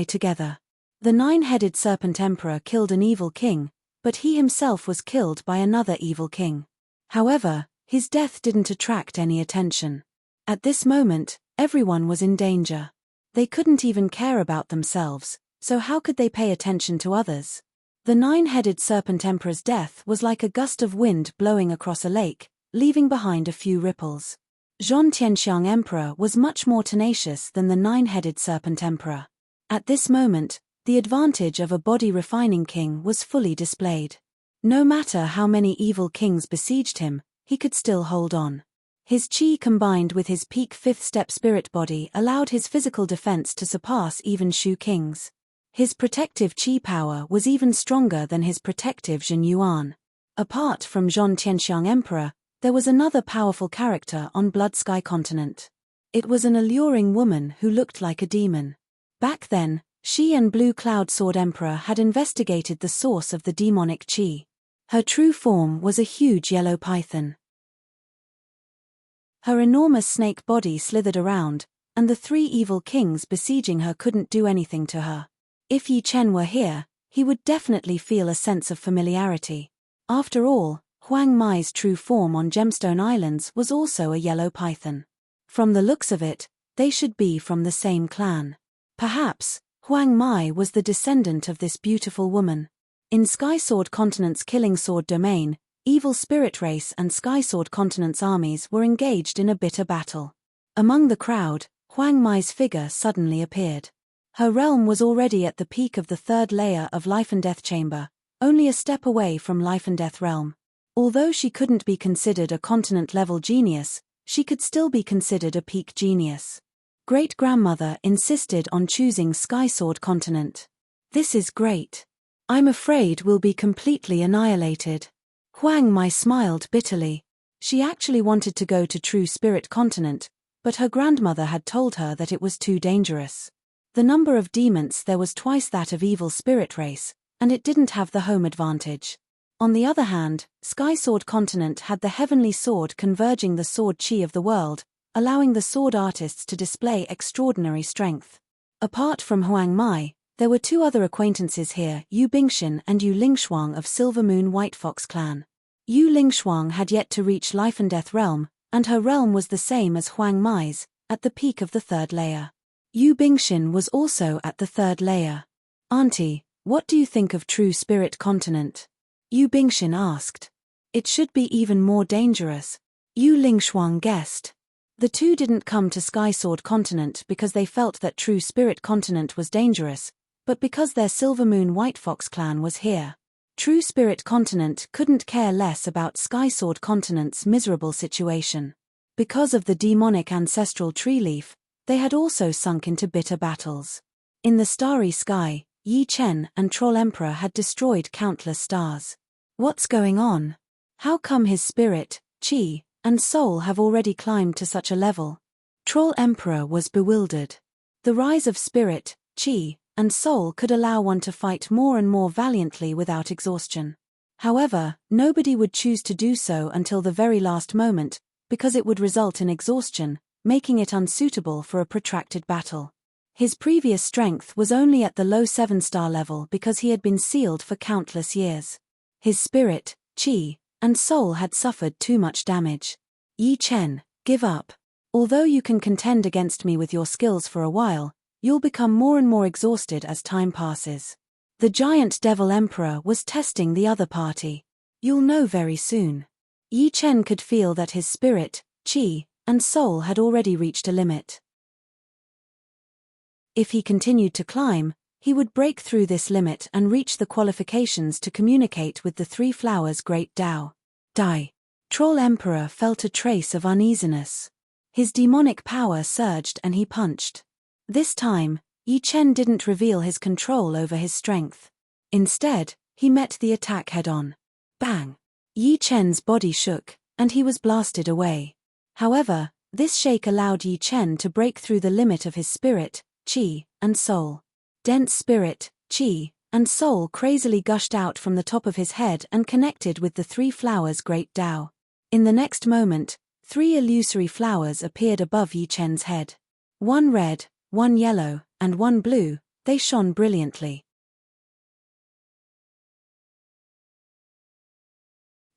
together. The 9-headed Serpent Emperor killed an evil king, but he himself was killed by another evil king. However, his death didn't attract any attention. At this moment, everyone was in danger. They couldn't even care about themselves, so how could they pay attention to others? The 9-headed Serpent Emperor's death was like a gust of wind blowing across a lake, leaving behind a few ripples. Zhong Tianxiang Emperor was much more tenacious than the 9-headed Serpent Emperor. At this moment, the advantage of a body-refining king was fully displayed. No matter how many evil kings besieged him, he could still hold on. His chi combined with his peak 5th step spirit body allowed his physical defense to surpass even Shu King's. His protective qi power was even stronger than his protective Zhen Yuan. Apart from Zhong Tianxiang Emperor, there was another powerful character on Blood Sky Continent. It was an alluring woman who looked like a demon. Back then, she and Blue Cloud Sword Emperor had investigated the source of the demonic qi. Her true form was a huge yellow python. Her enormous snake body slithered around, and the three evil kings besieging her couldn't do anything to her. If Yi Chen were here, he would definitely feel a sense of familiarity. After all, Huang Mai's true form on Gemstone Islands was also a yellow python. From the looks of it, they should be from the same clan. Perhaps, Huang Mai was the descendant of this beautiful woman. In Sky Sword Continent's Killing Sword domain, Evil Spirit Race and Sky Sword Continent's armies were engaged in a bitter battle. Among the crowd, Huang Mai's figure suddenly appeared. Her realm was already at the peak of the third layer of Life and Death Chamber, only a step away from Life and Death Realm. Although she couldn't be considered a continent-level genius, she could still be considered a peak genius. Great-grandmother insisted on choosing Sky Sword Continent. This is great. I'm afraid we'll be completely annihilated. Huang Mai smiled bitterly. She actually wanted to go to True Spirit Continent, but her grandmother had told her that it was too dangerous. The number of demons there was twice that of Evil Spirit Race, and it didn't have the home advantage. On the other hand, Sky Sword Continent had the heavenly sword converging the sword qi of the world, allowing the sword artists to display extraordinary strength. Apart from Huang Mai, there were two other acquaintances here, Yu Bingshan and Yu Lingshuang of Silver Moon White Fox clan. Yu Lingshuang had yet to reach Life and Death Realm, and her realm was the same as Huang Mai's, at the peak of the third layer. Yu Bingshan was also at the third layer. Auntie, what do you think of True Spirit Continent? Yu Bingshan asked. It should be even more dangerous. Yu Lingshuang guessed. The two didn't come to Sky Sword Continent because they felt that True Spirit Continent was dangerous, but because their Silver Moon White Fox clan was here. True Spirit Continent couldn't care less about Sky Sword Continent's miserable situation. Because of the demonic ancestral tree leaf, they had also sunk into bitter battles. In the starry sky, Yi Chen and Troll Emperor had destroyed countless stars. What's going on? How come his spirit, qi, and soul have already climbed to such a level? Troll Emperor was bewildered. The rise of spirit, qi, and soul could allow one to fight more and more valiantly without exhaustion. However, nobody would choose to do so until the very last moment, because it would result in exhaustion, making it unsuitable for a protracted battle. His previous strength was only at the low 7-star level because he had been sealed for countless years. His spirit, qi, and soul had suffered too much damage. Yi Chen, give up. Although you can contend against me with your skills for a while, you'll become more and more exhausted as time passes. The giant devil emperor was testing the other party. You'll know very soon. Yi Chen could feel that his spirit, qi, and soul had already reached a limit. If he continued to climb, he would break through this limit and reach the qualifications to communicate with the Three Flowers' Great Tao. Dai. Troll Emperor felt a trace of uneasiness. His demonic power surged and he punched. This time, Yi Chen didn't reveal his control over his strength. Instead, he met the attack head-on. Bang! Yi Chen's body shook, and he was blasted away. However, this shake allowed Yi Chen to break through the limit of his spirit, qi, and soul. Dense spirit, qi, and soul crazily gushed out from the top of his head and connected with the Three Flowers' Great Tao. In the next moment, 3 illusory flowers appeared above Yi Chen's head. 1 red, 1 yellow, and 1 blue, they shone brilliantly.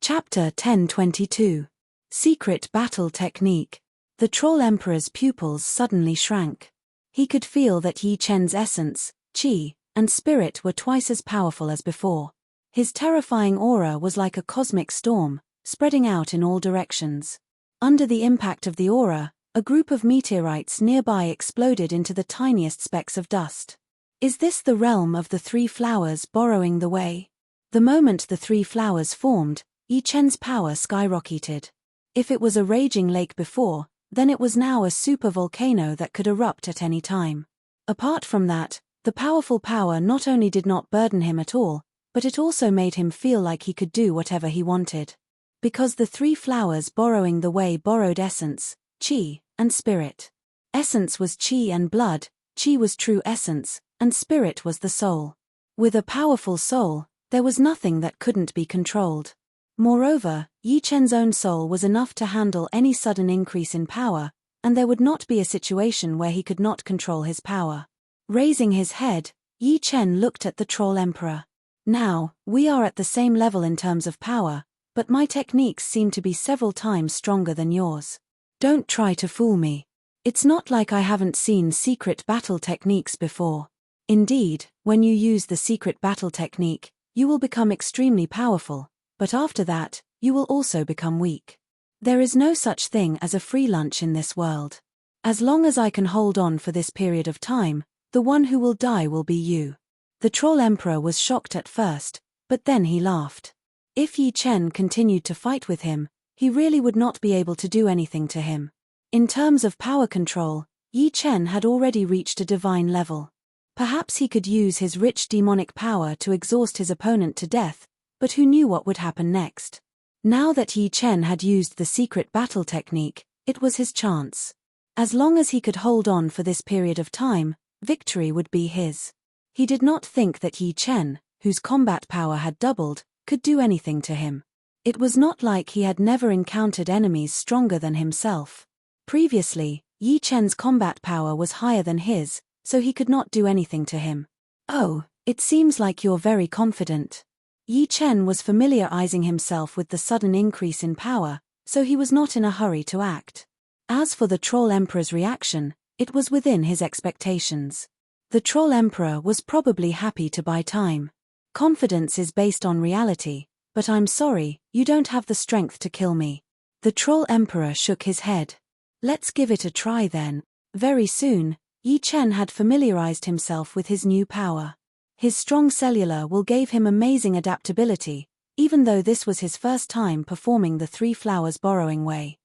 Chapter 1022. Secret Battle Technique. The Troll Emperor's pupils suddenly shrank. He could feel that Yi Chen's essence, qi, and spirit were twice as powerful as before. His terrifying aura was like a cosmic storm, spreading out in all directions. Under the impact of the aura, a group of meteorites nearby exploded into the tiniest specks of dust. Is this the realm of the Three Flowers borrowing the way? The moment the Three Flowers formed, Yi Chen's power skyrocketed. If it was a raging lake before, then it was now a supervolcano that could erupt at any time. Apart from that, the The powerful power not only did not burden him at all, but it also made him feel like he could do whatever he wanted. Because the three flowers borrowing the way borrowed essence, chi, and spirit. Essence was chi and blood, chi was true essence, and spirit was the soul. With a powerful soul, there was nothing that couldn't be controlled. Moreover, Yi Chen's own soul was enough to handle any sudden increase in power, and there would not be a situation where he could not control his power. Raising his head, Yi Chen looked at the Troll Emperor. Now, we are at the same level in terms of power, but my techniques seem to be several times stronger than yours. Don't try to fool me. It's not like I haven't seen secret battle techniques before. Indeed, when you use the secret battle technique, you will become extremely powerful, but after that, you will also become weak. There is no such thing as a free lunch in this world. As long as I can hold on for this period of time, the one who will die will be you. The Troll Emperor was shocked at first, but then he laughed. If Yi Chen continued to fight with him, he really would not be able to do anything to him. In terms of power control, Yi Chen had already reached a divine level. Perhaps he could use his rich demonic power to exhaust his opponent to death, but who knew what would happen next? Now that Yi Chen had used the secret battle technique, it was his chance. As long as he could hold on for this period of time, victory would be his. He did not think that Yi Chen, whose combat power had doubled, could do anything to him. It was not like he had never encountered enemies stronger than himself. Previously, Yi Chen's combat power was higher than his, so he could not do anything to him. Oh, it seems like you're very confident. Yi Chen was familiarizing himself with the sudden increase in power, so he was not in a hurry to act. As for the Troll Emperor's reaction, it was within his expectations. The Troll Emperor was probably happy to buy time. Confidence is based on reality, but I'm sorry, you don't have the strength to kill me. The Troll Emperor shook his head. Let's give it a try then. Very soon, Yi Chen had familiarized himself with his new power. His strong cellular will gave him amazing adaptability, even though this was his first time performing the three flowers borrowing way.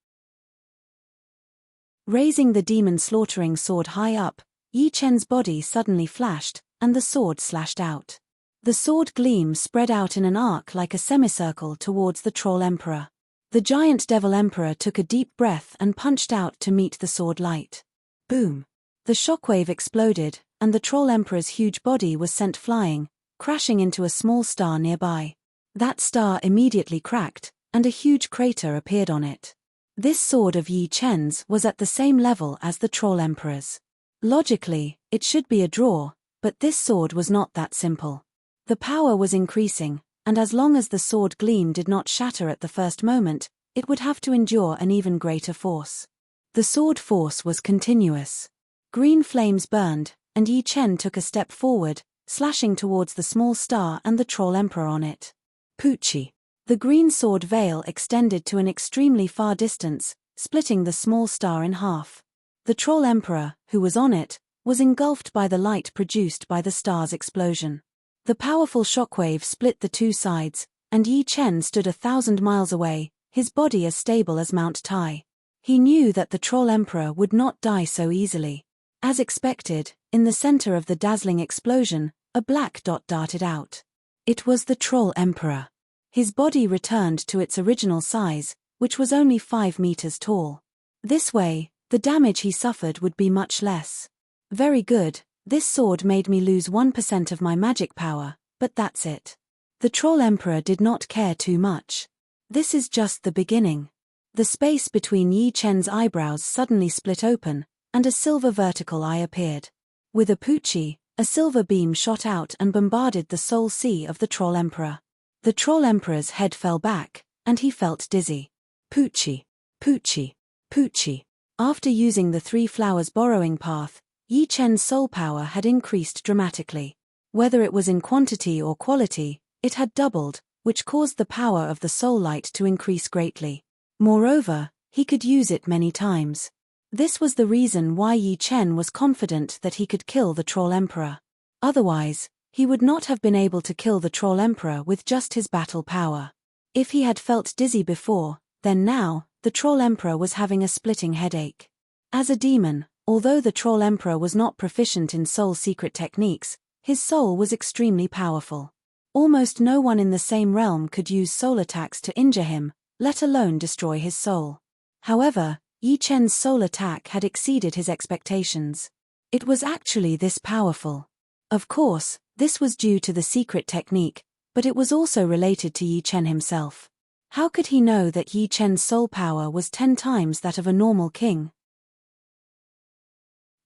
Raising the demon slaughtering sword high up, Yi Chen's body suddenly flashed, and the sword slashed out. The sword gleam spread out in an arc like a semicircle towards the Troll Emperor. The giant Devil Emperor took a deep breath and punched out to meet the sword light. Boom! The shockwave exploded, and the Troll Emperor's huge body was sent flying, crashing into a small star nearby. That star immediately cracked, and a huge crater appeared on it. This sword of Yi Chen's was at the same level as the Troll Emperor's. Logically, it should be a draw, but this sword was not that simple. The power was increasing, and as long as the sword gleam did not shatter at the first moment, it would have to endure an even greater force. The sword force was continuous. Green flames burned, and Yi Chen took a step forward, slashing towards the small star and the Troll Emperor on it. Poochie. The green sword veil extended to an extremely far distance, splitting the small star in half. The Troll Emperor, who was on it, was engulfed by the light produced by the star's explosion. The powerful shockwave split the two sides, and Yi Chen stood 1,000 miles away, his body as stable as Mount Tai. He knew that the Troll Emperor would not die so easily. As expected, in the center of the dazzling explosion, a black dot darted out. It was the Troll Emperor. His body returned to its original size, which was only 5 meters tall. This way, the damage he suffered would be much less. Very good, this sword made me lose 1% of my magic power, but that's it. The Troll Emperor did not care too much. This is just the beginning. The space between Yi Chen's eyebrows suddenly split open, and a silver vertical eye appeared. With a poochie, a silver beam shot out and bombarded the soul sea of the Troll Emperor. The Troll Emperor's head fell back, and he felt dizzy. Poochie, poochie, poochie. After using the three flowers borrowing path, Yi Chen's soul power had increased dramatically. Whether it was in quantity or quality, it had doubled, which caused the power of the soul light to increase greatly. Moreover, he could use it many times. This was the reason why Yi Chen was confident that he could kill the Troll Emperor. Otherwise, he would not have been able to kill the Troll Emperor with just his battle power. If he had felt dizzy before, then now, the Troll Emperor was having a splitting headache. As a demon, Although the Troll Emperor was not proficient in soul secret techniques, his soul was extremely powerful. Almost no one in the same realm could use soul attacks to injure him, let alone destroy his soul. However, Yi Chen's soul attack had exceeded his expectations. It was actually this powerful. Of course, this was due to the secret technique, but it was also related to Yi Chen himself. How could he know that Yi Chen's soul power was 10 times that of a normal king?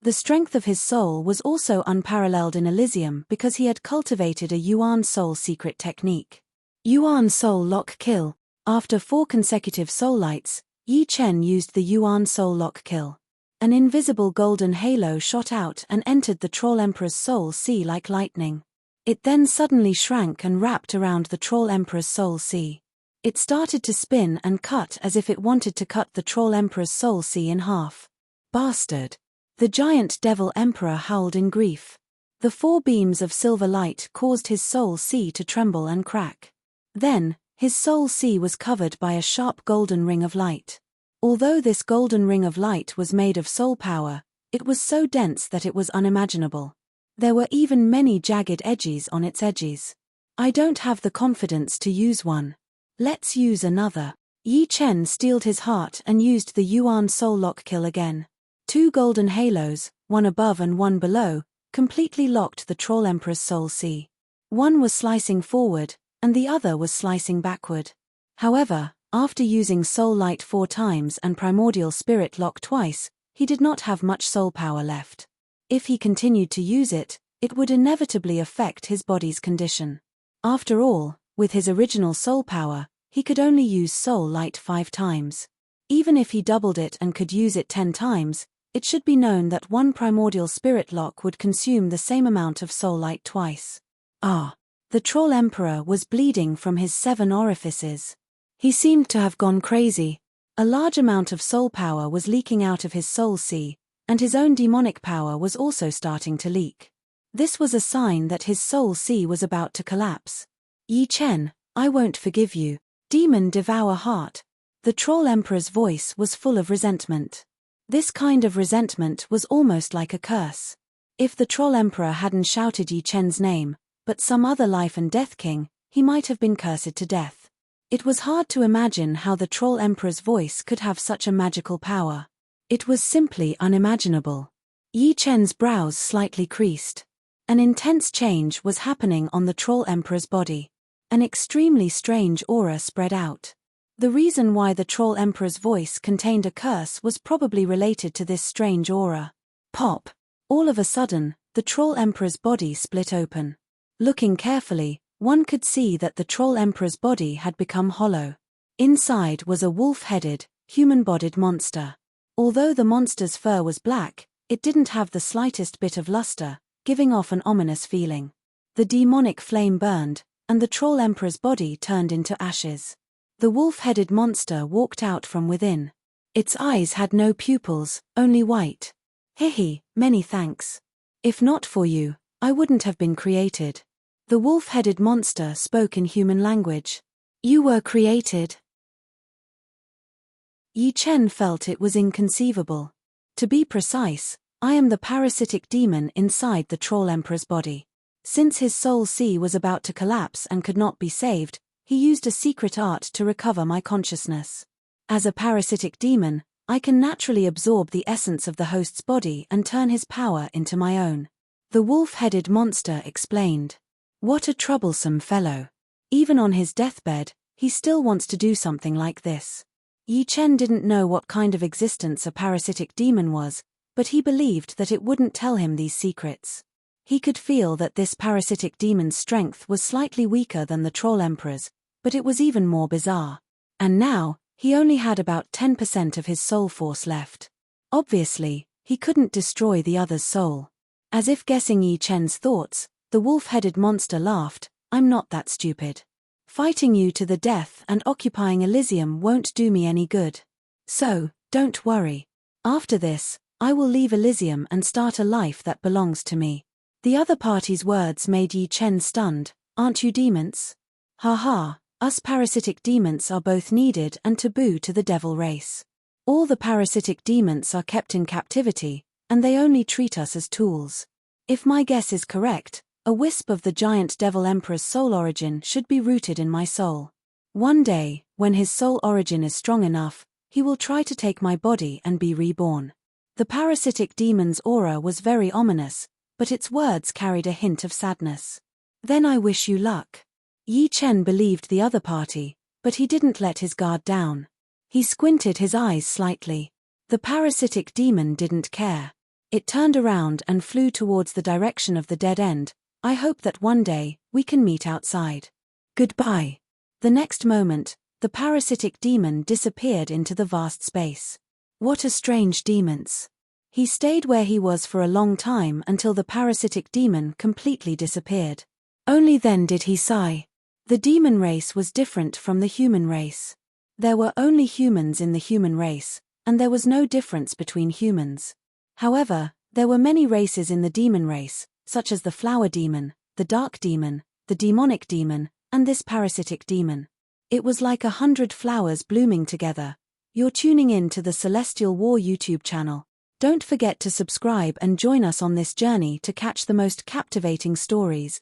The strength of his soul was also unparalleled in Elysium because he had cultivated a Yuan soul secret technique. Yuan soul lock kill. After 4 consecutive soul lights, Yi Chen used the Yuan soul lock kill. An invisible golden halo shot out and entered the Troll Emperor's soul sea like lightning. It then suddenly shrank and wrapped around the Troll Emperor's soul sea. It started to spin and cut as if it wanted to cut the Troll Emperor's soul sea in half. Bastard! The giant devil emperor howled in grief. The 4 beams of silver light caused his soul sea to tremble and crack. Then, his soul sea was covered by a sharp golden ring of light. Although this golden ring of light was made of soul power, it was so dense that it was unimaginable. There were even many jagged edges on its edges. I don't have the confidence to use one. Let's use another. Yi Chen steeled his heart and used the Yuan soul lock kill again. 2 golden halos, one above and one below, completely locked the Troll Emperor's soul sea. One was slicing forward, and the other was slicing backward. However, after using Soul Light 4 times and Primordial Spirit Lock twice, he did not have much soul power left. If he continued to use it, it would inevitably affect his body's condition. After all, with his original soul power, he could only use Soul Light 5 times. Even if he doubled it and could use it 10 times, it should be known that 1 Primordial Spirit Lock would consume the same amount of Soul Light twice. The Troll Emperor was bleeding from his 7 orifices. He seemed to have gone crazy. A large amount of soul power was leaking out of his soul sea, and his own demonic power was also starting to leak. This was a sign that his soul sea was about to collapse. Yi Chen, I won't forgive you. Demon devour heart. The Troll Emperor's voice was full of resentment. This kind of resentment was almost like a curse. If the Troll Emperor hadn't shouted Yi Chen's name, but some other life and death king, he might have been cursed to death. It was hard to imagine how the Troll Emperor's voice could have such a magical power. It was simply unimaginable. Yi Chen's brows slightly creased. An intense change was happening on the Troll Emperor's body. An extremely strange aura spread out. The reason why the Troll Emperor's voice contained a curse was probably related to this strange aura. Pop! All of a sudden, the Troll Emperor's body split open. Looking carefully, one could see that the Troll Emperor's body had become hollow. Inside was a wolf-headed, human-bodied monster. Although the monster's fur was black, it didn't have the slightest bit of luster, giving off an ominous feeling. The demonic flame burned, and the Troll Emperor's body turned into ashes. The wolf-headed monster walked out from within. Its eyes had no pupils, only white. Hihi, many thanks. If not for you, I wouldn't have been created. The wolf-headed monster spoke in human language. You were created. Yi Chen felt it was inconceivable. To be precise, I am the parasitic demon inside the Troll Emperor's body. Since his soul sea was about to collapse and could not be saved, he used a secret art to recover my consciousness. As a parasitic demon, I can naturally absorb the essence of the host's body and turn his power into my own. The wolf-headed monster explained. What a troublesome fellow. Even on his deathbed, he still wants to do something like this. Yi Chen didn't know what kind of existence a parasitic demon was, but he believed that it wouldn't tell him these secrets. He could feel that this parasitic demon's strength was slightly weaker than the Troll Emperor's, but it was even more bizarre. And now, he only had about 10% of his soul force left. Obviously, he couldn't destroy the other's soul. As if guessing Yi Chen's thoughts, the wolf-headed monster laughed. I'm not that stupid. Fighting you to the death and occupying Elysium won't do me any good. So, don't worry. After this, I will leave Elysium and start a life that belongs to me. The other party's words made Yi Chen stunned. Aren't you demons? Haha, us parasitic demons are both needed and taboo to the devil race. All the parasitic demons are kept in captivity, and they only treat us as tools. If my guess is correct, a wisp of the giant devil emperor's soul origin should be rooted in my soul. One day, when his soul origin is strong enough, he will try to take my body and be reborn. The parasitic demon's aura was very ominous, but its words carried a hint of sadness. Then I wish you luck. Yi Chen believed the other party, but he didn't let his guard down. He squinted his eyes slightly. The parasitic demon didn't care. It turned around and flew towards the direction of the dead end. I hope that one day, we can meet outside. Goodbye. The next moment, the parasitic demon disappeared into the vast space. What a strange demons. He stayed where he was for a long time until the parasitic demon completely disappeared. Only then did he sigh. The demon race was different from the human race. There were only humans in the human race, and there was no difference between humans. However, there were many races in the demon race, such as the flower demon, the dark demon, the demonic demon, and this parasitic demon. It was like 100 flowers blooming together. You're tuning in to the Celestial War YouTube channel. Don't forget to subscribe and join us on this journey to catch the most captivating stories.